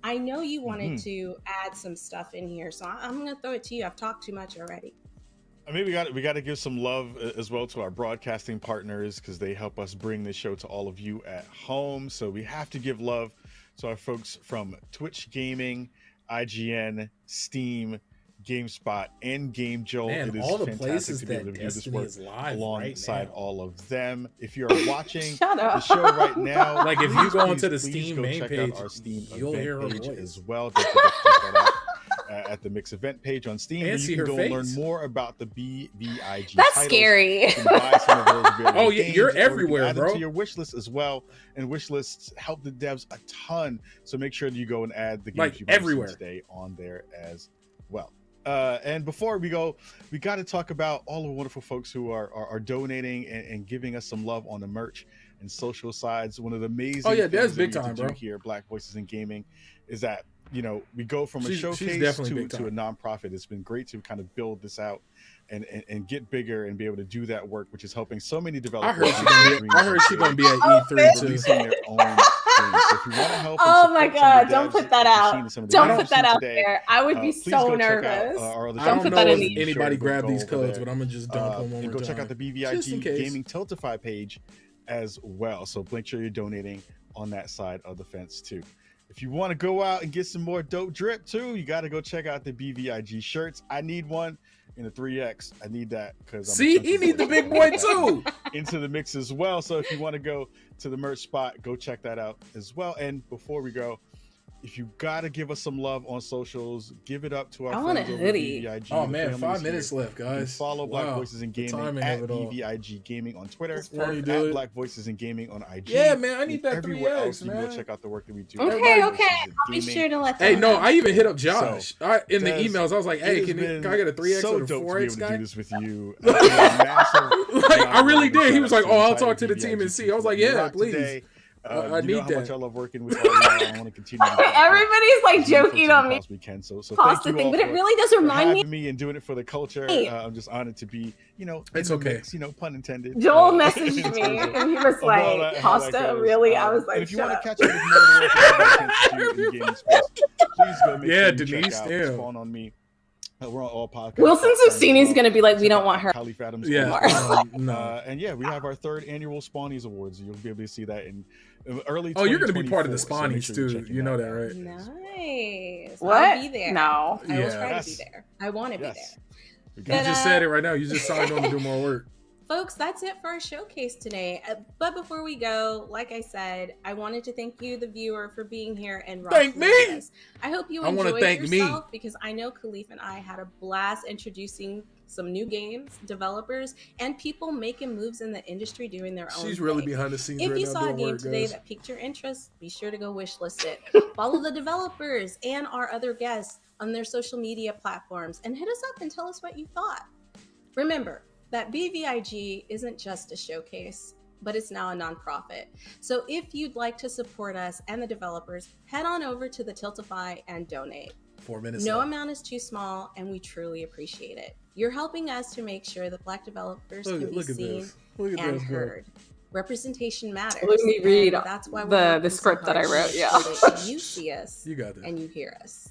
I know you wanted to add some stuff in here, so I'm going to throw it to you. I've talked too much already. I mean, we got to give some love as well to our broadcasting partners because they help us bring this show to all of you at home. So we have to give love to our folks from Twitch Gaming, IGN, Steam, GameSpot, and GameJolt. Man, it is all the fantastic places to be able to that do this Destiny work is live alongside right all of them. If you're watching the show right now, like if you go onto the Steam main check page, out our Steam you'll hear event her page voice as well. Don't forget to check that out. at the Mix event page on Steam. And You see can her go face. learn more about the BVIG That's titles. scary. You can buy some of those available Oh, yeah, games, you're or you can everywhere, add them bro. to your wish list as well. And wish lists help the devs a ton. So make sure that you go and add the games Like you mentioned everywhere. today on there as well. And before we go, we got to talk about all the wonderful folks who are donating and giving us some love on the merch and social sides. One of the amazing Oh, yeah, that's things big that we time, get to do bro. here, Black Voices in Gaming, is that, you know, we go from a She's showcase definitely big to a time. nonprofit. It's been great to kind of build this out and get bigger and be able to do that work, which is helping so many developers. I heard she's gonna be at E3 too. Releasing their own games. So if you want to help, Oh my God! Don't put that out. Don't put that out there. I would be so nervous. I don't know if anybody grabbed these codes, but I'm gonna just dump them one and more go time. check out the Just in BVIG case. Gaming Tiltify page as well. So make sure you're donating on that side of the fence too. If you want to go out and get some more dope drip too, you got to go check out the BVIG shirts. I need one in a 3X. I need that because See, he need the big boy too. Into the mix as well. So if you want to go to the merch spot, go check that out as well. And before we go, if you gotta give us some love on socials, give it up to our I want a friends over hoodie. BVIG. Oh The man, family 5 is minutes here. left, You can guys. follow Black Wow. Voices in The Gaming timing at of it all. BVIG Gaming on Twitter, Won't you do at it? Black Voices in Gaming on IG. Yeah, man, I need and that everywhere 3X, else, you can man. go check out the work that we do. Okay, Black okay. Voices in I'll be Gaming. sure to let them Hey, no, know. I even hit up Josh in the Des, emails. I was like, it "Hey, has can been I get a 3X so or a dope to be 4X able to guy?" do this with you. Like, I really did. He was like, "Oh, I'll talk to the BVIG team and see." I was like, You "Yeah, rock please." today. I You know need how that. much I love working with all y'all. I want to continue. To Everybody's like joking on me. We can. So Pasta thank you thing, all but it for- really does for remind me- having me and doing it for the culture. Hey. I'm just honored to be, you know, It's in the okay. mix, you know, pun intended. Joel in messaged terms me of- and he was of all like, how that "Pasta, goes. really?" I was And like, if you "Shut want up." to catch up with more of the work that I've been in the gaming space, please go make Yeah, sure you Denise, check out damn. Spawn on Me. We're on all podcasts. Wilson platforms Susini's as well. gonna be like, "We Check don't out want her Khalif Adams Yeah, on no. and yeah, we have our 3rd annual Spawnies Awards. You'll be able to see that in early. Oh, you're gonna be part of the 2024, so make Spawnies sure you're too. checking You know that that, out. right? Nice. What? I'll be there. No. I will Yeah. try to Yes. be there. I want to Yes. be there. We You got just said it right now. You just signed on to do more work. Folks, that's it for our showcase today. But before we go, like I said, I wanted to thank you, the viewer, for being here and rocking Thank me. with us. I hope you I wanna enjoyed thank me. yourself because I know Khalif and I had a blast introducing some new games, developers, and people making moves in the industry doing their own She's really thing. behind the scenes If right you now saw a doing game work, today guys. that piqued your interest, be sure to go wishlist it. Follow the developers and our other guests on their social media platforms and hit us up and tell us what you thought. Remember that BVIG isn't just a showcase, but it's now a nonprofit. So if you'd like to support us and the developers, head on over to the Tiltify and donate. 4 minutes. No left. amount is too small, and we truly appreciate it. You're helping us to make sure that Black developers can be Look at seen this. Look at and this, bro. heard. Representation matters. Let me read and that's why we're the working so script that I hard to wrote, make yeah. sure that you see us You got this. and you hear us.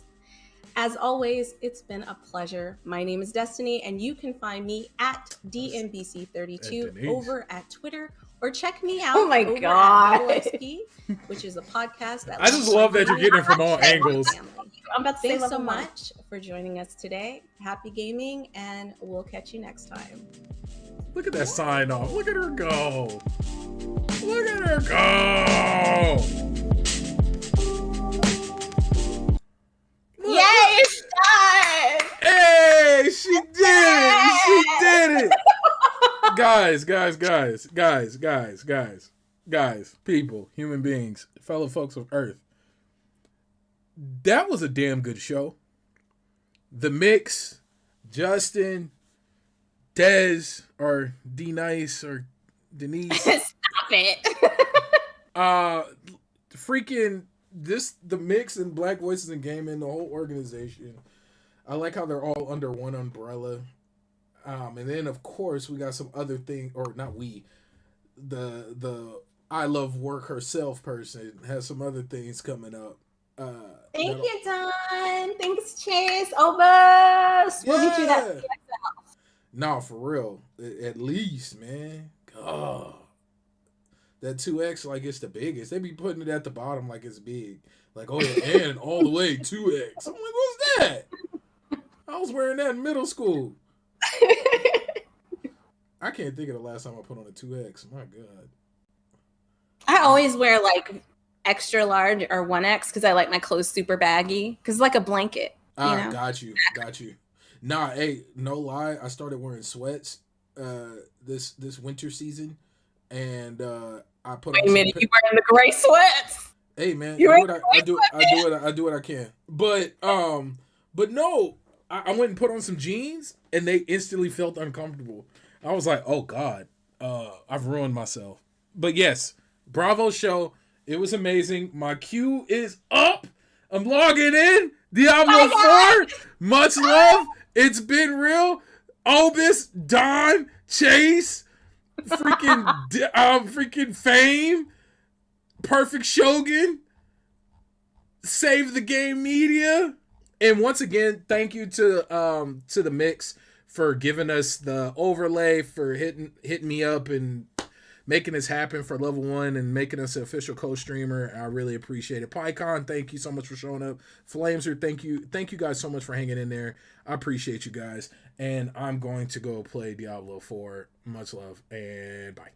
As always, it's been a pleasure. My name is Destiny, and you can find me at DMBC32 Denise. over at Twitter, or check me out Oh my over God. at XP, which is a podcast that I just love that you're getting it from all angles. I'm about to say Thanks so level one. much for joining us today. Happy gaming, and we'll catch you next time. Look at that sign off. Look at her go. Look at her go. Yay, it's done! Hey, she did it. She did it. Guys, people, human beings, fellow folks of Earth. That was a damn good show. The Mix, Justin, Dez, or D-Nice, or Denise. Stop it. Freaking the Mix and Black Voices in Gaming, the whole organization. I like how they're all under one umbrella. And then of course we got some other thing, or not we, the I Love Work herself person has some other things coming up. Thank you, Don. Thanks, Chase. Obus. We'll get you that. No, for real. At least, man. God. That 2X like it's the biggest. They be putting it at the bottom like it's big. Like, oh yeah, and all the way 2X. I'm like, what's that? I was wearing that in middle school. I can't think of the last time I put on a 2X. My God. I always wear like extra large or 1X because I like my clothes super baggy because it's like a blanket. Got you. Nah, hey, no lie, I started wearing sweats this winter season, and I put Wait on. A minute, you wearing the gray sweats? Hey man, You I do what I can. But no, I went and put on some jeans, and they instantly felt uncomfortable. I was like, oh god, I've ruined myself. But yes, Bravo show. It was amazing. My queue is up. I'm logging in. Diablo 4. Much love. It's been real. Obis, Don, Chase, freaking Fame, Perfect Shogun, Save the Game Media, and once again, thank you to the Mix for giving us the overlay, for hitting me up and making this happen for Level 1 and making us an official co-streamer. I really appreciate it. PyCon, thank you so much for showing up. Flameser, thank you guys so much for hanging in there. I appreciate you guys. And I'm going to go play Diablo 4. Much love and bye.